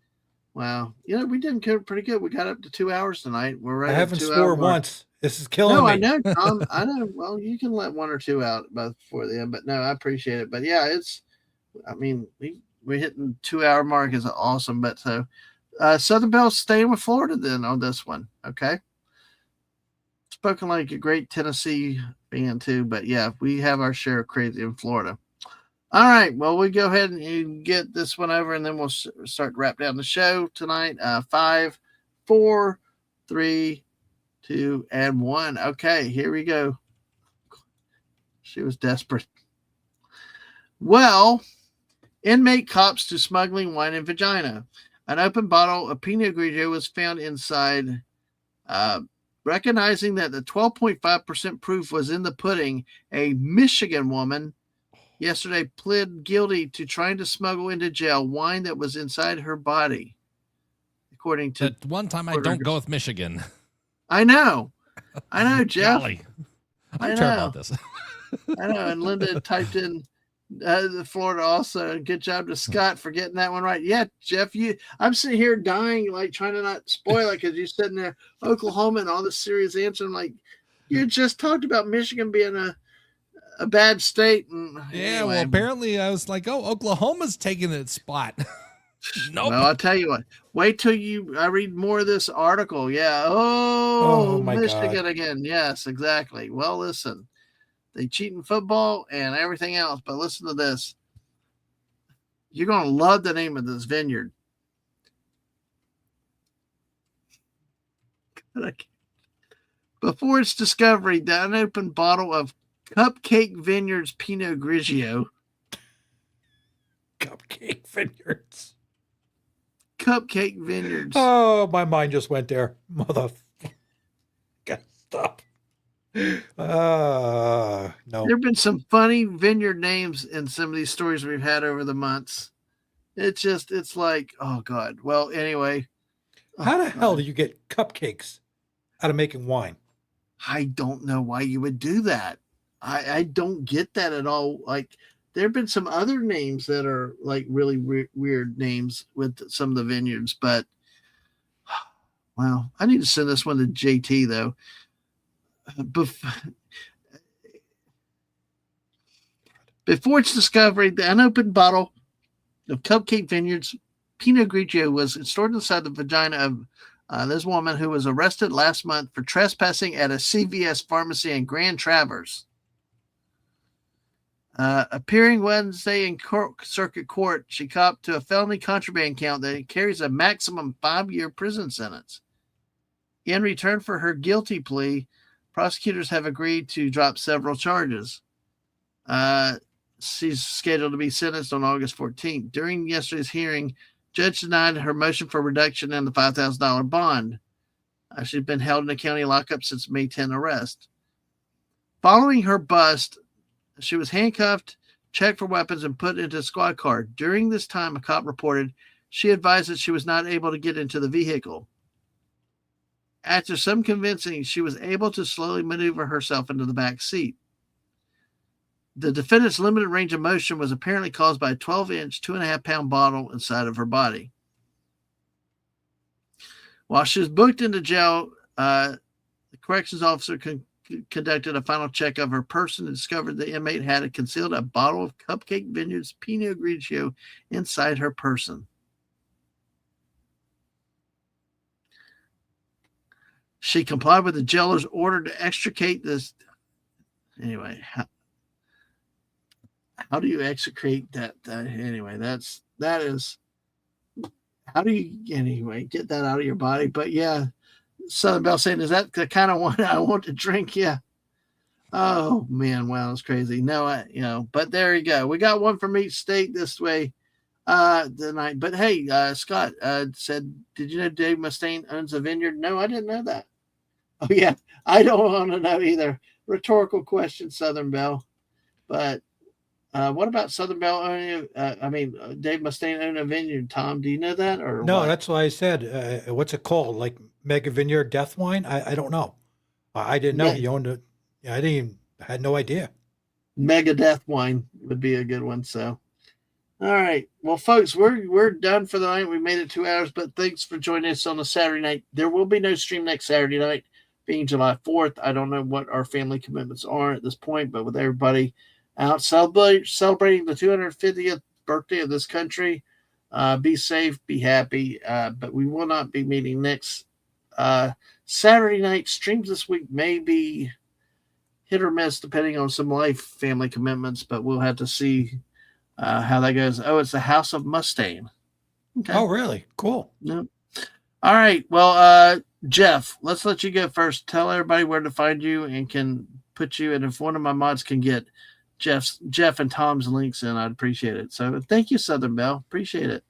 Wow. We did pretty good. We got up to 2 hours tonight. We're right. I haven't swore once. This is killing me. No, I know, Tom. I know. Well, you can let one or two out before the end, but no, I appreciate it. But yeah, we're hitting 2 hour mark is awesome. But so Southern Belle's staying with Florida then on this one. Okay. Spoken like a great Tennessee fan too, but yeah, we have our share of crazy in Florida. All right. Well, we go ahead and get this one over, and then we'll start to wrap down the show tonight. 5, 4, 3, 2, and 1. Okay, here we go. She was desperate. Well, inmate cops to smuggling wine and vagina. An open bottle of Pinot Grigio was found inside. Recognizing that the 12.5% proof was in the pudding, a Michigan woman yesterday pled guilty to trying to smuggle into jail wine that was inside her body. According to that one time, I don't go with Michigan. I know, Jeff. Golly. I'm terrible at this. I know. And Linda typed in Florida also. Good job to Scott for getting that one right. Yeah, Jeff, I'm sitting here dying, like trying to not spoil it because you're sitting there, Oklahoma, and all this serious answer. I'm like, you just talked about Michigan being a bad state. And yeah, anyway. Well, apparently I was like, oh, Oklahoma's taking its spot. Nope. Well, I'll tell you what. Wait till I read more of this article. Yeah. Oh my Michigan God. Again. Yes, exactly. Well, listen. They cheat in football and everything else, but listen to this. You're going to love the name of this vineyard. Before its discovery, the unopened bottle of Cupcake Vineyards Pinot Grigio. Cupcake Vineyards. Cupcake Vineyards. Oh, my mind just went there. Mother. Gotta stop. No. There have been some funny vineyard names in some of these stories we've had over the months. It's like, oh God. Well, anyway. How the hell do you get cupcakes out of making wine? I don't know why you would do that. I don't get that at all. Like, there have been some other names that are like really weird names with some of the vineyards, but well, I need to send this one to JT though. Before its discovery, the unopened bottle of Cupcake Vineyards Pinot Grigio was stored inside the vagina of this woman who was arrested last month for trespassing at a CVS pharmacy in Grand Traverse. Appearing Wednesday in circuit court, she copped to a felony contraband count that carries a maximum 5-year prison sentence. In return for her guilty plea, prosecutors have agreed to drop several charges. She's scheduled to be sentenced on August 14th. During yesterday's hearing, judge denied her motion for reduction in the $5,000 bond. She's been held in a county lockup since May 10 arrest. Following her bust, she was handcuffed, checked for weapons, and put into a squad car. During this time, a cop reported she advised that she was not able to get into the vehicle. After some convincing, she was able to slowly maneuver herself into the back seat. The defendant's limited range of motion was apparently caused by a 12-inch, 2.5-pound bottle inside of her body. While she was booked into jail, the corrections officer conducted a final check of her person and discovered the inmate had concealed a bottle of Cupcake Vineyards Pinot Grigio inside her person. She complied with the jailer's order to extricate this. Anyway, how do you extricate that? Anyway, that is. How do you anyway get that out of your body? But yeah, Southern Belle saying, is that the kind of wine I want to drink? Yeah. Oh man, wow, it's crazy. No, but there you go. We got one from each state this way tonight. But hey, Scott said, did you know Dave Mustaine owns a vineyard? No, I didn't know that. Oh yeah, I don't want to know either. Rhetorical question, Southern Belle. But what about Southern Belle owning? Dave Mustaine owning a vineyard. Tom, do you know that or no? What? That's why I said, what's it called? Like Mega Vineyard Death Wine? I don't know. I didn't know he owned it. I had no idea. Mega Death Wine would be a good one. So, all right. Well, folks, we're done for the night. We made it 2 hours, but thanks for joining us on a Saturday night. There will be no stream next Saturday night, being July 4th. I don't know what our family commitments are at this point, but with everybody out celebrating the 250th birthday of this country, be safe, be happy. But we will not be meeting next Saturday night. Streams this week may be hit or miss depending on some life family commitments, but we'll have to see how that goes. Oh, it's the House of Mustaine. Okay. Oh, really? Cool. Yep. All right. Well, Jeff, let's let you go first. Tell everybody where to find you and can put you, and if one of my mods can get Jeff and Tom's links in, I'd appreciate it. So thank you, Southern Belle. Appreciate it.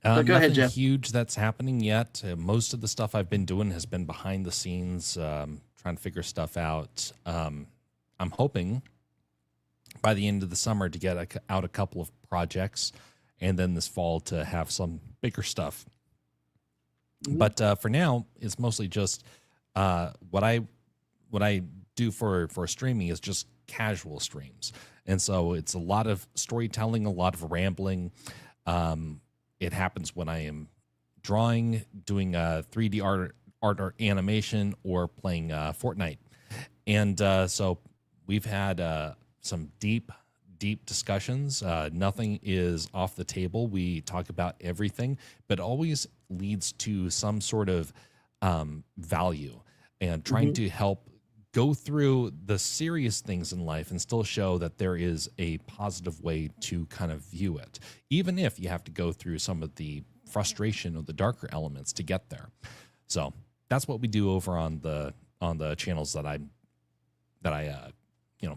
But go ahead, Nothing Jeff. huge that's happening yet. Most of the stuff I've been doing has been behind the scenes, trying to figure stuff out. I'm hoping by the end of the summer to get out a couple of projects, and then this fall to have some bigger stuff. But for now, it's mostly just what I do for streaming is just casual streams, and so it's a lot of storytelling, a lot of rambling. It happens when I am drawing, doing 3D art or animation, or playing Fortnite, and so we've had some deep discussions. Nothing is off the table. We talk about everything, but always leads to some sort of value, and trying to help go through the serious things in life and still show that there is a positive way to kind of view it, even if you have to go through some of the frustration or the darker elements to get there. So that's what we do over on the channels that I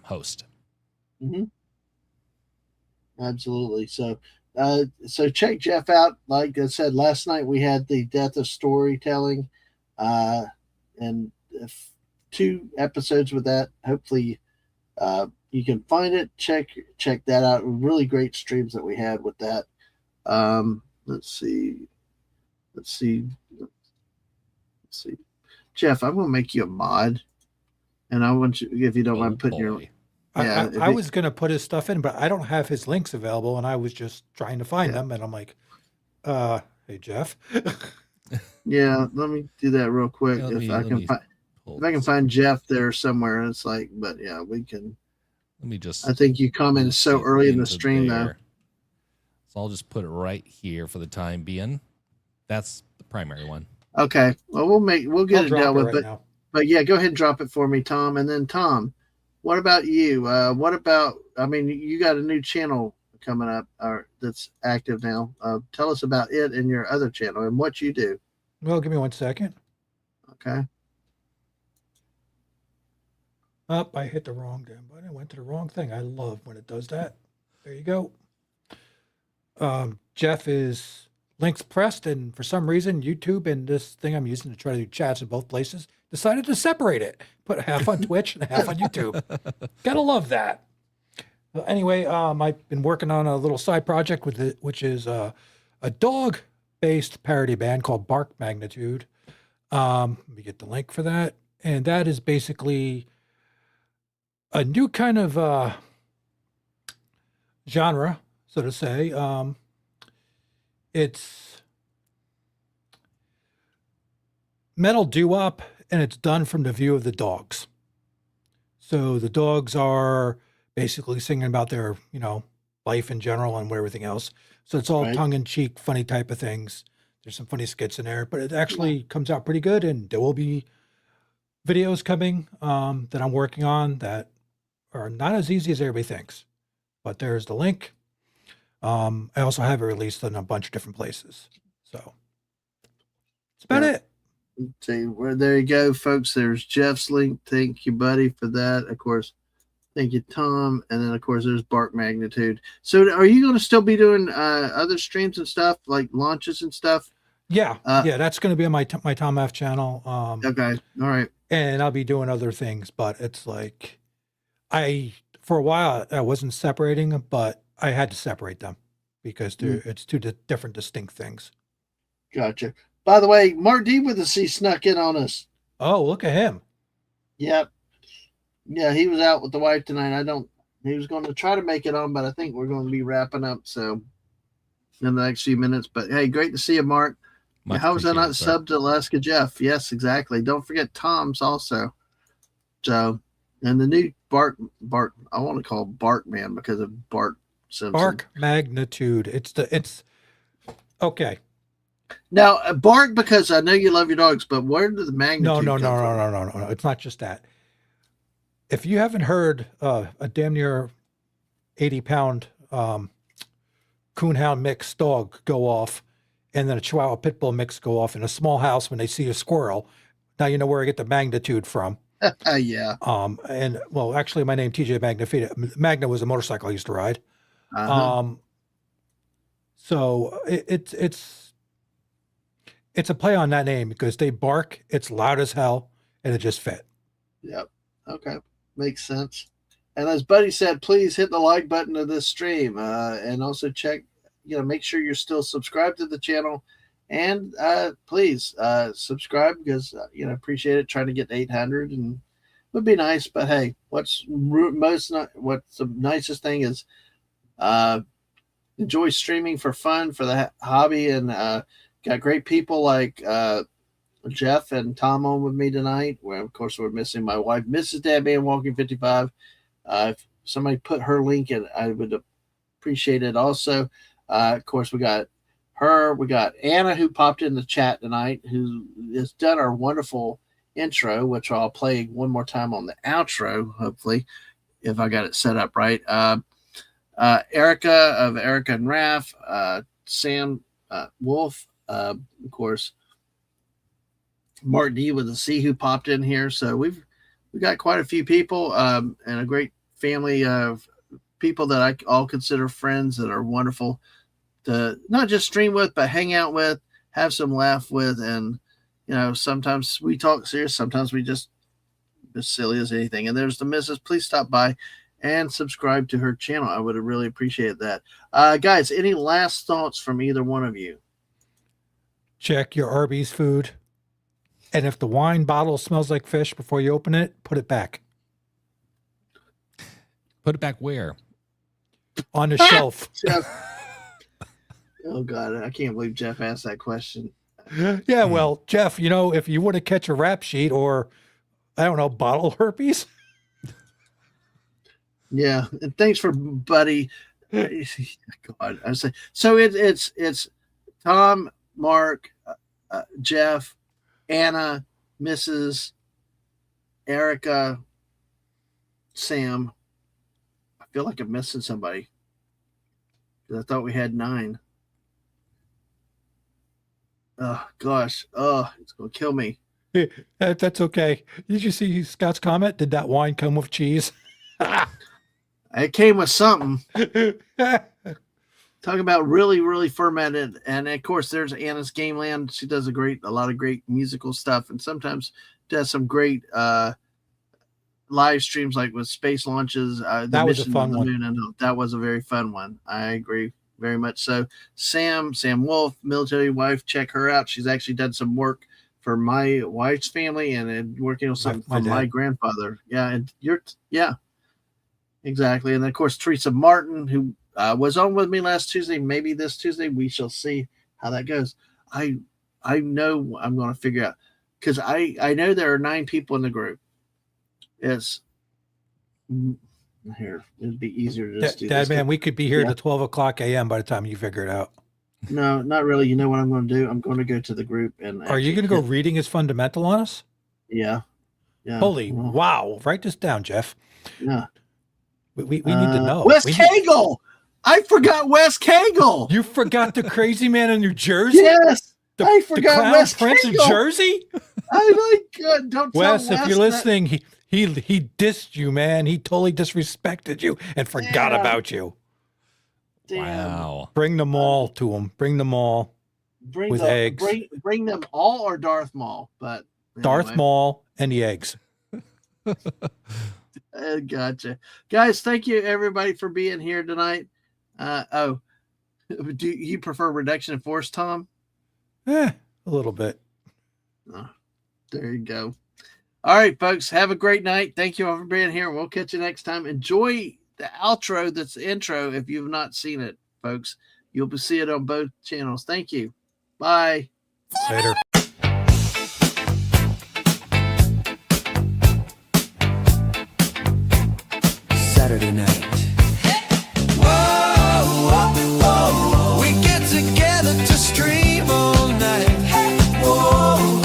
host. Mm-hmm. Absolutely. So check Jeff out. Like I said, last night we had the Death of Storytelling, and 2 episodes with that. Hopefully, you can find it. Check that out. Really great streams that we had with that. Let's see. Jeff, I'm gonna make you a mod, and I want you, if you don't mind putting your. Yeah, I was going to put his stuff in, but I don't have his links available, and I was just trying to find them, and I'm like, hey, Jeff. Yeah, let me do that real quick. If I can find Jeff there somewhere, it's like, but yeah, we can. Let me just. I think you commented so early in the stream, though. So I'll just put it right here for the time being. That's the primary one. Okay. Well, we'll get it dealt with, but yeah, go ahead and drop it for me, Tom. And then Tom, what about you? What about? I mean, you got a new channel coming up, or that's active now. Tell us about it and your other channel and what you do. Well, give me 1 second. Okay. Oh, I hit the wrong damn button. I went to the wrong thing. I love when it does that. There you go. Jeff is links pressed, and for some reason, YouTube and this thing I'm using to try to do chats in both places decided to separate it. Put half on Twitch and half on YouTube. Gotta love that. Well, anyway, I've been working on a little side project with it, which is a dog-based parody band called Bark Magnitude. Let me get the link for that. And that is basically a new kind of genre, so to say. It's metal doo-wop, and it's done from the view of the dogs. So the dogs are basically singing about their, life in general and everything else. So it's all tongue-in-cheek, funny type of things. There's some funny skits in there, but it actually comes out pretty good, and there will be videos coming that I'm working on that are not as easy as everybody thinks. But there's the link. I also have it released in a bunch of different places. So that's about it. See, well, there you go, folks. There's Jeff's link. Thank you, buddy, for that. Of course, thank you, Tom. And then, of course, there's Bark Magnitude. So are you going to still be doing other streams and stuff, like launches and stuff? Yeah. That's going to be on my Tom F channel. Okay. All right. And I'll be doing other things, but it's like for a while, I wasn't separating them, but I had to separate them because it's two different distinct things. Gotcha. By the way, Mark D with a C snuck in on us. Oh, look at him. Yep. Yeah, he was out with the wife tonight. He was going to try to make it on, but I think we're going to be wrapping up. So in the next few minutes, but hey, great to see you, Mark. How was that not subbed to Alaska Jeff? Yes, exactly. Don't forget Tom's also. So, and the new Bart, I want to call it Bart Man because of Bart Simpson. Bark Magnitude. It's okay. Now, bark because I know you love your dogs, but where did the magnitude come from? No. It's not just that. If you haven't heard a damn near 80-pound coonhound mix dog go off, and then a Chihuahua pit bull mix go off in a small house when they see a squirrel, now you know where I get the magnitude from. Yeah. And well, actually, my name TJ Magna was a motorcycle I used to ride. So it's a play on that name because they bark. It's loud as hell, and it just fit. Yep. Okay. Makes sense. And as Buddy said, please hit the like button of this stream, and also check, make sure you're still subscribed to the channel, and please subscribe because appreciate it. Trying to get to 800 and would be nice, but hey, what's the nicest thing is enjoy streaming for fun, for the hobby, and got great people like Jeff and Tom on with me tonight. Where of course we're missing my wife, Mrs. Dadman, Walking 55. If somebody put her link in, I would appreciate it. Also, of course, we got her. We got Anna, who popped in the chat tonight, who has done our wonderful intro, which I'll play one more time on the outro, hopefully, if I got it set up right. Erica of Erica and Raph, Sam Wolf, of course, Mark D with a C, who popped in here. So we got quite a few people, and a great family of people that I all consider friends that are wonderful to not just stream with, but hang out with, have some laugh with. And, sometimes we talk serious, sometimes we just as silly as anything. And there's the missus. Please stop by and subscribe to her channel. I would have really appreciated that. Guys, any last thoughts from either one of you? Check your Arby's food. And if the wine bottle smells like fish before you open it, put it back. Put it back where? On the shelf. Jeff. Oh, God. I can't believe Jeff asked that question. Yeah, well, Jeff, if you want to catch a rap sheet or, I don't know, bottle herpes. Yeah. And thanks for Buddy. God, I say so. It's Tom, Mark, Jeff, Anna, Mrs., Erica, Sam. I feel like I'm missing somebody because I thought we had 9. Oh, gosh. Oh, it's going to kill me. That's okay. Did you see Scott's comment? Did that wine come with cheese? It came with something. Talking about really, really fermented. And of course, there's Anna's Game Land. She does a lot of great musical stuff, and sometimes does some great live streams, like with space launches. That was a fun one. And that was a very fun one. I agree very much so. Sam Wolf, military wife, check her out. She's actually done some work for my wife's family and working on something for my grandfather. Yeah, and exactly. And then, of course, Teresa Martin, who was on with me last Tuesday, maybe this Tuesday. We shall see how that goes. I know I'm going to figure out, because I know there are 9 people in the group. It's here. It'd be easier to just do this. Man, we could be here to 12 o'clock a.m. by the time you figure it out. No, not really. You know what I'm going to do? I'm going to go to the group and. Are you going to go reading is fundamental on us? Yeah. Holy wow! Write this down, Jeff. Yeah. We need to know. Wes Cagle. I forgot Wes Cagle. You forgot the crazy man in New Jersey? Yes. I forgot the Crown Wes Prince Cagle. of Jersey? Don't tell Wes, if you're that. listening, he dissed you, man. He totally disrespected you and forgot about you. Damn. Wow. Bring them all to him. Bring them all with eggs. Bring them all or Darth Maul, but Darth Maul and the eggs. Gotcha. Guys, thank you everybody for being here tonight. Do you prefer reduction in force, Tom? A little bit. Oh, there you go. All right, folks, have a great night. Thank you all for being here. We'll catch you next time. Enjoy the outro that's the intro if you've not seen it, folks. You'll see it on both channels. Thank you. Bye. Later. Saturday night. Whoa, we get together to stream all night. Whoa,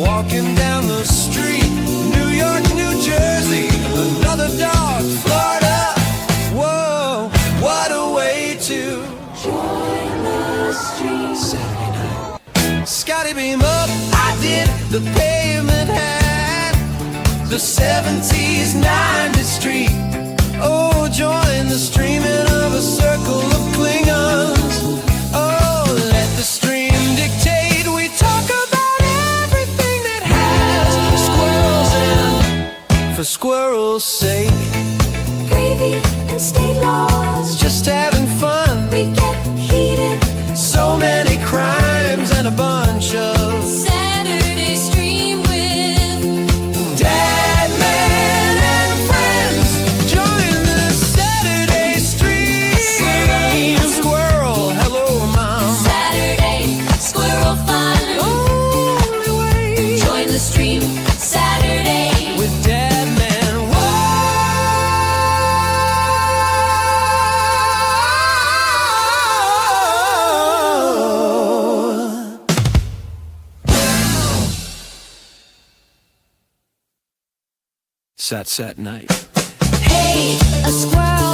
walking down the street, New York, New Jersey, another dog, Florida. Whoa, what a way to join the street. Saturday night. Scotty beam up, I did the pavement hat, the 70s, 90s street. Oh, join the streaming of a circle of Klingons. Oh, squirrel's sake. Gravy and state laws. Just having fun. We get heated. So many crimes and a bunch of Saturday stream with Dadman and friends. Join the Saturday stream. Squirrel, hello, Mom. Saturday squirrel fun. Only way Join the stream Saturday. with Dadman. Whoa. Sat night. Hey, a squirrel